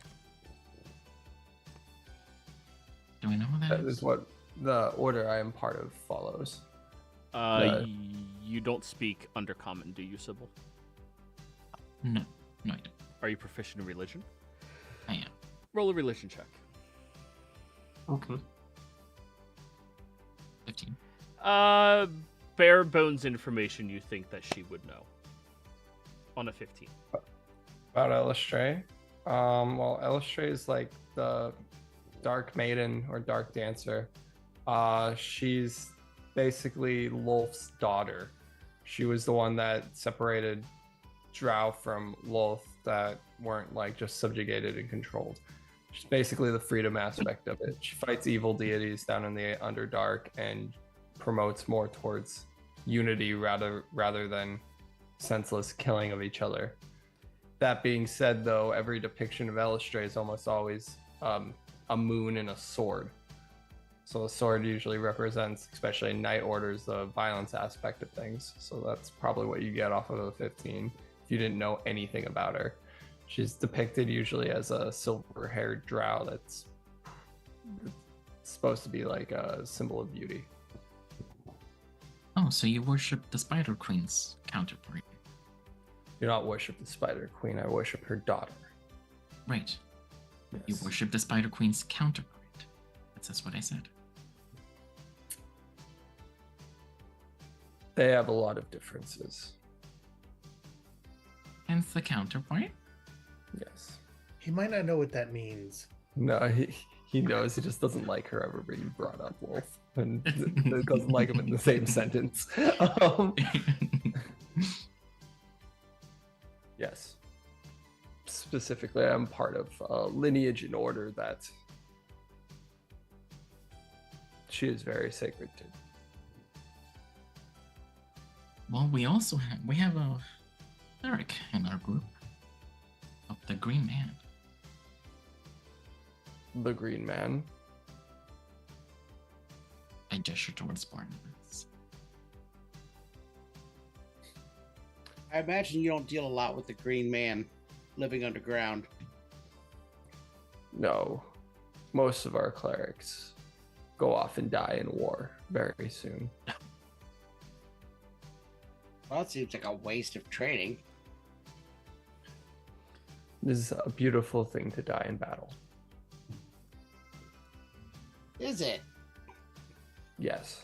Do we know who That is what the order I am part of follows. You don't speak Undercommon, do you, Sybil? No, I don't. Are you proficient in religion? I am. Roll a religion check. Okay. 15. Bare bones information you think that she would know. On a 15. About Elistray? Well, Elistray is like the Dark Maiden or Dark Dancer. She's basically Lolth's daughter. She was the one that separated Drow from Lolth that weren't like just subjugated and controlled. She's basically the freedom aspect of it. She fights evil deities down in the Underdark and promotes more towards unity rather than senseless killing of each other. That being said, though, every depiction of Elistray is almost always a moon and a sword. So the sword usually represents, especially in Night Orders, the violence aspect of things. So that's probably what you get off of a 15 if you didn't know anything about her. She's depicted usually as a silver-haired drow that's supposed to be like a symbol of beauty. Oh, so you worship the Spider Queen's counterpart. Do not worship the Spider Queen, I worship her daughter. Right. Yes. You worship the Spider Queen's counterpart. That's what I said. They have a lot of differences. Hence the counterpart? Yes. He might not know what that means. No, he knows. He just doesn't like her ever being brought up, Wolf, and doesn't like him in the same sentence. Yes. Specifically, I'm part of a lineage and order that she is very sacred to. Well, we have a cleric in our group of the Green Man. The Green Man. I gesture towards Barnabas. I imagine you don't deal a lot with the Green Man living underground. No. Most of our clerics go off and die in war very soon. Well, it seems like a waste of training. This is a beautiful thing to die in battle. Is it? Yes.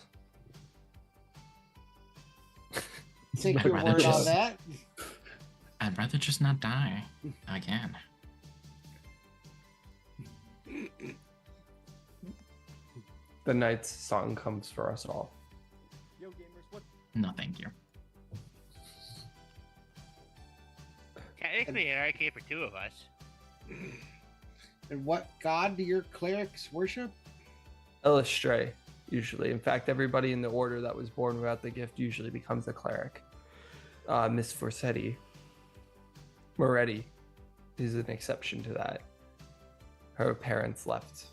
Take your word on that. I'd rather just not die again. The knight's song comes for us all. Yo, gamers, what? No, thank you. Technically, an arcade for two of us. And what god do your clerics worship? Elistray, usually. In fact, everybody in the order that was born without the gift usually becomes a cleric. Miss Moretti is an exception to that. Her parents left.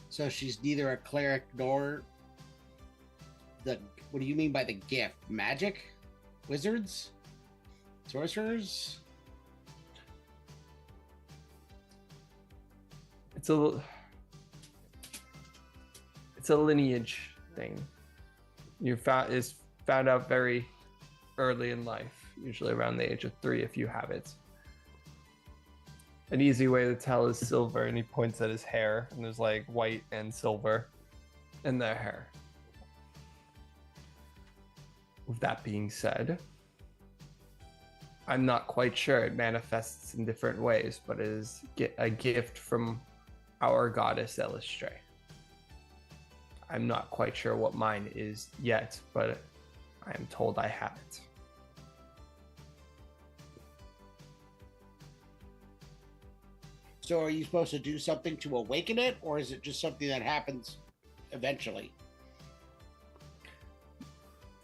So she's neither a cleric nor the... What do you mean by the gift? Magic? Wizards? Sorcerers? It's a lineage thing. It's found out very early in life, usually around the age of 3 if you have it. An easy way to tell is silver, and he points at his hair, and there's like white and silver in their hair. With that being said, I'm not quite sure. It manifests in different ways, but it is a gift from our goddess Elistray. I'm not quite sure what mine is yet, but I am told I have it. So are you supposed to do something to awaken it, or is it just something that happens eventually?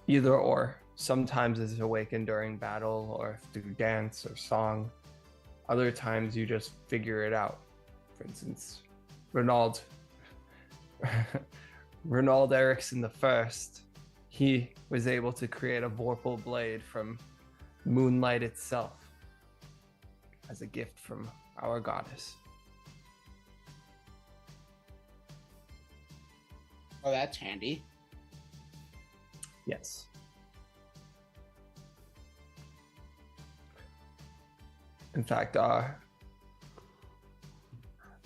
Either or. Sometimes it's awakened during battle or through dance or song. Other times you just figure it out. For instance, Renaud Erickson the First, he was able to create a vorpal blade from moonlight itself as a gift from our goddess. Oh, that's handy. Yes. In fact,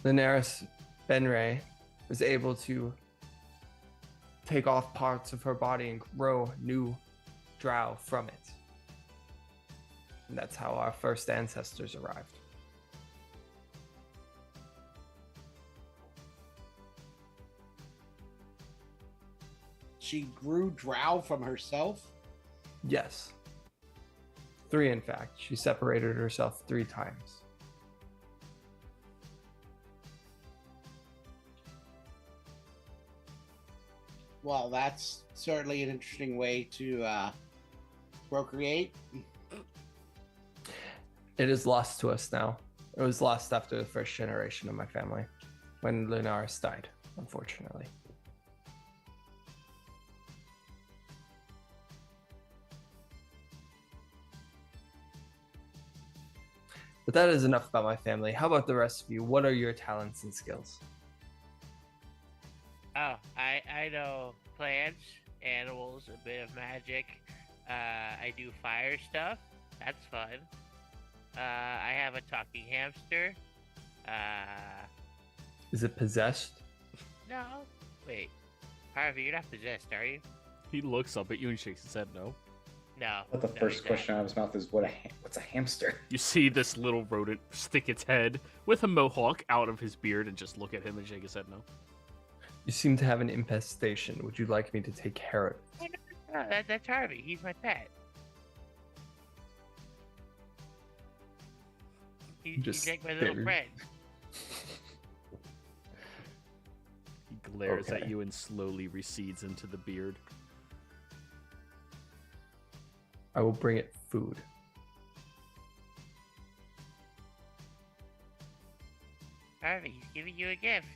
Linares Benray was able to take off parts of her body and grow new drow from it. And that's how our first ancestors arrived. She grew drow from herself? Yes. 3, in fact. She separated herself 3 times. Well, that's certainly an interesting way to procreate. It is lost to us now. It was lost after the first generation of my family, when Linares died, unfortunately. But that is enough about my family. How about the rest of you? What are your talents and skills? Oh, I know plants, animals, a bit of magic. I do fire stuff. That's fun. I have a talking hamster. Is it possessed? No. Wait. Harvey, you're not possessed, are you? He looks up at you and shakes his head no. No. But the no, first he's question not. out of his mouth is, what's a hamster? You see this little rodent stick its head with a mohawk out of his beard and just look at him and shake his head no. You seem to have an infestation. Would you like me to take care of it? No, that's Harvey. He's my pet. He's like my little stared. friend. He glares at Okay. you and slowly recedes into the beard. I will bring it food. Harvey, he's giving you a gift.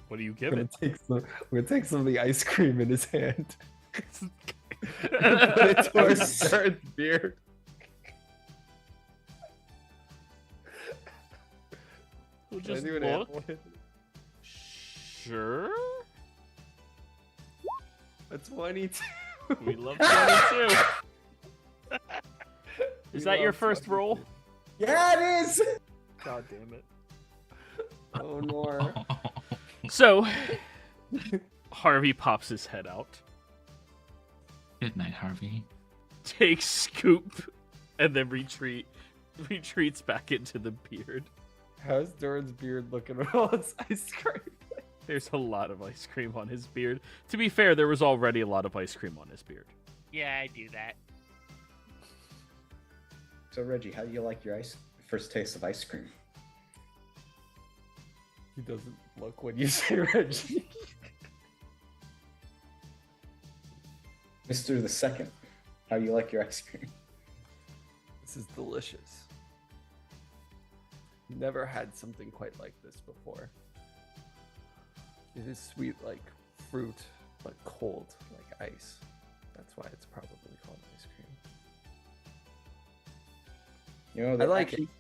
What do you I'm give gonna take some of the ice cream in his hand. it? Put it towards Jared's beard. We'll Can I just do an look. animal hit? Sure. A 22. We love 22. Is We that your love first 22. roll? Yeah, it is! God damn it. Oh no. So, Harvey pops his head out, Good night, Harvey. takes scoop, and then retreats back into the beard. How's Duran's beard looking with all its ice cream? There's a lot of ice cream on his beard. To be fair, there was already a lot of ice cream on his beard. Yeah, I do that. So, Reggie, how do you like your first taste of ice cream? He doesn't look when you say Reggie. Mr. the Second, how do you like your ice cream? This is delicious. Never had something quite like this before. It is sweet like fruit, but cold like ice. That's why it's probably called ice cream. You know, I they like actually it.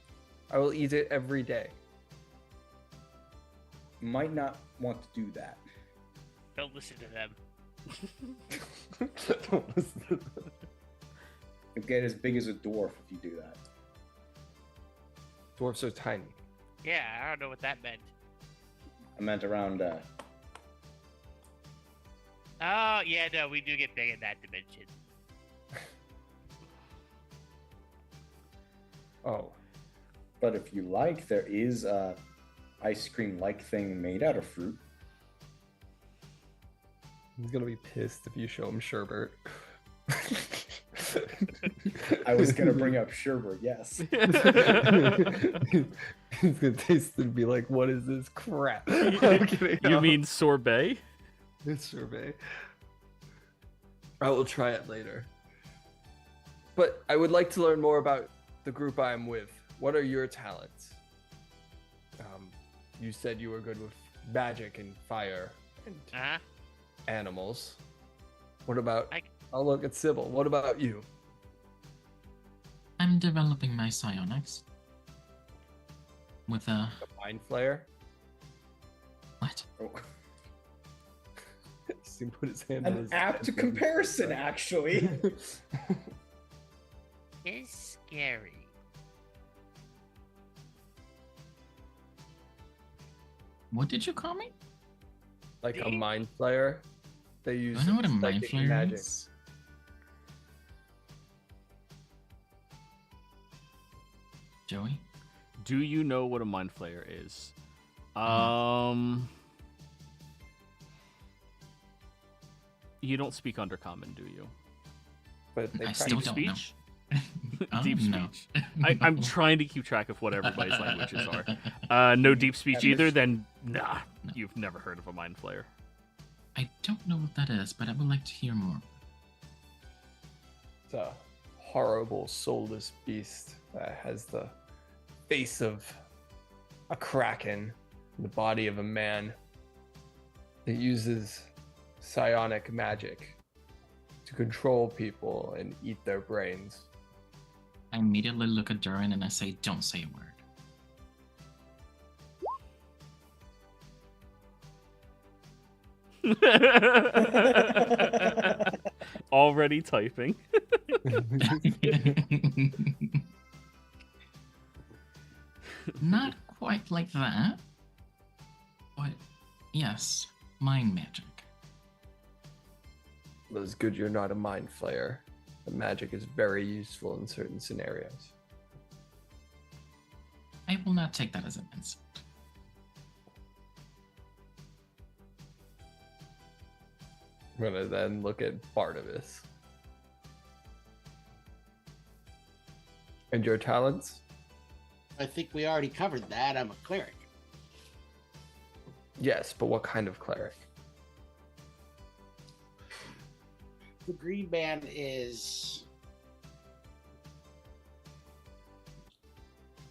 I will eat it every day. might not want to do that. Don't listen to them. Don't listen to them. You'll get as big as a dwarf if you do that. Dwarfs are tiny. Yeah, I don't know what that meant. I meant around, Oh, yeah, no, we do get big in that dimension. Oh, but if you like, there is a ice cream-like thing made out of fruit. he's gonna be pissed if you show him sherbet. I was gonna bring up sherbet, yes. He's gonna taste it and be like, "What is this crap?" I'm kidding. You mean sorbet? It's sorbet. I will try it later. But I would like to learn more about the group I am with. What are your talents? You said you were good with magic and fire and animals. What about... I'll look at Sybil. What about you? I'm developing my psionics. With a... Mind flayer? What? Oh. He put his hand in An his apt comparison, actually. It's scary. What did you call me? Like a mind flayer. They use I know what a mind psychic flayer magic. is. Joey? Do you know what a mind flayer is? You don't speak Undercommon, do you? But they I practice- still Deep don't know. speech? Oh, Deep no. speech. I'm trying to keep track of what everybody's languages are. No deep speech either, then nah, you've never heard of a mind flayer. I don't know what that is, but I would like to hear more. It's a horrible, soulless beast that has the face of a kraken, the body of a man. It uses psionic magic to control people and eat their brains. I immediately look at Durin and I say, don't say a word. Already typing. Not quite like that. But yes, mind magic. Well, it's good you're not a mind flayer. The magic is very useful in certain scenarios. I will not take that as an insult. I'm gonna then look at Barnabas. And your talents? I think we already covered that. I'm a cleric. Yes, but what kind of cleric? The green man is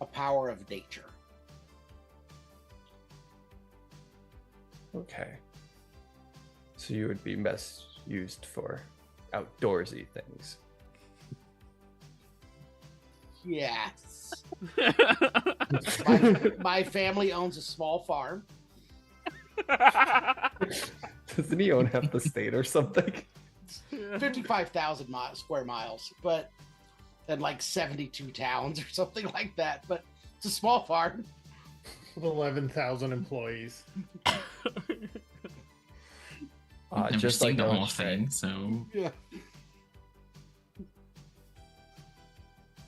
a power of nature. Okay. So you would be best used for outdoorsy things. Yes. My family owns a small farm. Doesn't he own half the state or something? 55,000 square miles, but then like 72 towns or something like that. But it's a small farm. With 11,000 employees. I've never just seen like the whole Illustrate. thing, so Yeah.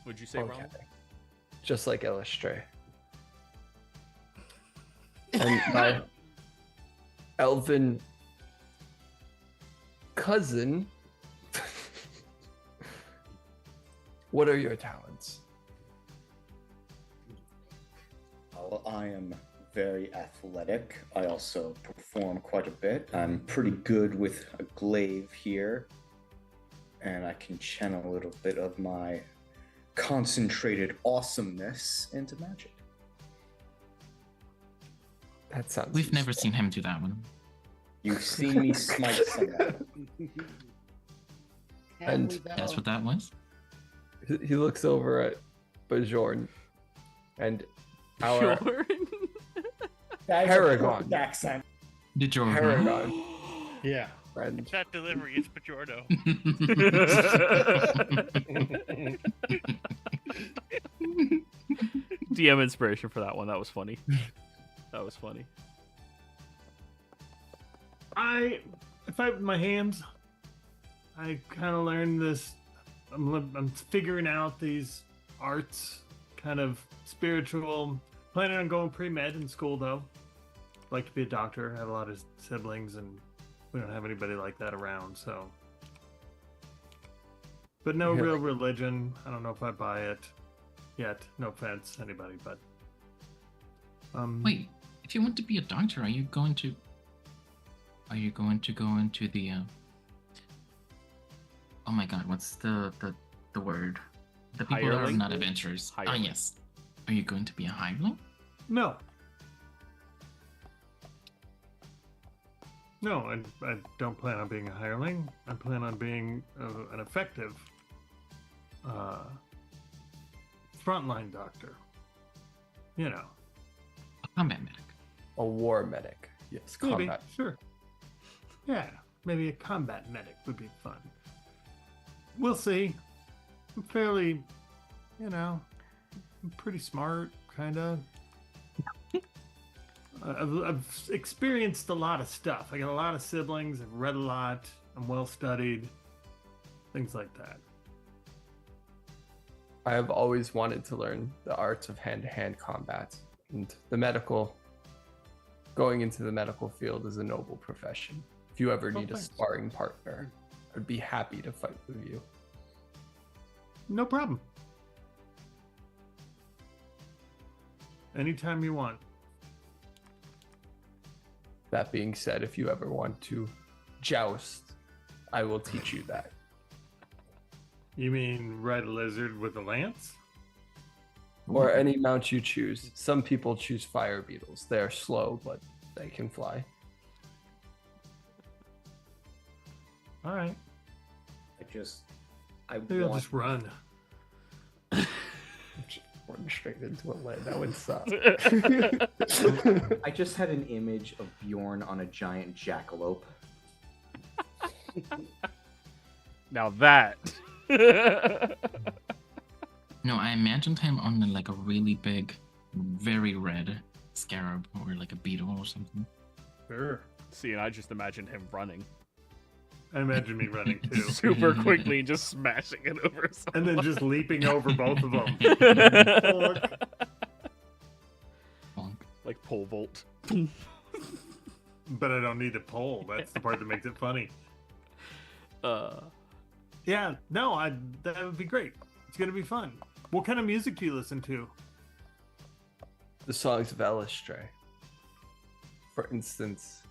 Would you say Okay. wrong? Just like Illustrate. And my elven cousin. What are your talents? Well, I am very athletic. I also perform quite a bit. I'm pretty good with a glaive here. And I can channel a little bit of my concentrated awesomeness into magic. That sounds. we've never useful. seen him do that one. You've seen me smite someone. And That's what that was? He looks over at Bajorn and our Sure. That is a Paragon. perfect accent. Did you Paragon Yeah. friend. It's not delivery, it's Pajordo. DM inspiration for that one. That was funny. That was funny. If I my hands, I kind of learned this. I'm figuring out these arts, kind of spiritual. Planning on going pre-med in school though. Like to be a doctor. I have a lot of siblings, and we don't have anybody like that around. So But no You're real like- religion. I don't know if I buy it yet. No offense, anybody, but Wait, if you want to be a doctor, are you going to go into the oh my god, what's the word? The people that are Hireling? not adventurers. Ah, Hireling. yes. Are you going to be a hireling? no. No, I don't plan on being a hireling. I plan on being an effective frontline doctor. You know, A combat medic. A war medic. Yes, maybe, combat. sure. Yeah, maybe a combat medic would be fun. We'll see. I'm fairly, I'm pretty smart, kind of. I've experienced a lot of stuff. I got a lot of siblings. I've read a lot. I'm well studied. Things like that. I have always wanted to learn the arts of hand-to-hand combat, and going into the medical field is a noble profession. If you ever need a thanks. sparring partner, I'd be happy to fight with you. No problem. Anytime you want. That being said, if you ever want to joust, I will teach you that. You mean ride a lizard with a lance? Or any mount you choose. Some people choose fire beetles. They are slow, but they can fly. All right. I Maybe I'll want just run. Run straight into a lead. That would suck. I just had an image of Bjorn on a giant jackalope. Now that. No, I imagined him on like a really big, very red scarab or like a beetle or something. Sure. See, and I just imagine him running I imagine me running too. super quickly and just smashing it over And then just leaping over both of them. someone. Bonk. Like pole vault. But I don't need a pole. That's the part that makes it funny. Yeah, no, that would be great. It's gonna be fun. What kind of music do you listen to? The songs of Elistray. For instance,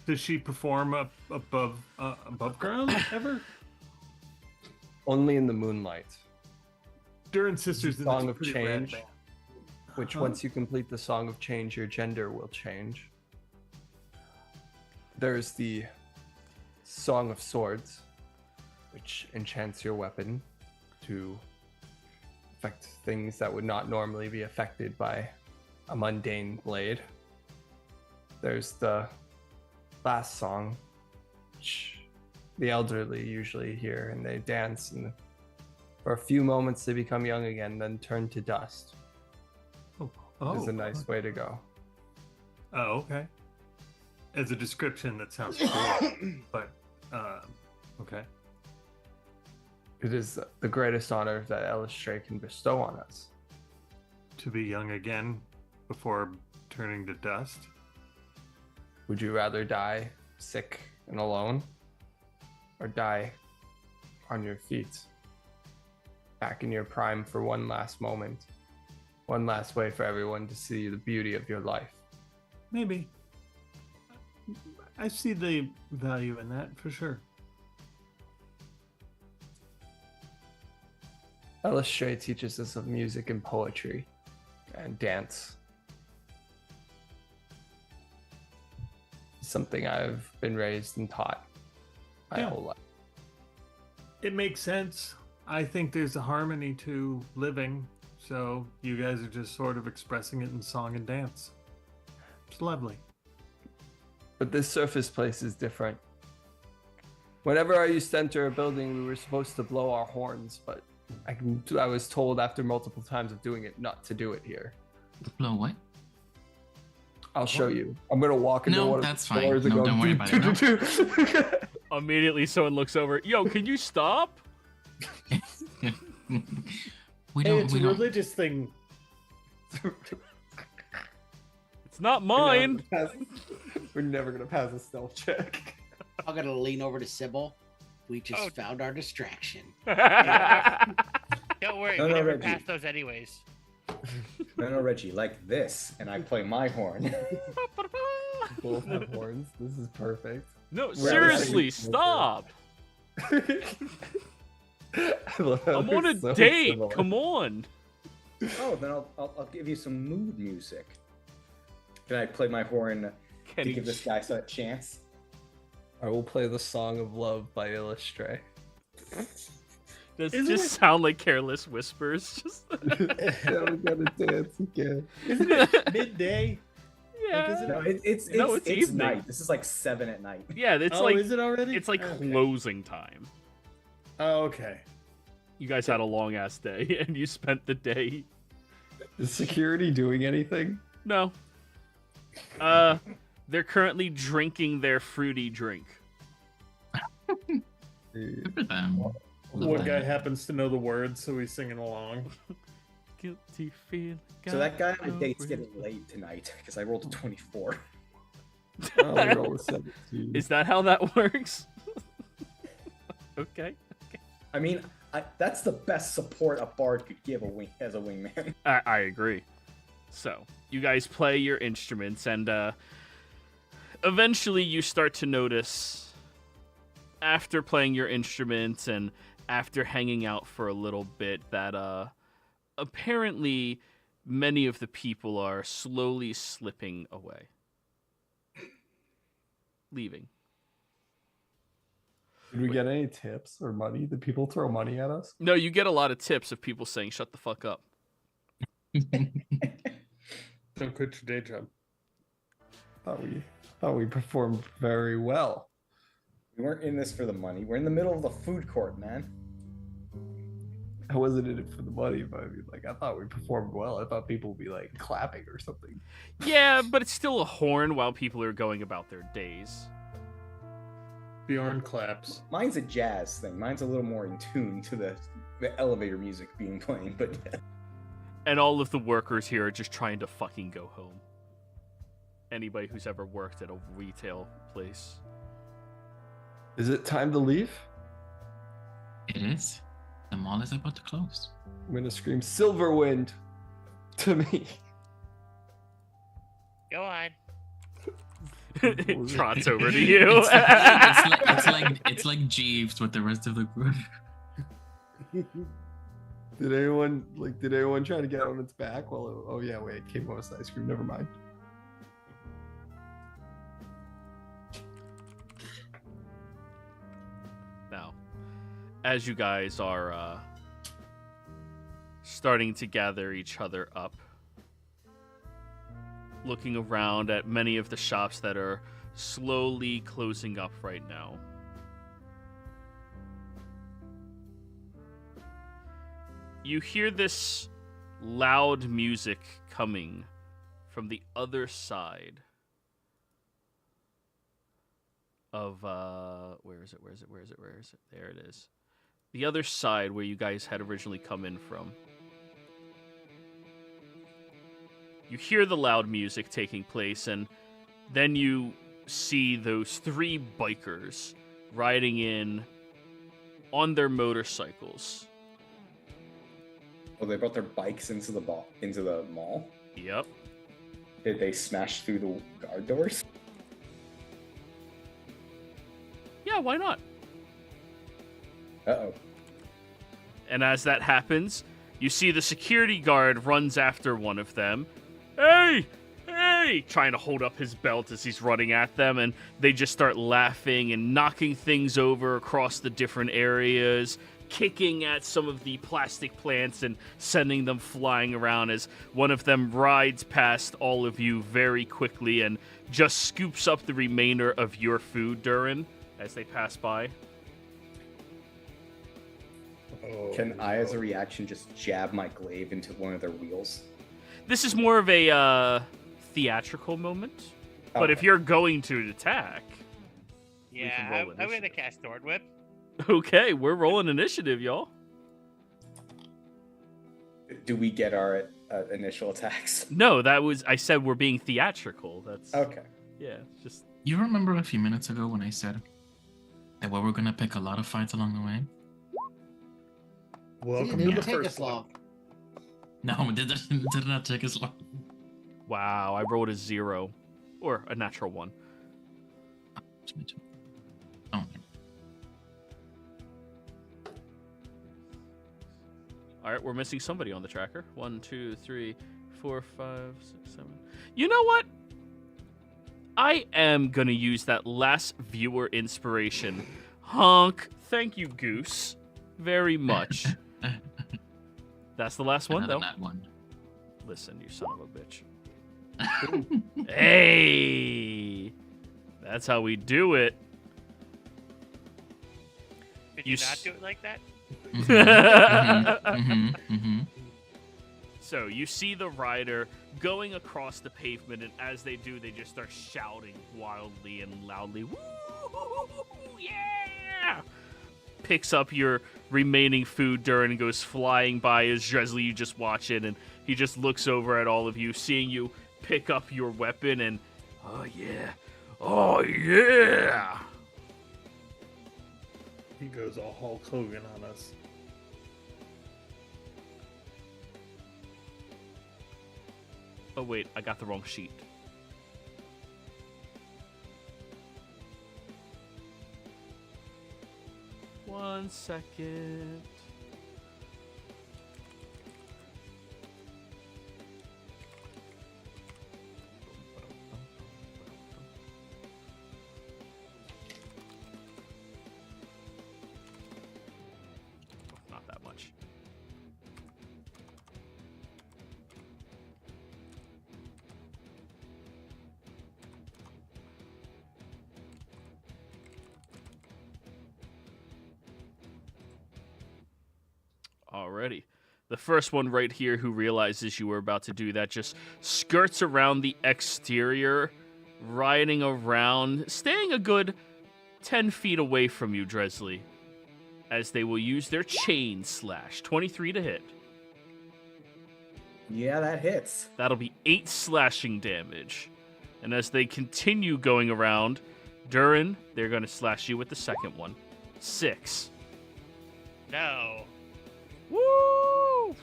Does she perform up above ground ever? only in the moonlight, Durin Sisters is Song a of pretty rad Change. band. which Uh-huh. once you complete the Song of Change, your gender will change. There's the Song of Swords, which enchants your weapon to affect things that would not normally be affected by a mundane blade. There's the last song, which the elderly usually hear, and they dance, and for a few moments they become young again, then turn to dust. Oh, Is a nice way to go. Oh, okay. As a description, that sounds cool. But, okay. It is the greatest honor that Elistray can bestow on us. To be young again before turning to dust. Would you rather die sick and alone, or die on your feet, back in your prime for one last moment, one last way for everyone to see the beauty of your life? Maybe. I see the value in that for sure. Elistray teaches us of music and poetry and dance. Something I've been raised and taught my Yeah. whole life. It makes sense. I think there's a harmony to living, so you guys are just sort of expressing it in song and dance. It's lovely. But this surface place is different. Whenever I used to enter a building, we were supposed to blow our horns, but I was told after multiple times of doing it not to do it here. Blow what? I'll show you. I'm gonna walk into No, one of that's the fine. doors and No, go. don't worry about it, Immediately, someone looks over. Yo, can you stop? we Hey, don't. it's We a don't. religious thing. It's not mine. We're never gonna pass a stealth check. I'm gonna lean over to Sybil. We just Oh. found our distraction. Don't worry, No, we no, never Reggie. passed those anyways. No, Reggie, like this, and I play my horn. Both have horns. This is perfect. No, We're seriously, actually- stop. I love how I'm on they're a so date. similar. Come on. Oh, then I'll give you some mood music. Can I play my horn Can to he give this guy a chance? I will play the Song of Love by Illustre. Does Isn't just it- sound like careless whispers? Just Now we gotta dance again. Isn't it midday? yeah. is it- No, it's No, it's evening. night. This is like 7 at night. Yeah, it's Oh, like is it already? it's like Okay. closing time. Oh, okay. You guys had a long ass day, and you spent the day. Is security doing anything? No. They're currently drinking their fruity drink. Good for them. One guy happens to know the words, so he's singing along. Guilty feeling. So that guy on no a date's words. getting laid tonight because I rolled a 24. Oh, we roll a 17. Is that how that works? Okay. I mean, that's the best support a bard could give as a wingman. I agree. So, you guys play your instruments, and eventually you start to notice, after playing your instruments and after hanging out for a little bit, that apparently many of the people are slowly slipping away. Leaving. Did we get any tips or money? Did people throw money at us? No, you get a lot of tips of people saying, shut the fuck up. Don't quit your day job. Thought we performed very well. We weren't in this for the money. We're in the middle of the food court, man. I wasn't in it for the money, but I mean, like, I thought we performed well. I thought people would be like clapping or something. Yeah, but it's still a horn while people are going about their days. Bjorn claps. Mine's a jazz thing. Mine's a little more in tune to the elevator music being played, but yeah. And all of the workers here are just trying to fucking go home. Anybody who's ever worked at a retail place. Is it time to leave? It is. The mall is about to close. I'm gonna scream Silverwind to me. Go on. It trots over to you. It's like Jeeves with the rest of the group. Did anyone try to get on its back? Well, oh yeah, wait, Kate wants ice cream. Never mind. Now, as you guys are starting to gather each other up, looking around at many of the shops that are slowly closing up right now, you hear this loud music coming from the other side of where is it? There it is. The other side where you guys had originally come in from. You hear the loud music taking place, and then you see those 3 bikers riding in on their motorcycles. Oh, they brought their bikes into the mall. Yep. Did they smash through the guard doors? Yeah, why not? Uh-oh. And as that happens, you see the security guard runs after one of them. Hey! Hey! Trying to hold up his belt as he's running at them, and they just start laughing and knocking things over across the different areas, kicking at some of the plastic plants and sending them flying around as one of them rides past all of you very quickly and just scoops up the remainder of your food, Durin, as they pass by. Can I, as a reaction, just jab my glaive into one of their wheels? This is more of a theatrical moment, but if Okay. you're going to attack, Yeah, roll I'm gonna initiative. cast Sword Whip. okay, we're rolling initiative, y'all. Do we get our initial attacks? No, I said we're being theatrical. That's Okay. yeah, just You remember a few minutes ago when I said that we were gonna pick a lot of fights along the way. Welcome it to didn't the take first us one. long. No, it did not take as long. Wow, I rolled a 0. Or a natural 1. Oh, Alright, we're missing somebody on the tracker. 1, 2, 3, 4, 5, 6, 7. You know what? I am gonna use that last viewer inspiration. Honk. Thank you, Goose. Very much. That's the last one, another though. nat one. Listen, you son of a bitch. Hey! That's how we do it. Could You you not s- do it like that? So you see the rider going across the pavement, and as they do, they just start shouting wildly and loudly. Woo! Yeah! Picks up your remaining food, Durin, and goes flying by as Dresley, you just watch it, and he just looks over at all of you, seeing you pick up your weapon, and oh yeah, oh yeah! He goes all Hulk Hogan on us. Oh wait, I got the wrong sheet. One second. Not that much. Alrighty. The first one right here who realizes you were about to do that just skirts around the exterior, riding around, staying a good 10 feet away from you, Dresley, as they will use their chain slash. 23 to hit. Yeah, that hits. That'll be 8 slashing damage. And as they continue going around, Durin, they're going to slash you with the second one. 6. No. Woo!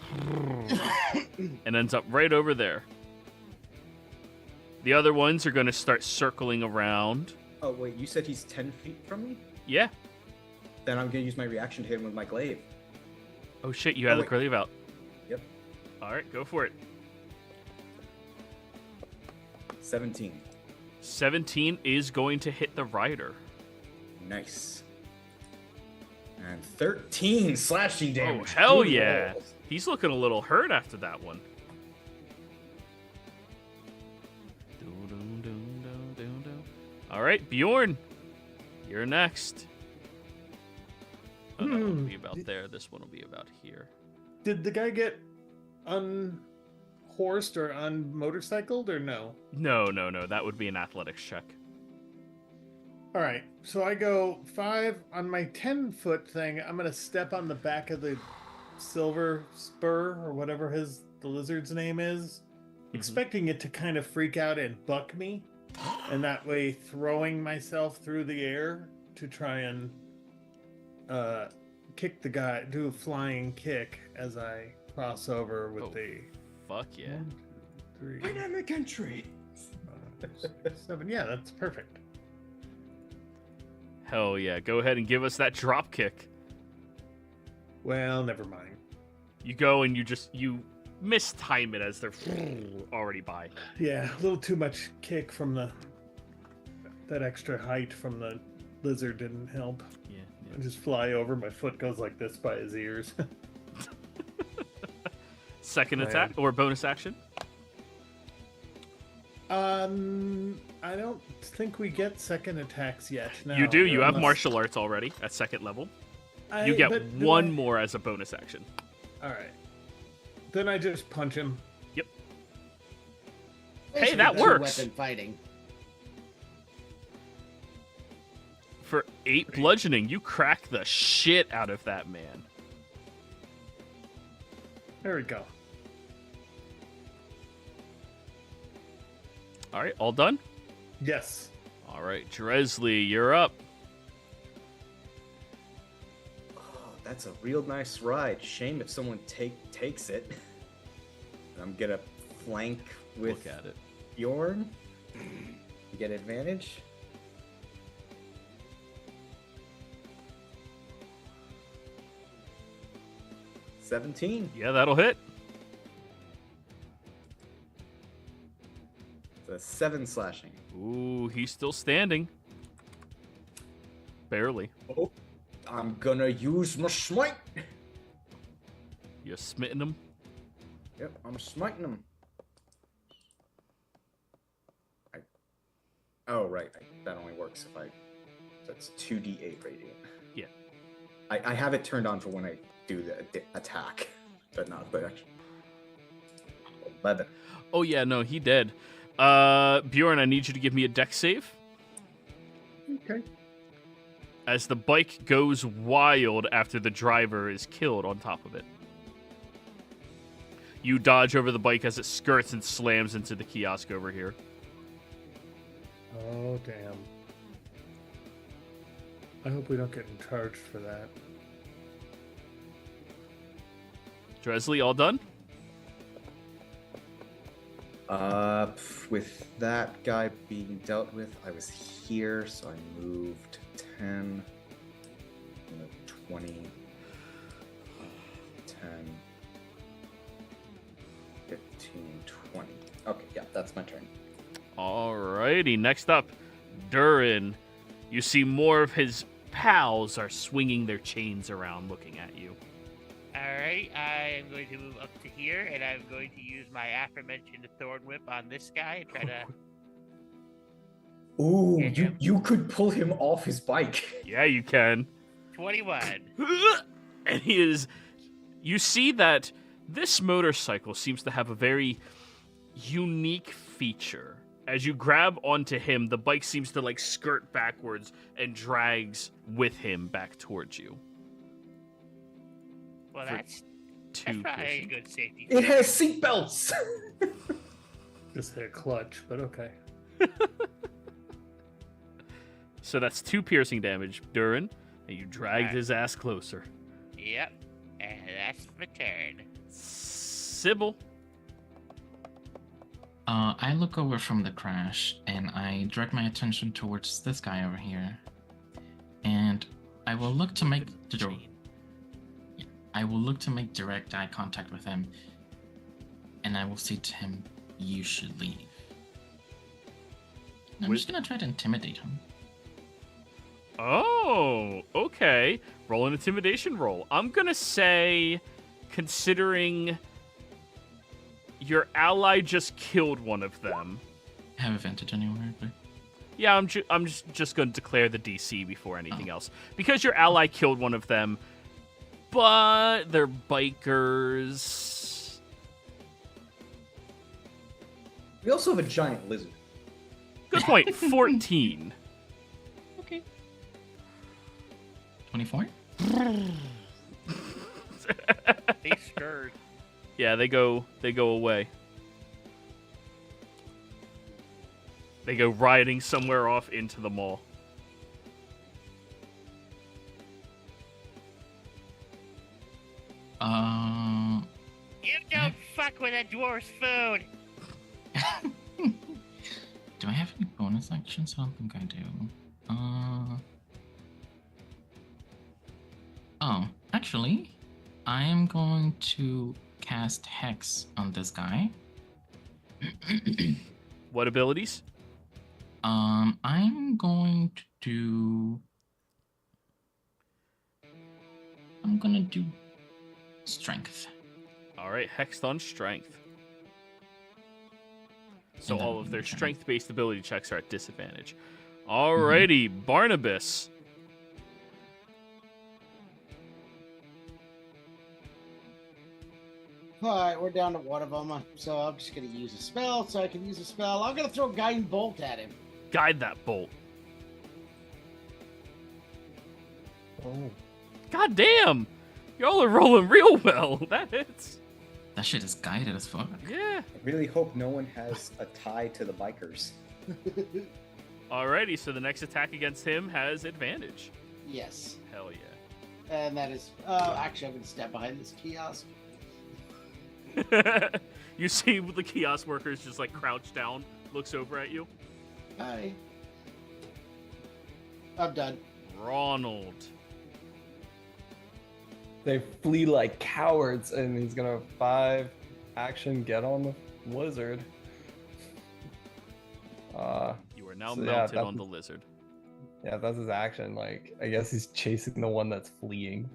And ends up right over there. The other ones are going to start circling around. Oh, wait, you said he's 10 feet from me? Yeah. Then I'm going to use my reaction to hit him with my glaive. Oh shit, you had the wait. glaive out. Yep. Alright, go for it. 17. 17 is going to hit the rider. Nice. And 13 slashing damage. Oh, hell Good yeah. rolls. He's looking a little hurt after that one. Alright, Bjorn. You're next. Oh, that one will be about there. This one will be about here. Did the guy get unhorsed or unmotorcycled or no? No. That would be an athletics check. All right, so I go 5 on my 10-foot thing. I'm gonna step on the back of the silver spur or whatever the lizard's name is, expecting it to kind of freak out and buck me, and that way throwing myself through the air to try and kick the guy, do a flying kick as I cross over with Oh. the Fuck yeah. 1, 2, 3, Dynamic entry. 5, 6, 7. Yeah, that's perfect. Hell yeah. Go ahead and give us that drop kick. Well, never mind. You go and you mistime it as they're already by. Yeah, a little too much kick from that extra height from the lizard didn't help. Yeah. I just fly over, my foot goes like this by his ears. Second Man. attack or bonus action? I don't think we get second attacks yet. No, You do. You have unless- martial arts already at second level. I- You get but do one I- more as a bonus action. All right. Then I just punch him. Hey, that Basically, works. Weapon fighting. For 8 bludgeoning, you crack the shit out of that man. There we go. All right, all done? Yes. All right, Dresley, you're up. That's a real nice ride. Shame if someone takes it. I'm gonna flank with Look at it. Bjorn. You get advantage. $17. Yeah, that'll hit. It's a 7 slashing. Ooh, he's still standing. Barely. Oh, I'm gonna use my smite. You're smitten him. Yep, I'm smiting him. Oh, right. That only works if I... That's 2d8 radiant. Yeah. I have it turned on for when I do the attack, but not the action. 11. Oh, yeah, no, he dead. Bjorn, I need you to give me a dex save. Okay. As the bike goes wild after the driver is killed on top of it. You dodge over the bike as it skirts and slams into the kiosk over here. Oh, damn. I hope we don't get charged for that. Dresley, all done? With that guy being dealt with, I was here, so I moved 10, 20, 10, 15, 20. Okay, yeah, that's my turn. Alrighty, next up, Durin. You see more of his pals are swinging their chains around looking at you. Alright, I am going to move up to here, and I'm going to use my aforementioned Thorn Whip on this guy and try to... Ooh, Yeah, Jim. you could pull him off his bike. Yeah, you can. 21. And he is... You see that this motorcycle seems to have a very unique feature. As you grab onto him, the bike seems to, like, skirt backwards and drags with him back towards you. Well, For that's Two probably a piercing. good safety. It has seatbelts. Just hit a clutch, but okay. So that's 2 piercing damage, Durin, and you dragged Alright. his ass closer. Yep, and that's my turn. Sybil. I look over from the crash and I direct my attention towards this guy over here, and I will look to make direct eye contact with him, and I will say to him, "You should leave." And I'm just gonna try to intimidate him. Oh, okay. Roll an intimidation roll. I'm gonna say, considering your ally just killed one of them. I have advantage anywhere, but Yeah, I'm just going to declare the DC before anything else. Because your ally killed one of them, but they're bikers. We also have a giant lizard. Good point. 14. okay. 24. They scared. Yeah, they go away. They go riding somewhere off into the mall. You don't fuck with a dwarf's food. Do I have any bonus actions? I don't think I do. Oh, actually, I am going to cast Hex on this guy. What abilities? I'm going to do... I'm gonna do Strength. All right, hexed on strength. So And that all will of be their my turn. strength-based ability checks are at disadvantage. Alrighty, Barnabas. All right, we're down to one of them, so I'm just gonna use a spell. So I can use a spell. I'm gonna throw Guiding Bolt at him. Guide that bolt. Oh. God damn! Y'all are rolling real well. That hits. That shit is guided as fuck. Yeah. I really hope no one has a tie to the bikers. Alrighty, so the next attack against him has advantage. Yes. Hell yeah. And that is actually I'm gonna step behind this kiosk. You see the kiosk workers just like crouch down, looks over at you. Hi. I'm done. Ronald. They flee like cowards, and he's gonna 5 action get on the lizard. You are now So, mounted yeah, on the lizard. Yeah, that's his action. Like, I guess he's chasing the one that's fleeing.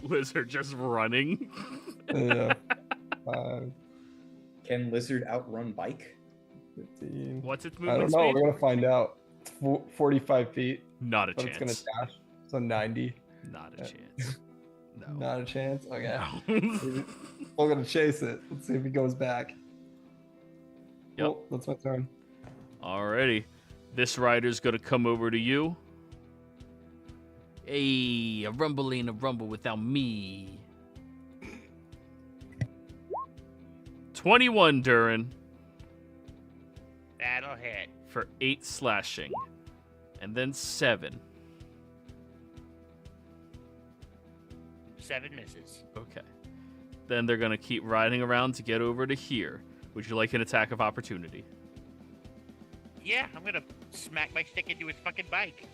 Lizard just running. Yeah. Can lizard outrun bike? 15. What's its I don't movement know. speed? We're gonna find out. It's 45 feet, Not a but it's chance. gonna dash. So 90. Not a chance. No. Not a chance. Okay. No. We're gonna chase it. Let's see if he goes back. Yep. Oh, that's my turn. Alrighty. This rider's gonna come over to you. Hey, a rumble ain't a rumble without me. 21, Durin, That'll hit. for 8 slashing. And then 7. 7 misses. Okay. Then they're gonna keep riding around to get over to here. Would you like an attack of opportunity? Yeah, I'm gonna smack my stick into his fucking bike.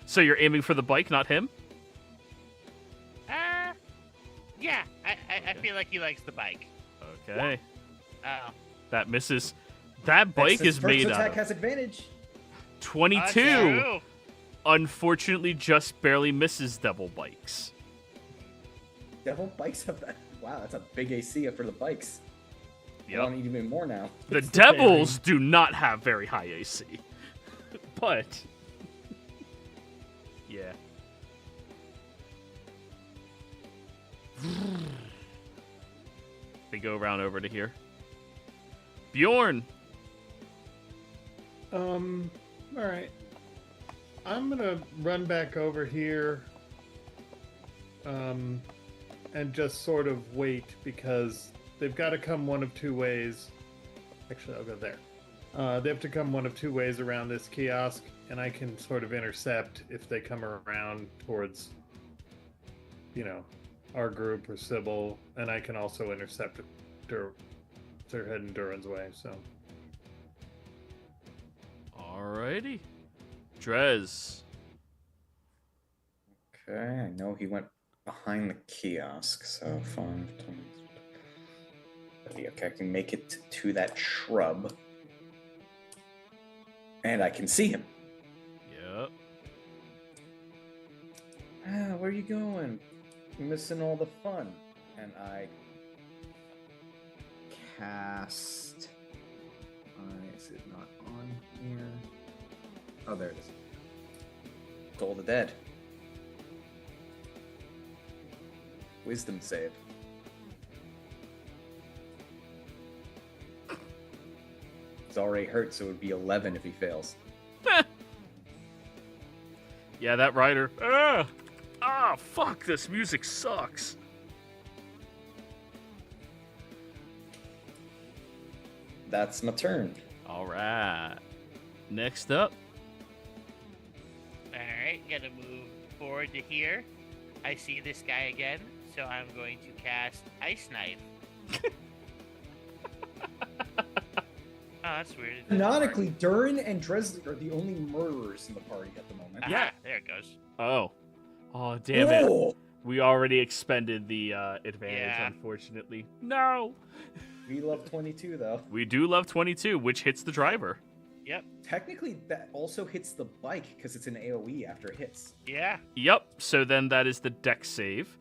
So you're aiming for the bike, not him? Yeah, I feel like he likes the bike. Okay. Oh. That misses. That bike is made out attack of has advantage. 22. True. Unfortunately, just barely misses double bikes. Devil bikes have that. Wow, that's a big AC for the bikes. I Yep. want even more now. The It's the Devils do not have very high AC. But yeah. They go around over to here. Bjorn. All right. I'm gonna run back over here, and just sort of wait because they've got to come one of 2 ways. Actually, I'll go there. They have to come one of 2 ways around this kiosk, and I can sort of intercept if they come around towards, our group or Sybil, and I can also intercept if they're heading Durin's way. So. Alrighty. Drez. Okay, I know he went behind the kiosk, so 5 times. Okay, I can make it to that shrub. And I can see him. Yep. Where are you going? You're missing all the fun. And I cast. Why is it not on here? Oh, there it is. Toll the Dead. Wisdom save. It's already hurt, so it would be 11 if he fails. Yeah, that rider. Fuck, this music sucks. That's my turn. Alright. Next up. Alright, gotta move forward to here. I see this guy again, so I'm going to cast Ice Knife. Oh, that's weird. It doesn't Canonically, work. Durin and Dresden are the only murderers in the party at the moment. Aha, there it goes. Oh. Oh, damn it. Whoa! We already expended the advantage, Yeah. unfortunately. No! We love 22, though. We do love 22, which hits the driver. Yep. Technically, that also hits the bike because it's an AoE after it hits. Yeah. Yep, so then that is the dex save.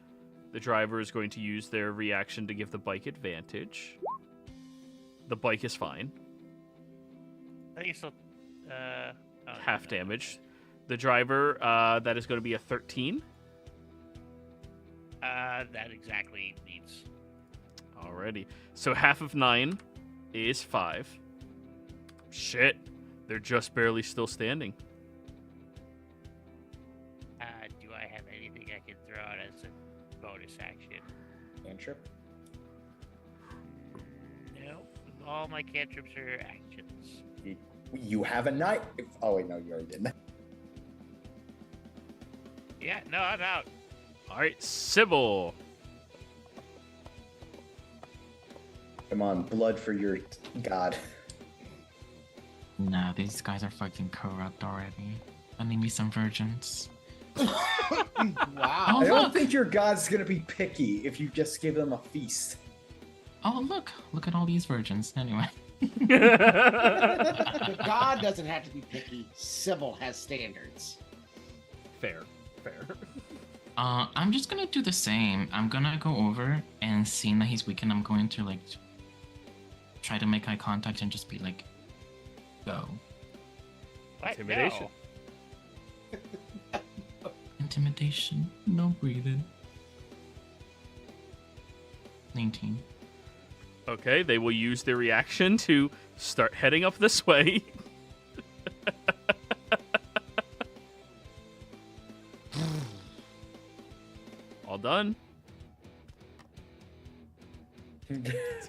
The driver is going to use their reaction to give the bike advantage. The bike is fine. I think it's still. Half damage. The driver, that is going to be a 13. That exactly needs. Alrighty. So half of 9 is 5. Shit. They're just barely still standing. Do I have anything I can throw out as a bonus action? Cantrip. No. All my cantrips are actions. You have a knife. Oh, wait, no, you already did that. Yeah, no, I'm out. All right, Sybil. Come on, blood for your god. Nah, these guys are fucking corrupt already. I need me some virgins. Wow. I don't think your god's gonna be picky if you just give them a feast. Oh, look at all these virgins. Anyway. The god doesn't have to be picky. Sybil has standards. Fair. I'm just gonna do the same. I'm gonna go over and seeing that he's weakened, I'm going to like try to make eye contact and just be like, go. What? Intimidation. No. Intimidation. No breathing. 19. Okay, they will use their reaction to start heading up this way. All done.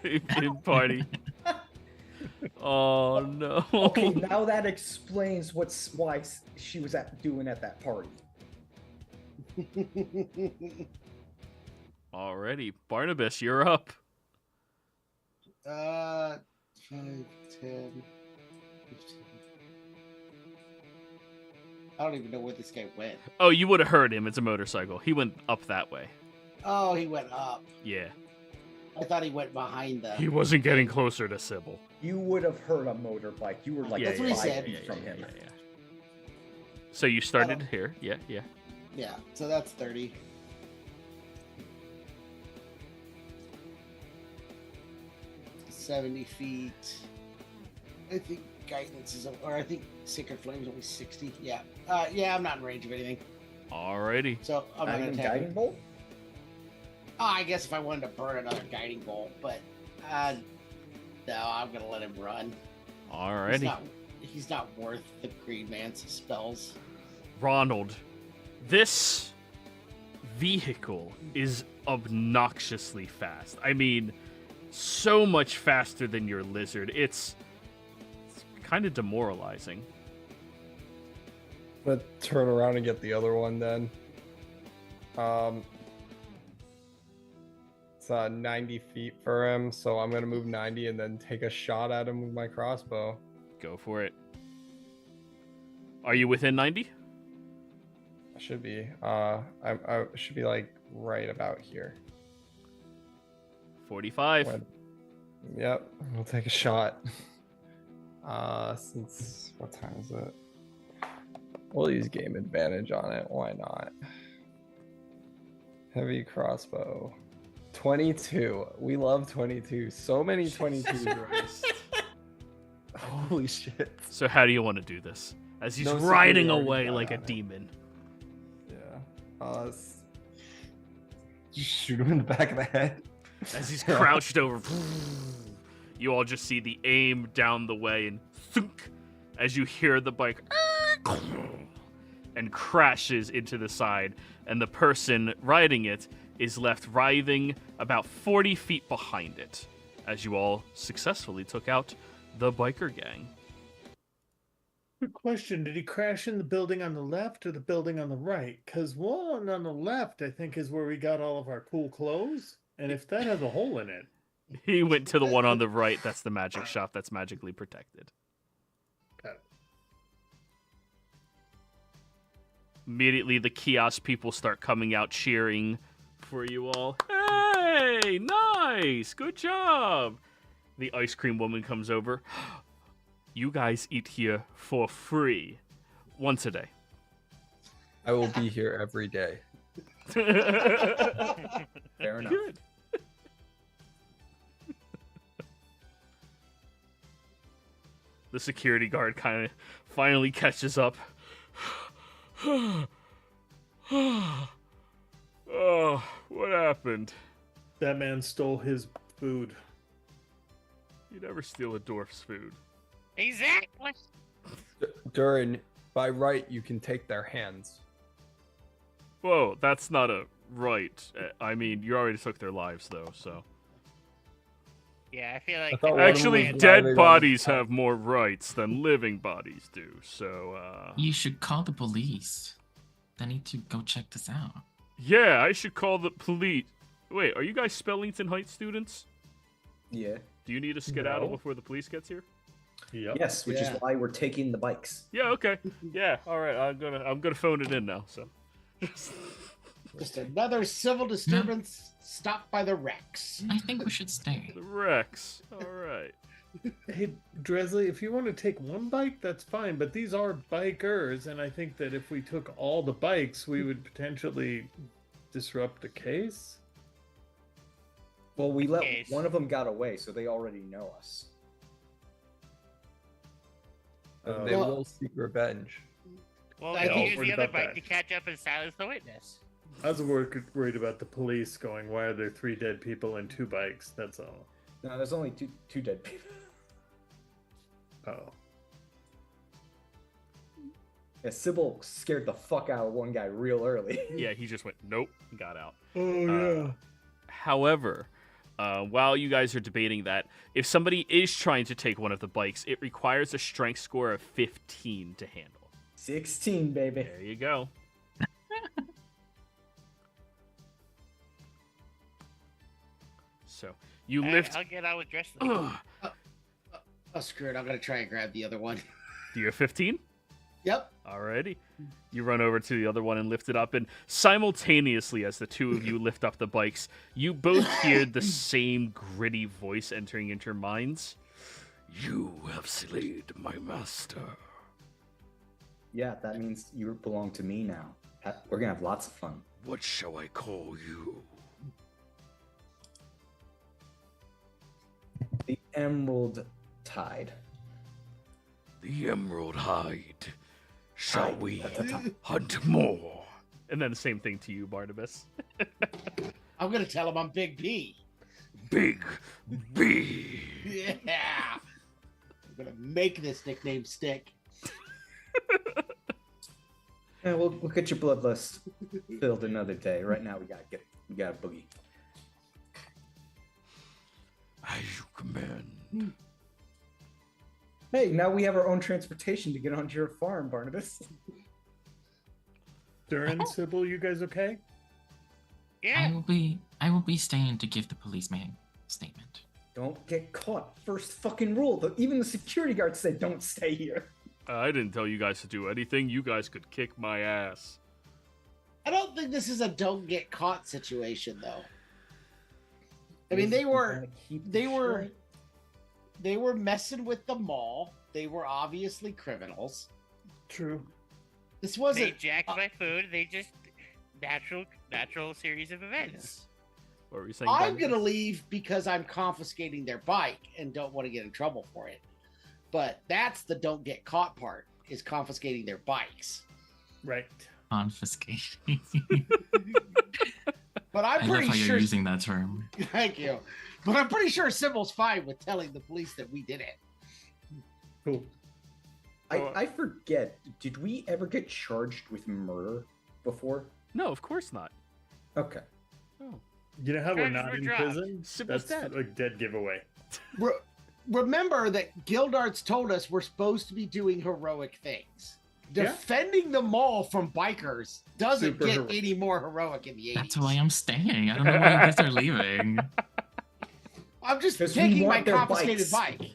Big party. Oh no. Okay, now that explains why she was doing at that party. Alrighty, Barnabas, you're up. 5, 10, 15. I don't even know where this guy went. Oh, you would have heard him. It's a motorcycle. He went up that way. Oh, he went up. Yeah. I thought he went behind the. He wasn't getting closer to Sybil. You would have heard a motorbike. You were like Yeah, That's what he 5 said. feet from him. So you started here. Yeah. Yeah, so that's 30. $70 feet. I think guidance is, or I think Sacred Flame is only 60. Yeah. Yeah, I'm not in range of anything. Alrighty. So I'm not Not going even to attack guiding him. bolt? I guess if I wanted to burn another guiding bolt, but no, I'm going to let him run. Alrighty. He's not worth the Green Man's spells. Ronald, this vehicle is obnoxiously fast. I mean, so much faster than your lizard. It's kind of demoralizing. Let's turn around and get the other one then. It's 90 feet for him, so I'm gonna move 90 and then take a shot at him with my crossbow. Go for it. Are you within 90? I should be. I should be like right about here. 45. Yep, we'll take a shot. Since what time is it? We'll use game advantage on it. Why not? Heavy crossbow. 22. We love 22. So many 22s. Holy shit. So how do you want to do this? As he's No riding superiority away die like a on it. demon. Yeah. Just shoot him in the back of the head. As he's crouched over, you all just see the aim down the way and thunk, as you hear the bike and crashes into the side, and the person riding it is left writhing about 40 feet behind it, as you all successfully took out the biker gang. Good question. Did he crash in the building on the left or the building on the right? Because one on the left, I think, is where we got all of our cool clothes. And if that has a hole in it. He went to the one on the right. That's the magic shop that's magically protected. Immediately, the kiosk people start coming out cheering for you all. Hey, nice. Good job. The ice cream woman comes over. You guys eat here for free. Once a day. I will be here every day. Fair enough. Good. The security guard kind of finally catches up. Oh, what happened? That man stole his food. You never steal a dwarf's food. Exactly. Durin, by right, you can take their hands. Whoa, that's not a right. I mean, you already took their lives, though, so. Yeah, I feel like. thought one of them Actually, was dead riding on bodies the- have more rights than living bodies do, so, You should call the police. I need to go check this out. Yeah, I should call the police. Wait, are you guys Spellington Heights students? Yeah. Do you need a skedaddle No. before the police gets here? Yep. Yes, which is Yeah. why we're taking the bikes. Yeah, okay. Yeah, all right. I'm gonna phone it in now. So. Just another civil disturbance stopped by the Rex. I think we should stay. The Rex. All right. Hey, Dresley, if you want to take one bike, that's fine. But these are bikers, and I think that if we took all the bikes, we would potentially disrupt the case. Well, we let Yes. one of them got away, so they already know us. And they Well- will seek revenge. Well, I we think- use worried the other about bike that. to catch up and silence the witness. I was worried about the police going, why are there 3 dead people and 2 bikes? That's all. No, there's only two dead people. Oh. Yeah, Sybil scared the fuck out of one guy real early. Yeah, he just went nope, and got out. Oh, However, while you guys are debating that, if somebody is trying to take one of the bikes, it requires a strength score of 15 to handle. 16, baby. There you go. So you Alright, lift. I'll get on with dressing. Ugh. Oh, screw it. I'm going to try and grab the other one. Do you have 15? Yep. Alrighty. You run over to the other one and lift it up, and simultaneously, as the two of you lift up the bikes, you both hear the same gritty voice entering into your minds. You have slayed my master. Yeah, that means you belong to me now. We're gonna have lots of fun. What shall I call you? The Emerald Tide. The Emerald Hide. Shall Hide we at the top. hunt more? And then the same thing to you, Barnabas. I'm going to tell him I'm Big B. Big B. Yeah. I'm going to make this nickname stick. Yeah, we'll get your bloodlust filled another day. Right now, we gotta boogie. As you command. Hey, now we have our own transportation to get onto your farm, Barnabas. Durin, Sybil, you guys okay? Yeah. I will be staying to give the policeman a statement. Don't get caught. First fucking rule. Even the security guards said don't stay here. I didn't tell you guys to do anything. You guys could kick my ass. I don't think this is a don't get caught situation, though. I mean, they were messing with the mall. They were obviously criminals. True. This They wasn't. jacked my food. They just natural series of events. What were you saying? I'm Barnabas? gonna leave because I'm confiscating their bike and don't want to get in trouble for it. But that's the don't get caught part, is confiscating their bikes. Right. Confiscation. But I'm I love pretty how sure. you're using that term. Thank you. But I'm pretty sure Sybil's fine with telling the police that we did it. Cool. I forget. Did we ever get charged with murder before? No, of course not. Okay. You know how we're Charges not were in dropped. prison? Sybil's That's dead. a dead giveaway. Remember that Gildarts told us we're supposed to be doing heroic things. Yeah. Defending the mall from bikers doesn't Super get heroic. any more heroic in the 80s. That's why I'm staying. I don't know why you guys are leaving. I'm just 'Cause we taking my want their confiscated bikes. bike.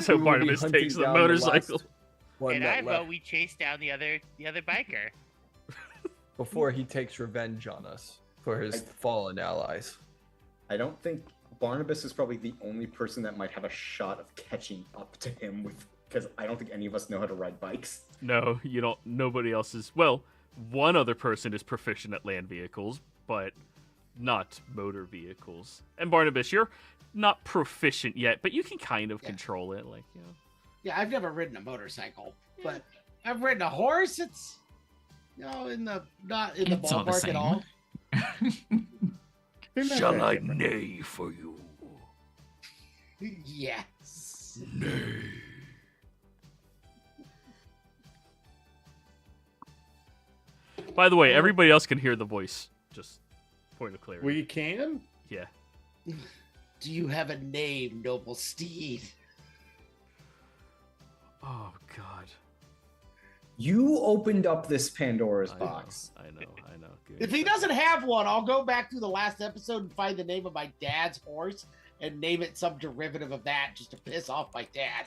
So We will be Barnabas hunting takes the down motorcycle. last one And that I vote left we chase down the other biker. before he takes revenge on us for his fallen allies. I don't think Barnabas is probably the only person that might have a shot of catching up to him with, because I don't think any of us know how to ride bikes. No, you don't. Nobody else is. Well, one other person is proficient at land vehicles, but not motor vehicles. And Barnabas, you're not proficient yet, but you can kind of Yeah. control it. Like, you know. Yeah, I've never ridden a motorcycle, but I've ridden a horse. It's not in the It's all the ballpark at all. They're not Shall that I different. neigh for you? Yes. Nay. By the way, everybody else can hear the voice. Just point of clarity. We can? Yeah. Do you have a name, noble steed? Oh God. You opened up this Pandora's I box. know. Give me If a he second. doesn't have one, I'll go back through the last episode and find the name of my dad's horse and name it some derivative of that just to piss off my dad.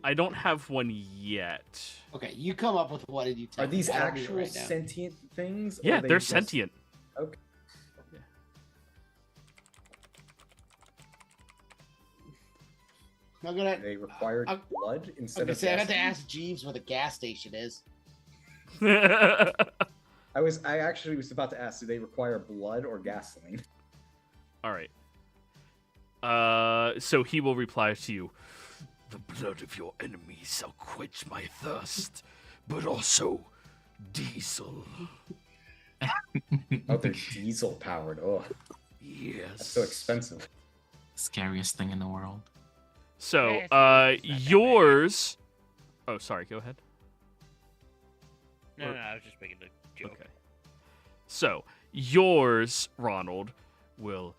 I don't have one yet. Okay, you come up with one and you tell Are these me. I don't need it actual right now. sentient things? or Yeah, are they they're just- sentient. Okay. I'm gonna. They require I'm- blood I'm instead gonna of say I have to gasoline? ask Jeeves where the gas station is. I actually was about to ask, do they require blood or gasoline? All right. So he will reply to you. The blood of your enemies shall quench my thirst, but also diesel. Oh, they're diesel powered. Oh, Yes. that's so expensive. Scariest thing in the world. So, it's not that bad. yours. Oh, sorry. Go ahead. No, I was just making a joke. Okay. So, yours, Ronald, will.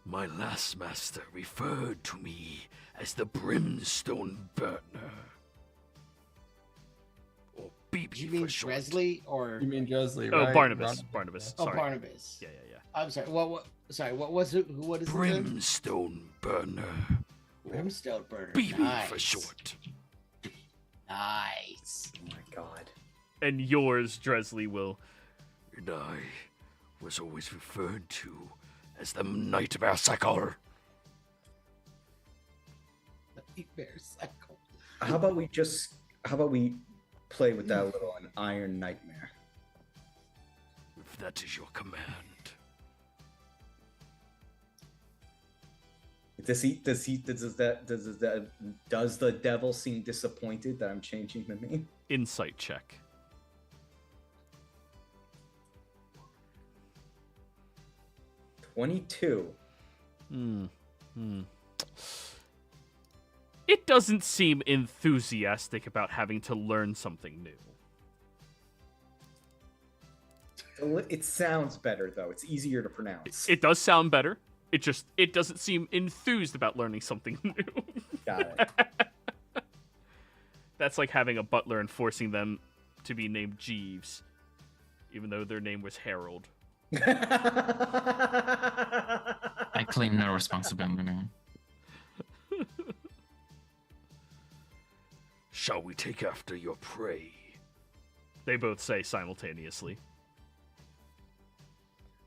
My last master referred to me as the brimstone burner. Or BB Do you mean for short. Dresley or You mean Dresley, Oh, right? Barnabas. Barnabas. oh Sorry. Barnabas? Yeah. I'm sorry. What? Sorry. What was it? What is it? Brimstone burner. Or Brimstone burner. BB nice. for short. Nice. Oh my god. And yours, Dresley, will. And I was always referred to as the Knight of our Cycle. Nightmare cycle. How about we play with that little an iron nightmare? If that is your command. Does the devil seem disappointed that I'm changing the name? Insight check. $22. It doesn't seem enthusiastic about having to learn something new. It sounds better though. It's easier to pronounce. It does sound better. It doesn't seem enthused about learning something new. Got it. That's like having a butler and forcing them to be named Jeeves, even though their name was Harold. I claim no responsibility. Shall we take after your prey? They both say simultaneously.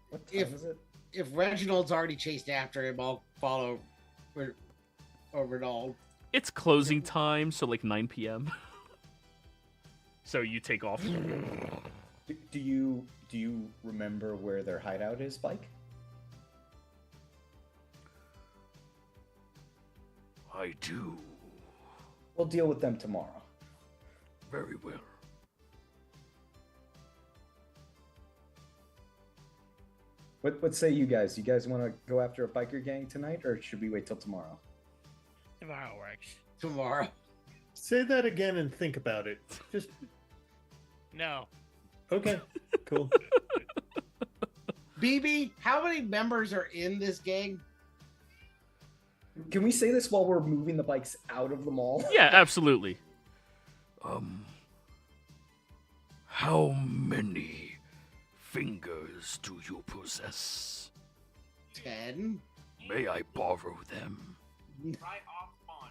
What time is it? If Reginald's already chased after him, I'll follow Reginald. It's closing time, so like 9 p.m. So you take off. Do you remember where their hideout is, Spike? I do. We'll deal with them tomorrow. Very well. What say you guys? You guys want to go after a biker gang tonight, or should we wait till tomorrow? Tomorrow works. Tomorrow. Say that again and think about it. Just No. okay, cool. BB, how many members are in this gang? Can we say this while we're moving the bikes out of the mall? Yeah, absolutely. How many fingers do you possess? 10. May I borrow them?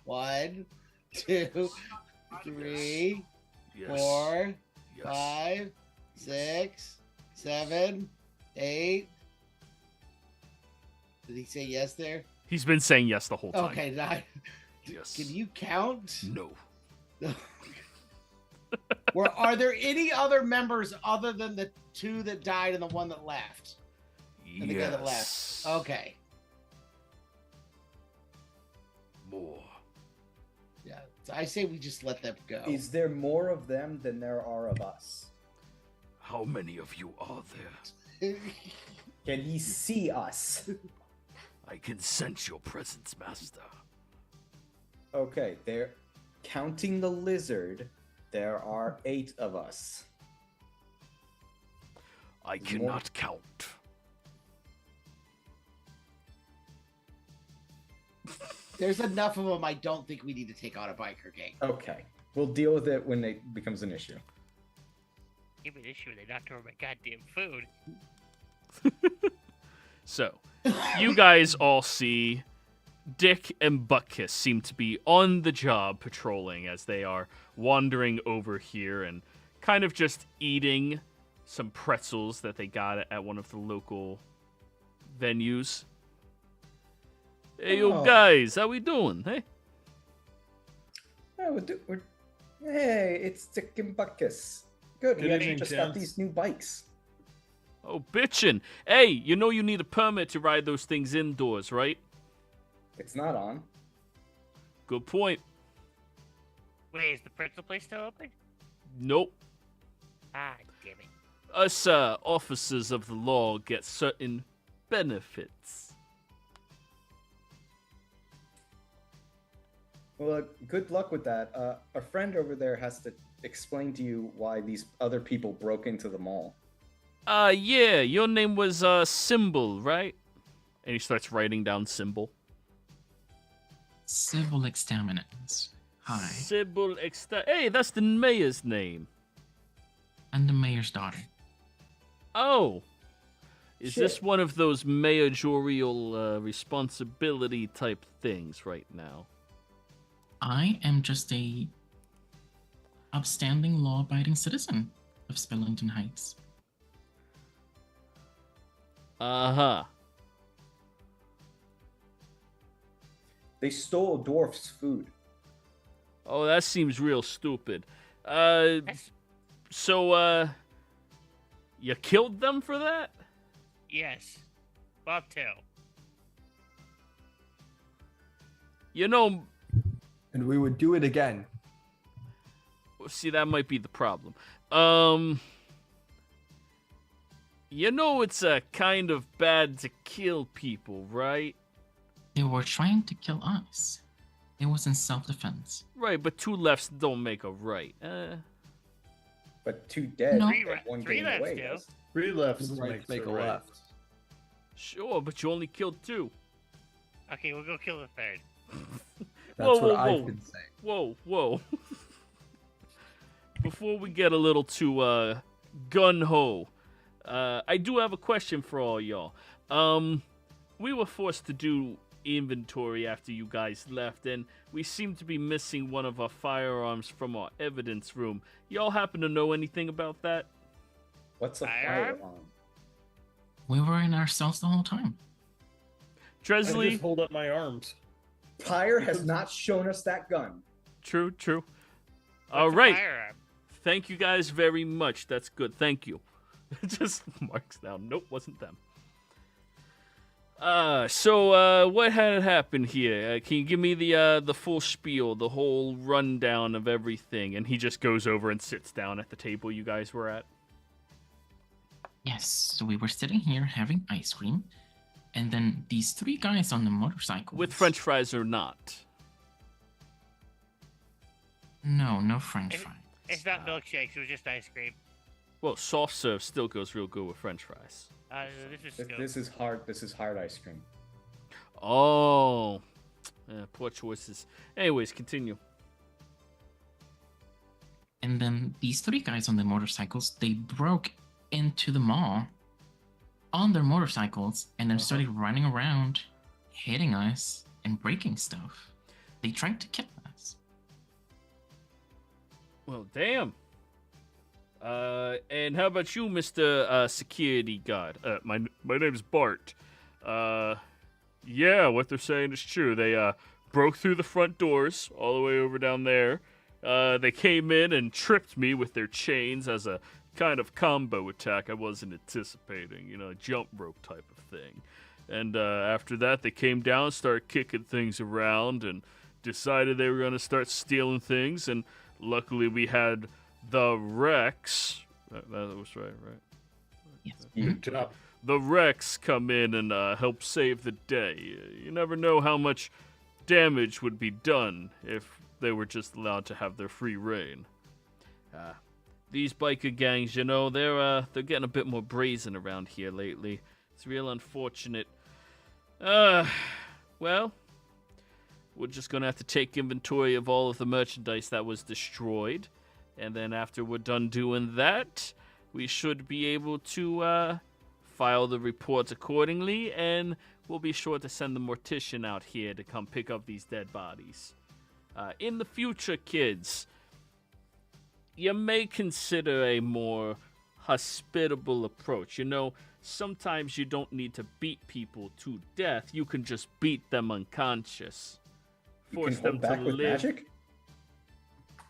1, 2, 3, Yes. 4, Yes. 5, 6, 7, 8. Did he say yes there? He's been saying yes the whole time. Okay, 9. Yes. Can you count? No. Are there any other members other than the 2 that died and the 1 that left? And the guy that left. Okay. More. Yeah. So I say we just let them go. Is there more of them than there are of us? How many of you are there? Can he see us? I can sense your presence, Master. Okay, they're counting the lizard. There are 8 of us. I cannot count. There's enough of them. I don't think we need to take on a biker gang. Okay. We'll deal with it when it becomes an issue. Give me an issue when they knocked over my goddamn food. So, you guys all see Dick and Buttkiss seem to be on the job patrolling as they are wandering over here and kind of just eating some pretzels that they got at one of the local venues. Hey, you Oh. guys, how we doing? Hey? Oh, hey, it's Dick and Buckus. Good. Good We actually evening, just got gents. these new bikes. Oh, bitchin'. Hey, you know you need a permit to ride those things indoors, right? It's not on. Good point. Wait, is the pretzel place still open? Nope. Ah, damn it. Us officers of the law get certain benefits. Well, good luck with that. A friend over there has to explain to you why these other people broke into the mall. Yeah, your name was Symbol, right? And he starts writing down Symbol. Civil examiners. Hi. Symbol Hey, that's the mayor's name. And the mayor's daughter. Oh. Is this Shit. one of those managerial responsibility type things right now? I am just a upstanding, law-abiding citizen of Spellington Heights. Uh-huh. They stole a dwarf's food. Oh, that seems real stupid. That's, So, you killed them for that? yes. Bobtail. You know, And we would do it again. see, that might be the problem. You know it's kind of bad to kill people, right? They were trying to kill us. It was in self-defense. Right, but two lefts don't make a right. But two dead, No. and one Three getting lefts away. do. does. 3 lefts Right, makes make a a right. left. Sure, but you only killed two. Okay, we'll go kill the third. That's Whoa, what whoa, I've whoa. been saying. Whoa, whoa. Before we get a little too gun-ho, I do have a question for all y'all. We were forced to do inventory after you guys left, and we seem to be missing one of our firearms from our evidence room. Y'all happen to know anything about that? What's a Firearm? firearm? We were in our cells the whole time. I Dresley? just hold up my arms. Pyre has not shown us that gun. True. What's All a right. firearm? Thank you guys very much. That's good. Thank you. Just marks down. Nope, wasn't them. So what had happened here? Can you give me the full spiel, the whole rundown of everything? And he just goes over and sits down at the table you guys were at. Yes, so we were sitting here having ice cream, and then these 3 guys on the motorcycle. With French fries or not? No French If- fries. It's not milkshakes, it was just ice cream. Well, soft serve still goes real good with French fries. This is This, scope. this is hard. This is hard ice cream. Oh, poor choices. Anyways, continue. And then these 3 guys on the motorcycles, they broke into the mall on their motorcycles and then started running around, hitting us and breaking stuff. They tried to kill us. Well, damn. And how about you, Mr. Security Guard? My name's Bart. Yeah, what they're saying is true. They broke through the front doors all the way over down there. They came in and tripped me with their chains as a kind of combo attack I wasn't anticipating, a jump rope type of thing. And after that, they came down, started kicking things around, and decided they were going to start stealing things. And luckily, we had the Rex. That was right? Yes. Good job. The Rex come in and help save the day. You never know how much damage would be done if they were just allowed to have their free reign. These biker gangs, they're getting a bit more brazen around here lately. It's real unfortunate. Well, we're just going to have to take inventory of all of the merchandise that was destroyed. And then after we're done doing that, we should be able to file the reports accordingly, and we'll be sure to send the mortician out here to come pick up these dead bodies. In the future, kids, you may consider a more hospitable approach. You know, sometimes you don't need to beat people to death. You can just beat them unconscious. Force them to live. Magic?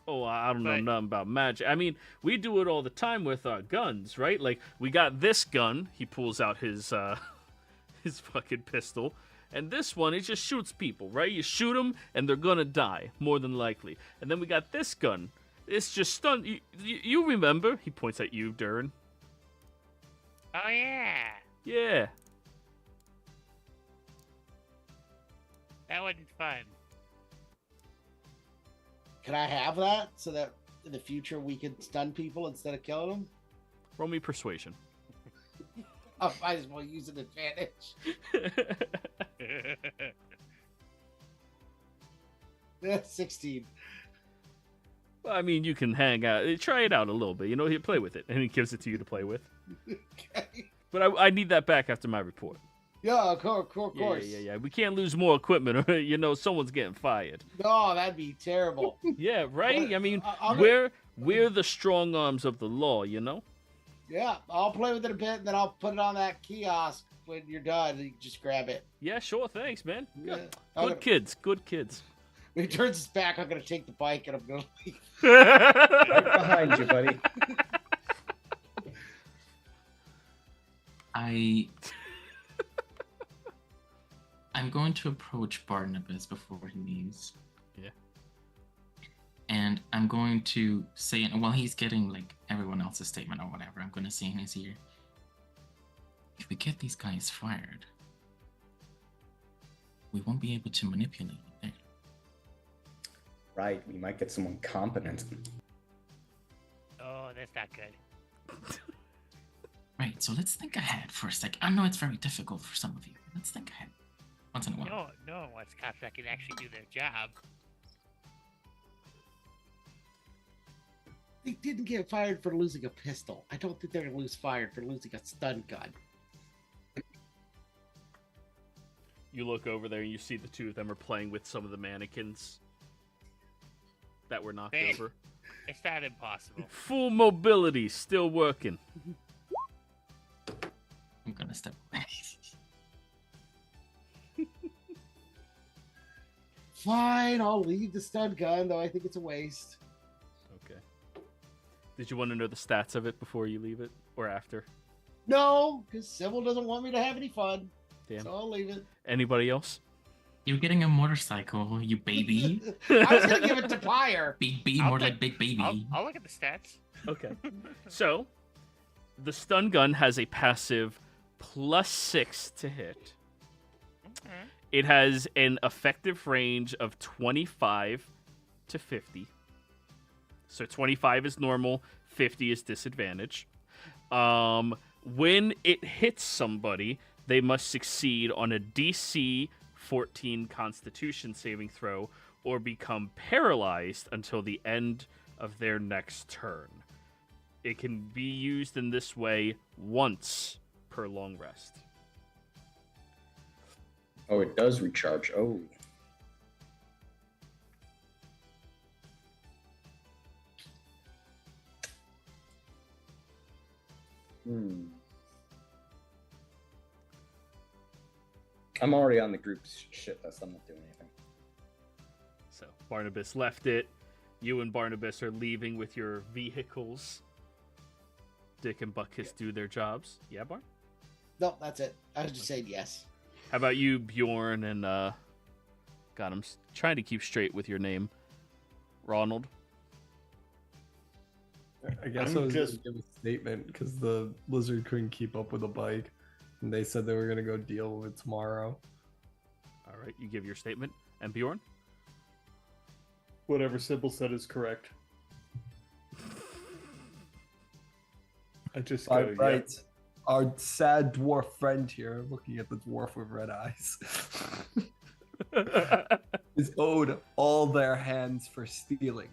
Oh, I don't know nothing about magic. I mean, we do it all the time with our guns, right? Like, we got this gun. He pulls out his his fucking pistol. And this one, it just shoots people, right? You shoot them, and they're gonna die, more than likely. And then we got this gun. It's just stun. You remember? He points at you, Durin. Oh, yeah. Yeah. That wasn't fun. Can I have that so that in the future we can stun people instead of killing them? Roll me persuasion. I might as well use an advantage. That's 16. Well, I mean, you can hang out. Try it out a little bit. You know, he'll play with it. And he gives it to you to play with. Okay. But I need that back after my report. Yeah, of course. Yeah. We can't lose more equipment or, you know, someone's getting fired. No, that'd be terrible. Yeah, right? I mean, I'll we're the strong arms of the law, you know? Yeah, I'll play with it a bit, and then I'll put it on that kiosk when you're done, and you can just grab it. Yeah, sure. Thanks, man. Yeah. Good kids. Good kids. When he turns his back, I'm going to take the bike, and I'm going to leave. Right behind you, buddy. I'm going to approach Barnabas before he leaves. Yeah. And I'm going to say, while he's getting like everyone else's statement or whatever, I'm going to say in his ear, if we get these guys fired, we won't be able to manipulate it. Right, we might get someone competent. Oh, that's not good. Right, so let's think ahead for a second. I know it's very difficult for some of you. Let's think ahead. Once in a while. No one wants cops that can actually do their job. They didn't get fired for losing a pistol. I don't think they're going to lose fired for losing a stun gun. You look over there and you see the two of them are playing with some of the mannequins that were knocked over. It's not impossible. Full mobility, still working. I'm gonna step away. Fine, I'll leave the stun gun, though I think it's a waste. Okay. Did you want to know the stats of it before you leave it? Or after? No, because Sybil doesn't want me to have any fun. Damn. So I'll leave it. Anybody else? You're getting a motorcycle, you baby. I was going to give it to Pyre. Big B, more like big baby. I'll look at the stats. Okay. So, the stun gun has a passive +6 to hit. Okay. It has an effective range of 25 to 50. So 25 is normal, 50 is disadvantage. When it hits somebody, they must succeed on a DC 14 Constitution saving throw or become paralyzed until the end of their next turn. It can be used in this way once per long rest. Oh, it does recharge. Oh. I'm already on the group's shit list. I'm not doing anything. So Barnabas left it. You and Barnabas are leaving with your vehicles. Dick and Buckus do their jobs. Yeah, Barn? No, that's it. I was just saying yes. How about you, Bjorn, and, God, I'm trying to keep straight with your name. Ronald? I guess I was just going to give a statement because the lizard couldn't keep up with the bike. And they said they were going to go deal with it tomorrow. All right, you give your statement. And Bjorn? Whatever Sybil said is correct. I just All go, right. Our sad dwarf friend here looking at the dwarf with red eyes. is owed all their hands for stealing.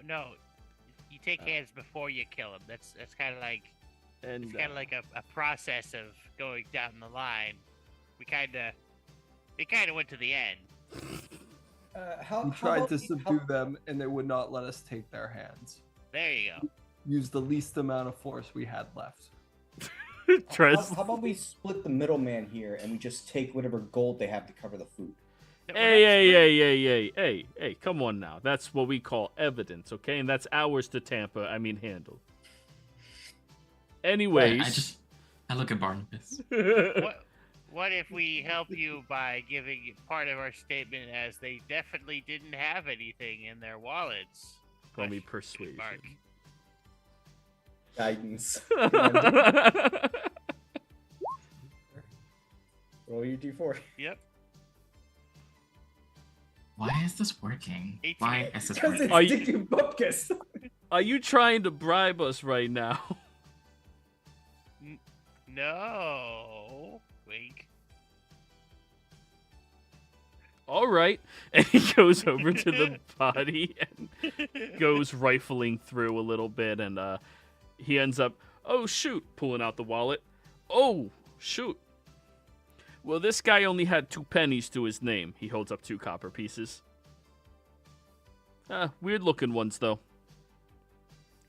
No. You take hands before you kill him. That's kind of like it's kind of like a process of going down the line. We kind of went to the end. We tried to subdue them, and they would not let us take their hands. There you go. Use the least amount of force we had left. How about we split the middleman here and we just take whatever gold they have to cover the food? Hey, come on now. That's what we call evidence, okay? And that's ours to handle. Anyways. I look at Barnabas. What if we help you by giving part of our statement as they definitely didn't have anything in their wallets? Call me persuasion. Mark. Guidance. Roll your d4. Yep. Why is this working? 18. Why is this Because working? it's Dicky Bupkis. Are you trying to bribe us right now? No. Wink. All right. And he goes over to the body and goes rifling through a little bit, and he ends up, oh, shoot, pulling out the wallet. Oh, shoot. Well, this guy only had 2 pennies to his name. He holds up 2 copper pieces. Weird-looking ones, though.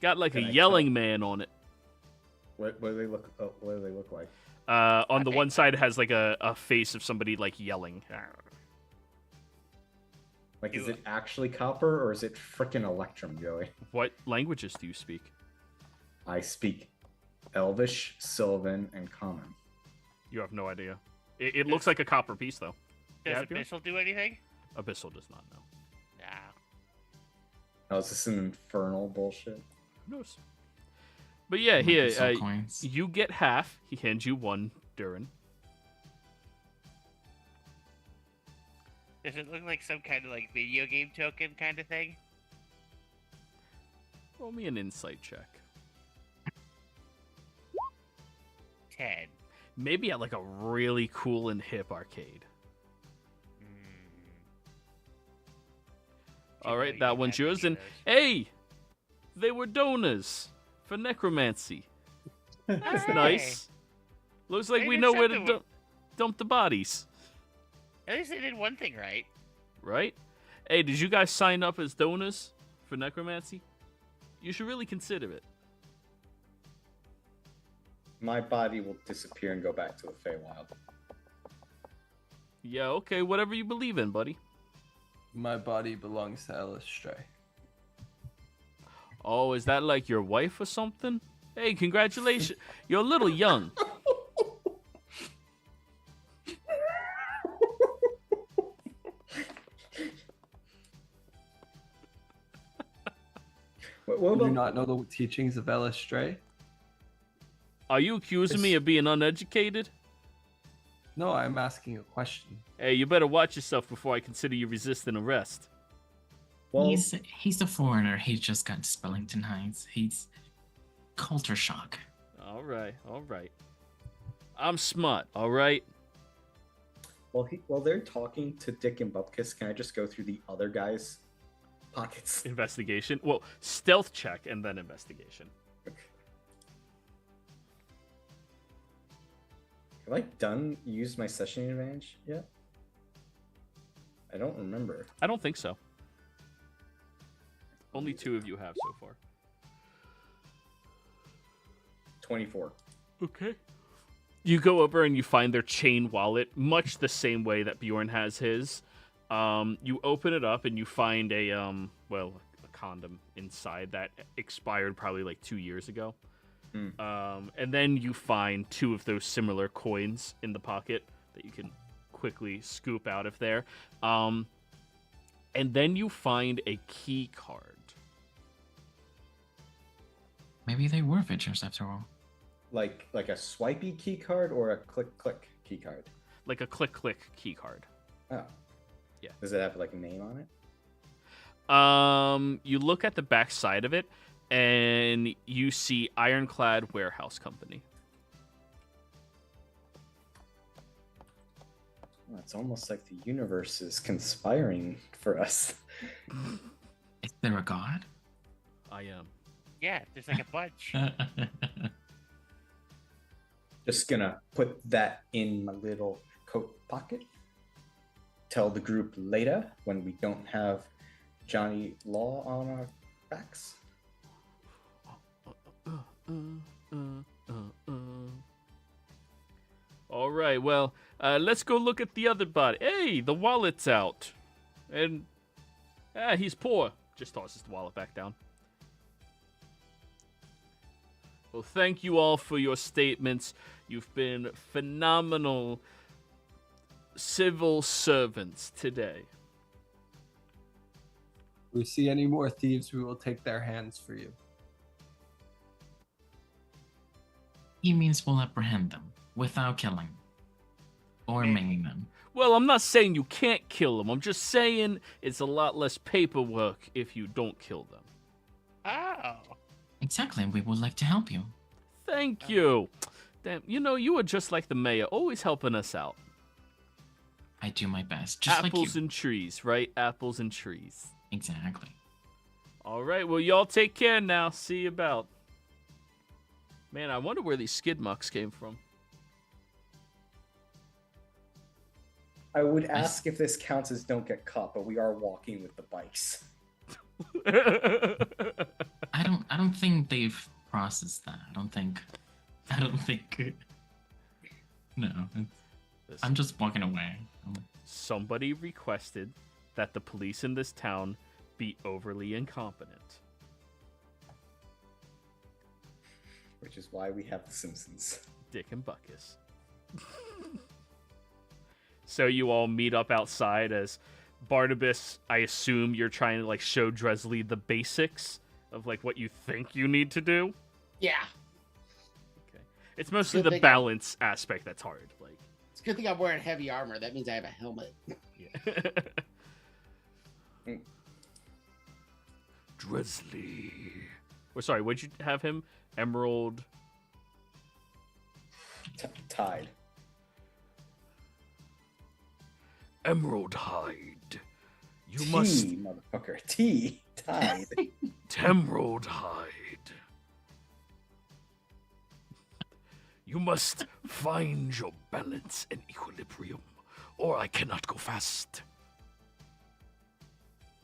Got like Can a I yelling man on it. What do they look? Oh, what do they look like? On the one side, it has like a face of somebody like yelling. Like, is it actually copper or is it frickin' Electrum, Joey? What languages do you speak? I speak Elvish, Sylvan, and Common. You have no idea. It looks like a copper piece, though. Does Yeah, Abyssal do anything? Abyssal does not know. Nah. Oh, is this an infernal bullshit? Who knows? But yeah, here, Abyssal coins. you get half. He hands you 1, Durin. Does it look like some kind of like video game token kind of thing? Roll me an insight check. 10. Maybe at like a really cool and hip arcade. All right, that one's yours. And hey, they were donors for necromancy. That's Hey. nice. Looks like They we did know where to something dump the bodies, At least they did one thing right. right? Hey, did you guys sign up as donors for necromancy? You should really consider it. My body will disappear and go back to the Feywild. Yeah, okay, whatever you believe in, buddy. My body belongs to Elistray. Oh, is that like your wife or something? Hey, congratulations. You're a little young. What Do you about not know the teachings of Elistray? Are you accusing me of being uneducated? No, I'm asking a question. Hey, you better watch yourself before I consider you resisting arrest. Well, He's a foreigner. He just got Spellington Heights. He's culture shock. All right. I'm smart, all right? while they're talking to Dick and Bupkis, can I just go through the other guys' pockets? Investigation. Well, stealth check and then investigation. Have I used my session advantage yet? I don't remember. I don't think so. Only 2 of you have so far. 24. Okay. You go over and you find their chain wallet, much the same way that Bjorn has his. You open it up and you find a condom inside that expired probably like 2 years ago. And then you find 2 of those similar coins in the pocket that you can quickly scoop out of there. And then you find a key card. Maybe they were Vitchers after all. Like a swipey key card or a click key card? Like a click key card. Oh. Yeah. Does it have like a name on it? You look at the back side of it, and you see Ironclad Warehouse Company. Well, it's almost like the universe is conspiring for us. Is there a god? I am. Yeah, there's like a bunch. Just gonna put that in my little coat pocket. Tell the group later when we don't have Johnny Law on our backs. All right, well, let's go look at the other body. Hey, the wallet's out. And, he's poor. Just tosses the wallet back down. Well, thank you all for your statements. You've been phenomenal civil servants today. If we see any more thieves, we will take their hands for you. He means we'll apprehend them without killing or maiming them. Well, I'm not saying you can't kill them. I'm just saying it's a lot less paperwork if you don't kill them. Oh. Exactly, we would like to help you. Thank you. Damn, you are just like the mayor, always helping us out. I do my best, just like you. Apples and trees, right? Apples and trees. Exactly. All right, well, y'all take care now. See you about. Man, I wonder where these skid marks came from. I would ask if this counts as don't get caught, but we are walking with the bikes. I don't think they've processed that. I don't think. No, I'm just walking away. Somebody requested that the police in this town be overly incompetent. Which is why we have the Simpsons. Dick and Buckus. So you all meet up outside as Barnabas, I assume you're trying to show Dresley the basics of what you think you need to do. Yeah. Okay. It's mostly Good the thing balance aspect that's hard. It's a good thing I'm wearing heavy armor. That means I have a helmet. Yeah. Dresley. Well, sorry, what'd you have him? Emerald. Tide. Emerald hide. You T, must. motherfucker. T. Tide. Emerald hide. You must find your balance and equilibrium, or I cannot go fast.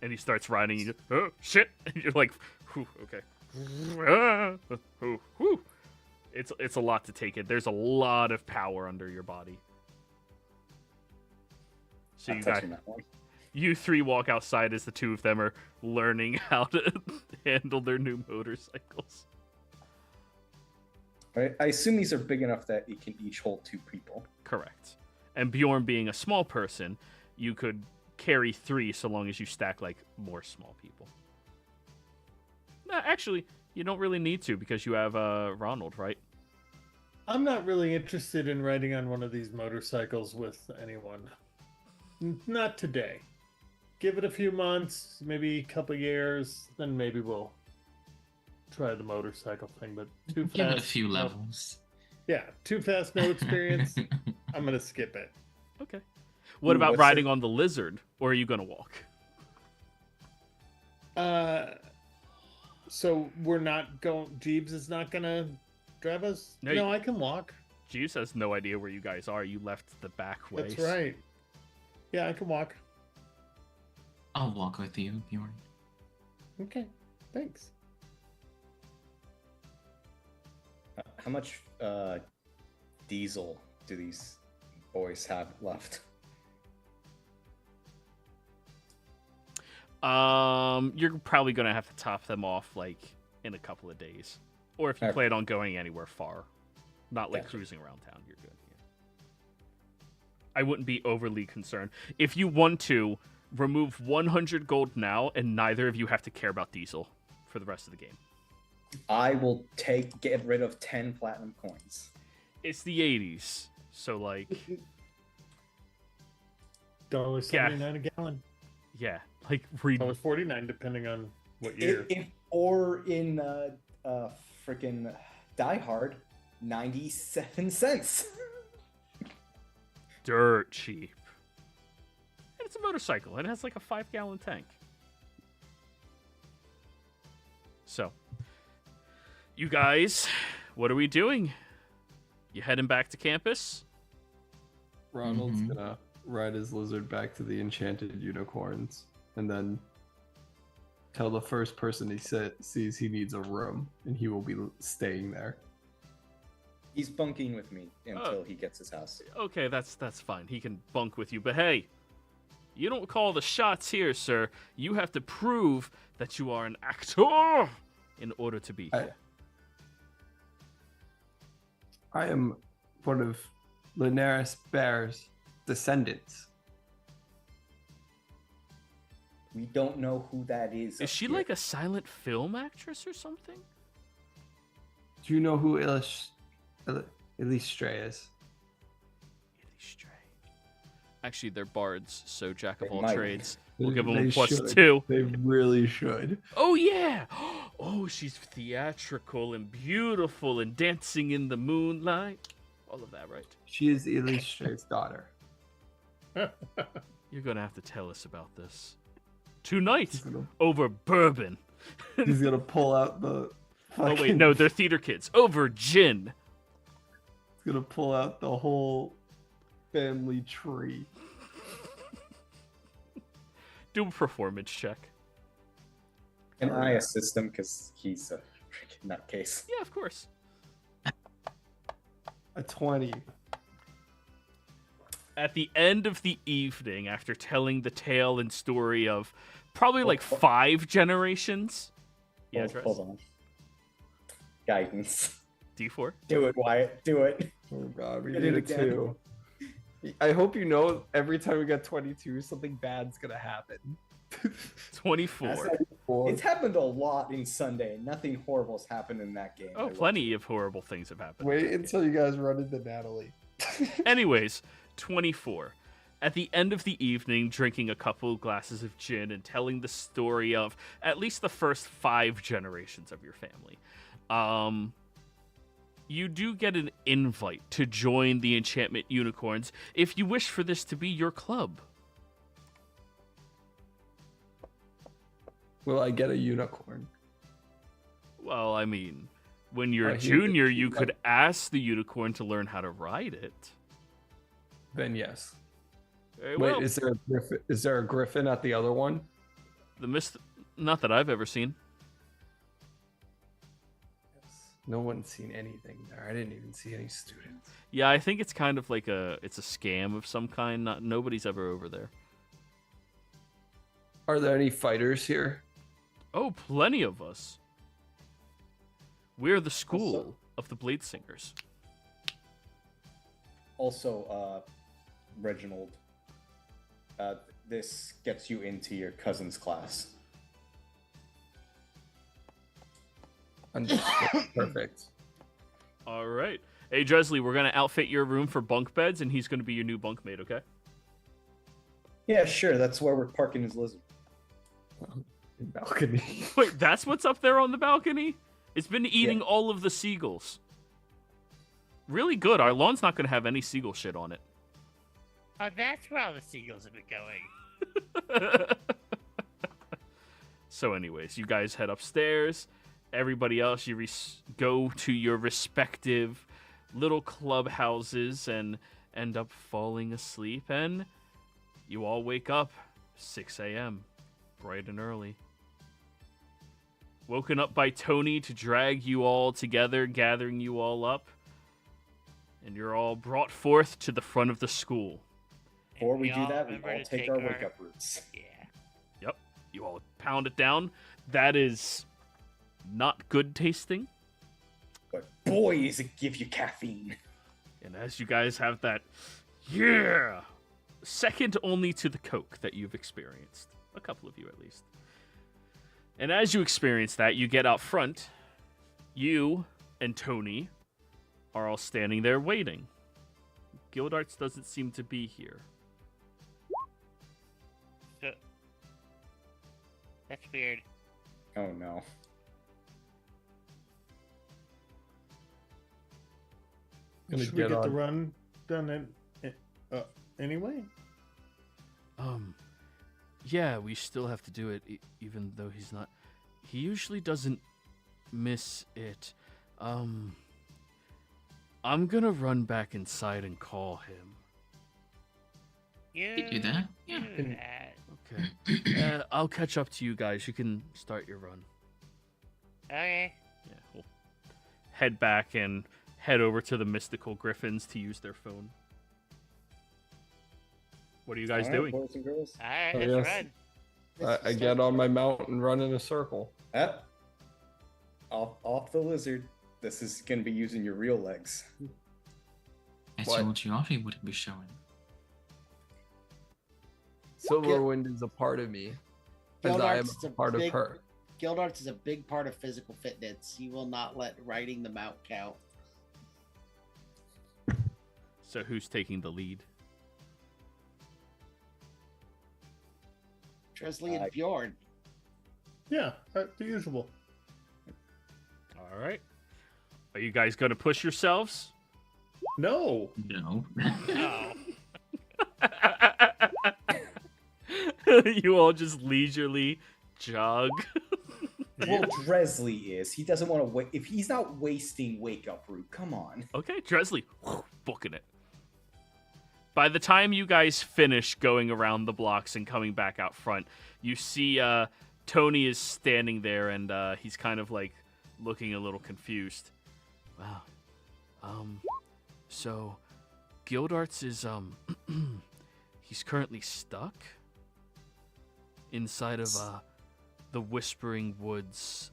And he starts riding. You just, oh, shit. And you're like, whew, okay. Whew. It's a lot to take it. There's a lot of power under your body. So you three walk outside as the two of them are learning how to handle their new motorcycles. I assume these are big enough that it can each hold 2 people. Correct. And Bjorn being a small person, you could carry 3 so long as you stack more small people. No, actually, you don't really need to because you have Ronald, right? I'm not really interested in riding on one of these motorcycles with anyone. Not today. Give it a few months, maybe a couple years, then maybe we'll try the motorcycle thing. But too fast. Give it a few levels. Yeah, too fast, no experience. I'm gonna skip it. Okay. What about riding on the lizard, or are you gonna walk? So we're not going. Jeeves is not gonna drive us. No, I can walk. Jeeves has no idea where you guys are. You left the back way. That's right. Yeah, I can walk. I'll walk with you, Bjorn. Okay, thanks. How much diesel do these boys have left? You're probably gonna have to top them off in a couple of days, or if you plan on going anywhere far, not cruising around town. You're good. Yeah. I wouldn't be overly concerned if you want to remove 100 gold now, and neither of you have to care about diesel for the rest of the game. I will get rid of 10 platinum coins. It's the 80s, so $1.79 a gallon. Yeah, $1.49 depending on what year. Or in freaking Die Hard, 97 cents. Dirt cheap. It's a motorcycle. It has like a 5-gallon tank. So, you guys, what are we doing? You heading back to campus? Ronald's gonna ride his lizard back to the enchanted unicorns and then tell the first person he sees he needs a room, and he will be staying there. He's bunking with me until he gets his house. Okay, that's fine. He can bunk with you. But hey, you don't call the shots here, sir. You have to prove that you are an actor in order to be here. I am one of Linares Bear's descendants. We don't know who that is. Is she like a silent film actress or something? Do you know who Elistre is? Elistre. Actually, they're bards, so jack of They all might. trades. We'll give them They a plus should. 2. They really should. Oh, yeah. Oh, she's theatrical and beautiful and dancing in the moonlight. All of that, right? She is Elistre's daughter. You're going to have to tell us about this. Tonight, He's gonna, over bourbon. he's gonna pull out the. Oh, wait, fucking- no, they're theater kids. Over gin. He's gonna pull out the whole family tree. Do a performance check. Can I assist him because he's a freaking nutcase? Yeah, of course. A 20. At the end of the evening, after telling the tale and story of probably like 5 generations. Yeah, Hold on. Guidance. D4. Do it, Wyatt. Do it. Oh god, we Did need it a again. 2. I hope you know every time we get 22, something bad's gonna happen. 24. It's happened a lot in Sunday. Nothing horrible's happened in that game. Oh, plenty of horrible things have happened. Wait until you guys run into Natalie. Anyways, 24. At the end of the evening, drinking a couple glasses of gin and telling the story of at least the first 5 generations of your family, you do get an invite to join the Enchantment Unicorns if you wish for this to be your club. Will I get a unicorn? Well, I mean, when you're a I hear that junior, you you could ask the unicorn to learn how to ride it. Then yes. Very Wait, well. is there a griffin? Is there a griffin at the other one? Not that I've ever seen. No one's seen anything there. I didn't even see any students. Yeah, I think it's kind of like it's a scam of some kind. Nobody's ever over there. Are there any fighters here? Oh, plenty of us. We're the school of the Blade Singers. Also, Reginald, this gets you into your cousin's class. Understood. Perfect. All right. Hey, Dresley, we're going to outfit your room for bunk beds, and he's going to be your new bunkmate, okay? Yeah, sure. That's where we're parking his lizard. Balcony. Wait, that's what's up there on the balcony? It's been eating all of the seagulls. Really good. Our lawn's not going to have any seagull shit on it. Oh, that's where all the seagulls have been going. So anyways, you guys head upstairs. Everybody else, you go to your respective little clubhouses and end up falling asleep. And you all wake up 6 a.m., bright and early. Woken up by Tony to drag you all together, gathering you all up. And you're all brought forth to the front of the school. Before we We do all that, we remember all to take take our our- wake-up routes. Yeah. Yep. You all pound it down. That is not good tasting. But boy, does it give you caffeine. And as you guys have that, yeah, second only to the Coke that you've experienced. A couple of you at least. And as you experience that, you get out front. You and Tony are all standing there waiting. Guildarts doesn't seem to be here. So, that's weird. Oh no. Gonna Should we get get the on. run done anyway? Yeah, we still have to do it, even though he's not. He usually doesn't miss it. I'm gonna run back inside and call him. You do that? Yeah. Do that. Okay. I'll catch up to you guys. You can start your run. Okay. Yeah, we'll head back and head over to the mystical griffins to use their phone. What are you guys All right, doing? boys and girls. All right, Oh, let's yes. run. I get on my mount and run in a circle. Up. Off the lizard. This is going to be using your real legs. I What? told you off he wouldn't be showing. Silverwind is a part of me, as I am Gildart's a part of her. Gildart's is a big part of physical fitness. He will not let riding the mount count. So who's taking the lead? Tresley and Bjorn. Yeah, the usual. All right. Are you guys gonna push yourselves? No. No. Oh. You all just leisurely jog. Well, Dresley is. He doesn't want to wait. If he's not wasting wake up route, come on. Okay, Dresley, booking it. By the time you guys finish going around the blocks and coming back out front, you see Tony is standing there and he's kind of like looking a little confused. Wow. So Gildart's is he's currently stuck inside of the Whispering Woods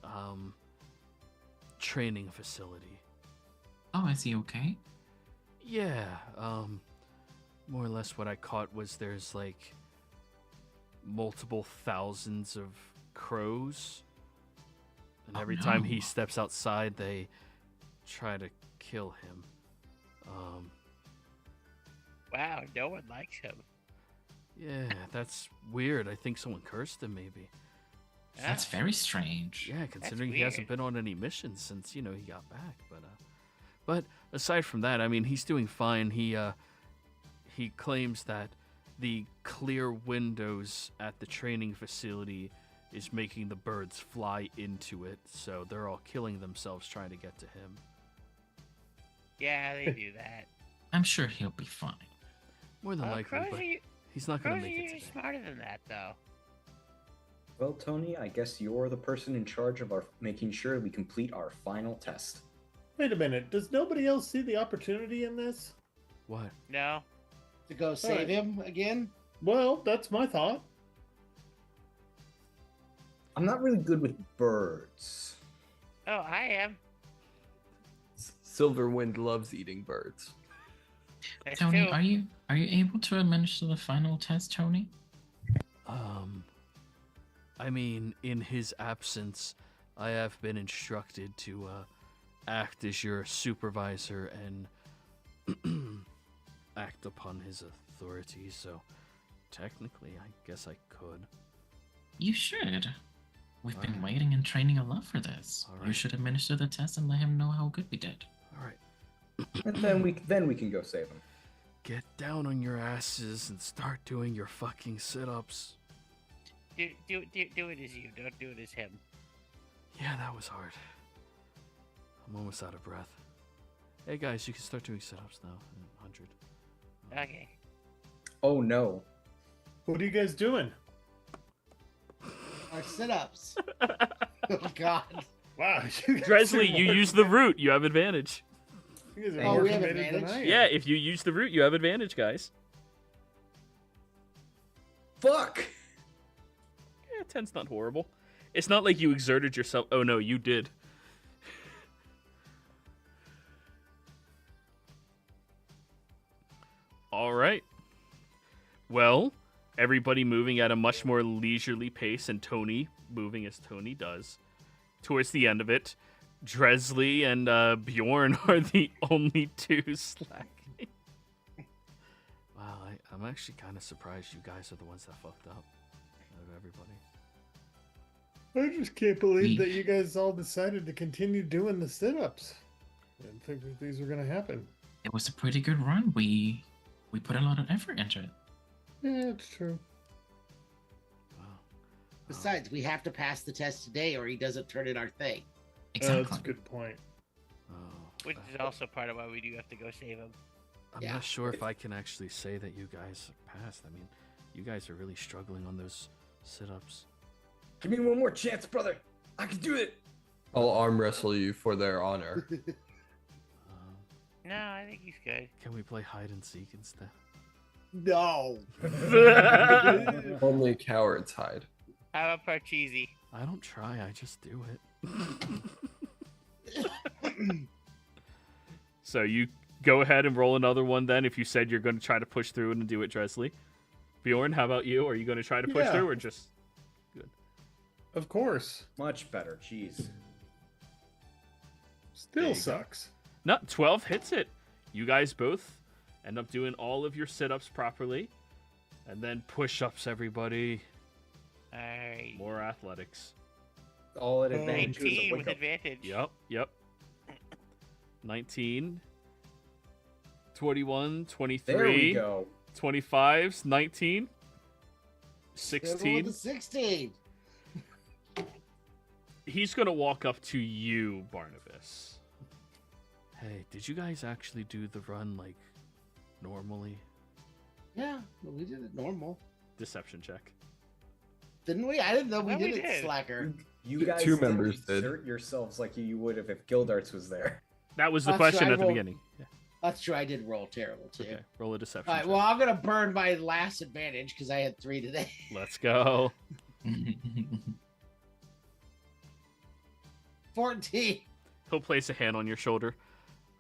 training facility. Oh, is he okay? Yeah, more or less what I caught was there's like multiple thousands of crows. And Oh, every time he no. steps outside, they try to kill him. Wow, no one likes him. Yeah, that's weird. I think someone cursed him, maybe. That's very strange. Yeah, considering he hasn't weird. been on any missions since, he got back. But aside from that, I mean, he's doing fine. He claims that the clear windows at the training facility is making the birds fly into it, so they're all killing themselves trying to get to him. Yeah, they do that. I'm sure he'll be fine. More than likely, Crows but are, he's not going crows to are make it usually today. smarter than that, though. Well, Tony, I guess you're the person in charge of our making sure we complete our final test. Wait a minute. Does nobody else see the opportunity in this? What? No. To go save right. him again? Well, that's my thought. I'm not really good with birds. Oh, I am. Silverwind loves eating birds. There's Tony, two. are you able to administer the final test, Tony? I mean, in his absence, I have been instructed to act as your supervisor and act upon his authority, so technically, I guess I could. You should. We've been Alright. waiting and training a lot for this. You Alright. should administer the test and let him know how good we did. All right. And then we can go save him. Get down on your asses and start doing your fucking sit-ups. Do it as you. Don't do it as him. Yeah, that was hard. I'm almost out of breath. Hey guys, you can start doing sit-ups now. 100. Okay. Oh no. What are you guys doing? Our sit-ups. Oh, God. Wow. You guys Dresley, are you more- use the route. You have advantage. You guys are Oh, more we have committed than advantage? I am. Yeah, if you use the route, you have advantage, guys. Fuck! Yeah, 10's not horrible. It's not like you exerted yourself. Oh no, you did. All right. Well, everybody moving at a much more leisurely pace, and Tony moving as Tony does. Towards the end of it, Dresley and Bjorn are the only two slacking. Wow, I'm actually kind of surprised you guys are the ones that fucked up out of everybody. I just can't believe We- that you guys all decided to continue doing the sit-ups. I didn't think that these were going to happen. It was a pretty good run. We put a lot of effort into it. Yeah, it's true. Besides, we have to pass the test today, or he doesn't turn in our thing. Exactly. That's a good point. Oh, Which is also part of why we do have to go save him. I'm Yeah. not sure if I can actually say that you guys passed. I mean, you guys are really struggling on those sit-ups. Give me one more chance, brother. I can do it. I'll arm wrestle you for their honor. No, I think he's good. Can we play hide and seek instead? No. Only cowards hide. How about Parcheesi? I don't try, I just do it. So you go ahead and roll another one then if you said you're going to try to push through and do it, Dresley. Bjorn, how about you? Are you going to try to push Yeah. through or just... Of course. Much better. Jeez. There Still you go. sucks. No, 12 hits it. You guys both end up doing all of your sit-ups properly. And then push-ups, everybody. Alright. More athletics. All at advantage. 19 with advantage. Yep. 19. 21, 23. There we go. 25's 19. Good roll 16. to 16. He's going to walk up to you, Barnabas. Hey, did you guys actually do the run, like, normally? Yeah, well, we did it normal. Deception check. Didn't we? I didn't know we No, did we it, did. slacker. You guys Two didn't members did. exert yourselves like you would have if Gildarts was there. That was the That's question right, at the roll- beginning. Yeah. That's true. I did roll terrible, too. Okay, roll a deception All right, check. well, I'm going to burn my last advantage because I had 3 today. Let's go. 14. He'll place a hand on your shoulder.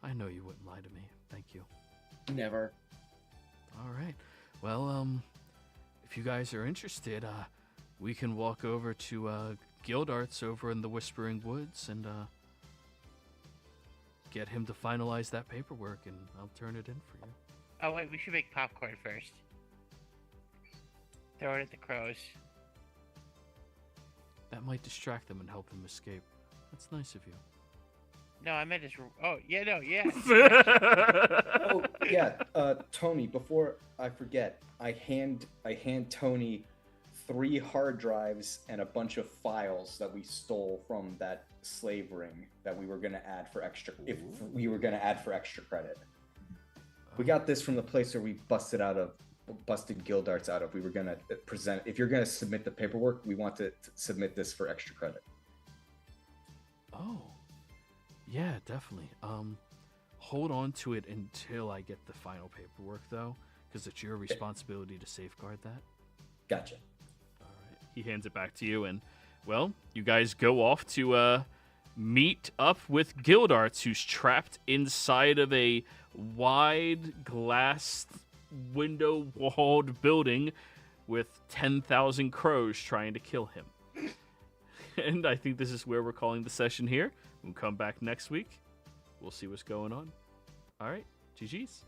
I know you wouldn't lie to me. Thank you. Never. All right. Well, if you guys are interested, we can walk over to Gildarts over in the Whispering Woods and get him to finalize that paperwork, and I'll turn it in for you. Oh, wait, we should make popcorn first. Throw it at the crows. That might distract them and help them escape. That's nice of you. No, I meant just. Oh, yeah, no, yeah. Oh yeah, Tony. Before I forget, I hand Tony 3 hard drives and a bunch of files that we stole from that slave ring that we were gonna add for extra. If we were gonna add for extra credit, we got this from the place where we busted Gildarts out of. We were gonna present. If you're gonna submit the paperwork, we want to submit this for extra credit. Oh, yeah, definitely. Hold on to it until I get the final paperwork, though, because it's your responsibility to safeguard that. Gotcha. All right. He hands it back to you, and, well, you guys go off to meet up with Gildarts, who's trapped inside of a wide glass window-walled building with 10,000 crows trying to kill him. And I think this is where we're calling the session here. We'll come back next week. We'll see what's going on. All right. GG's.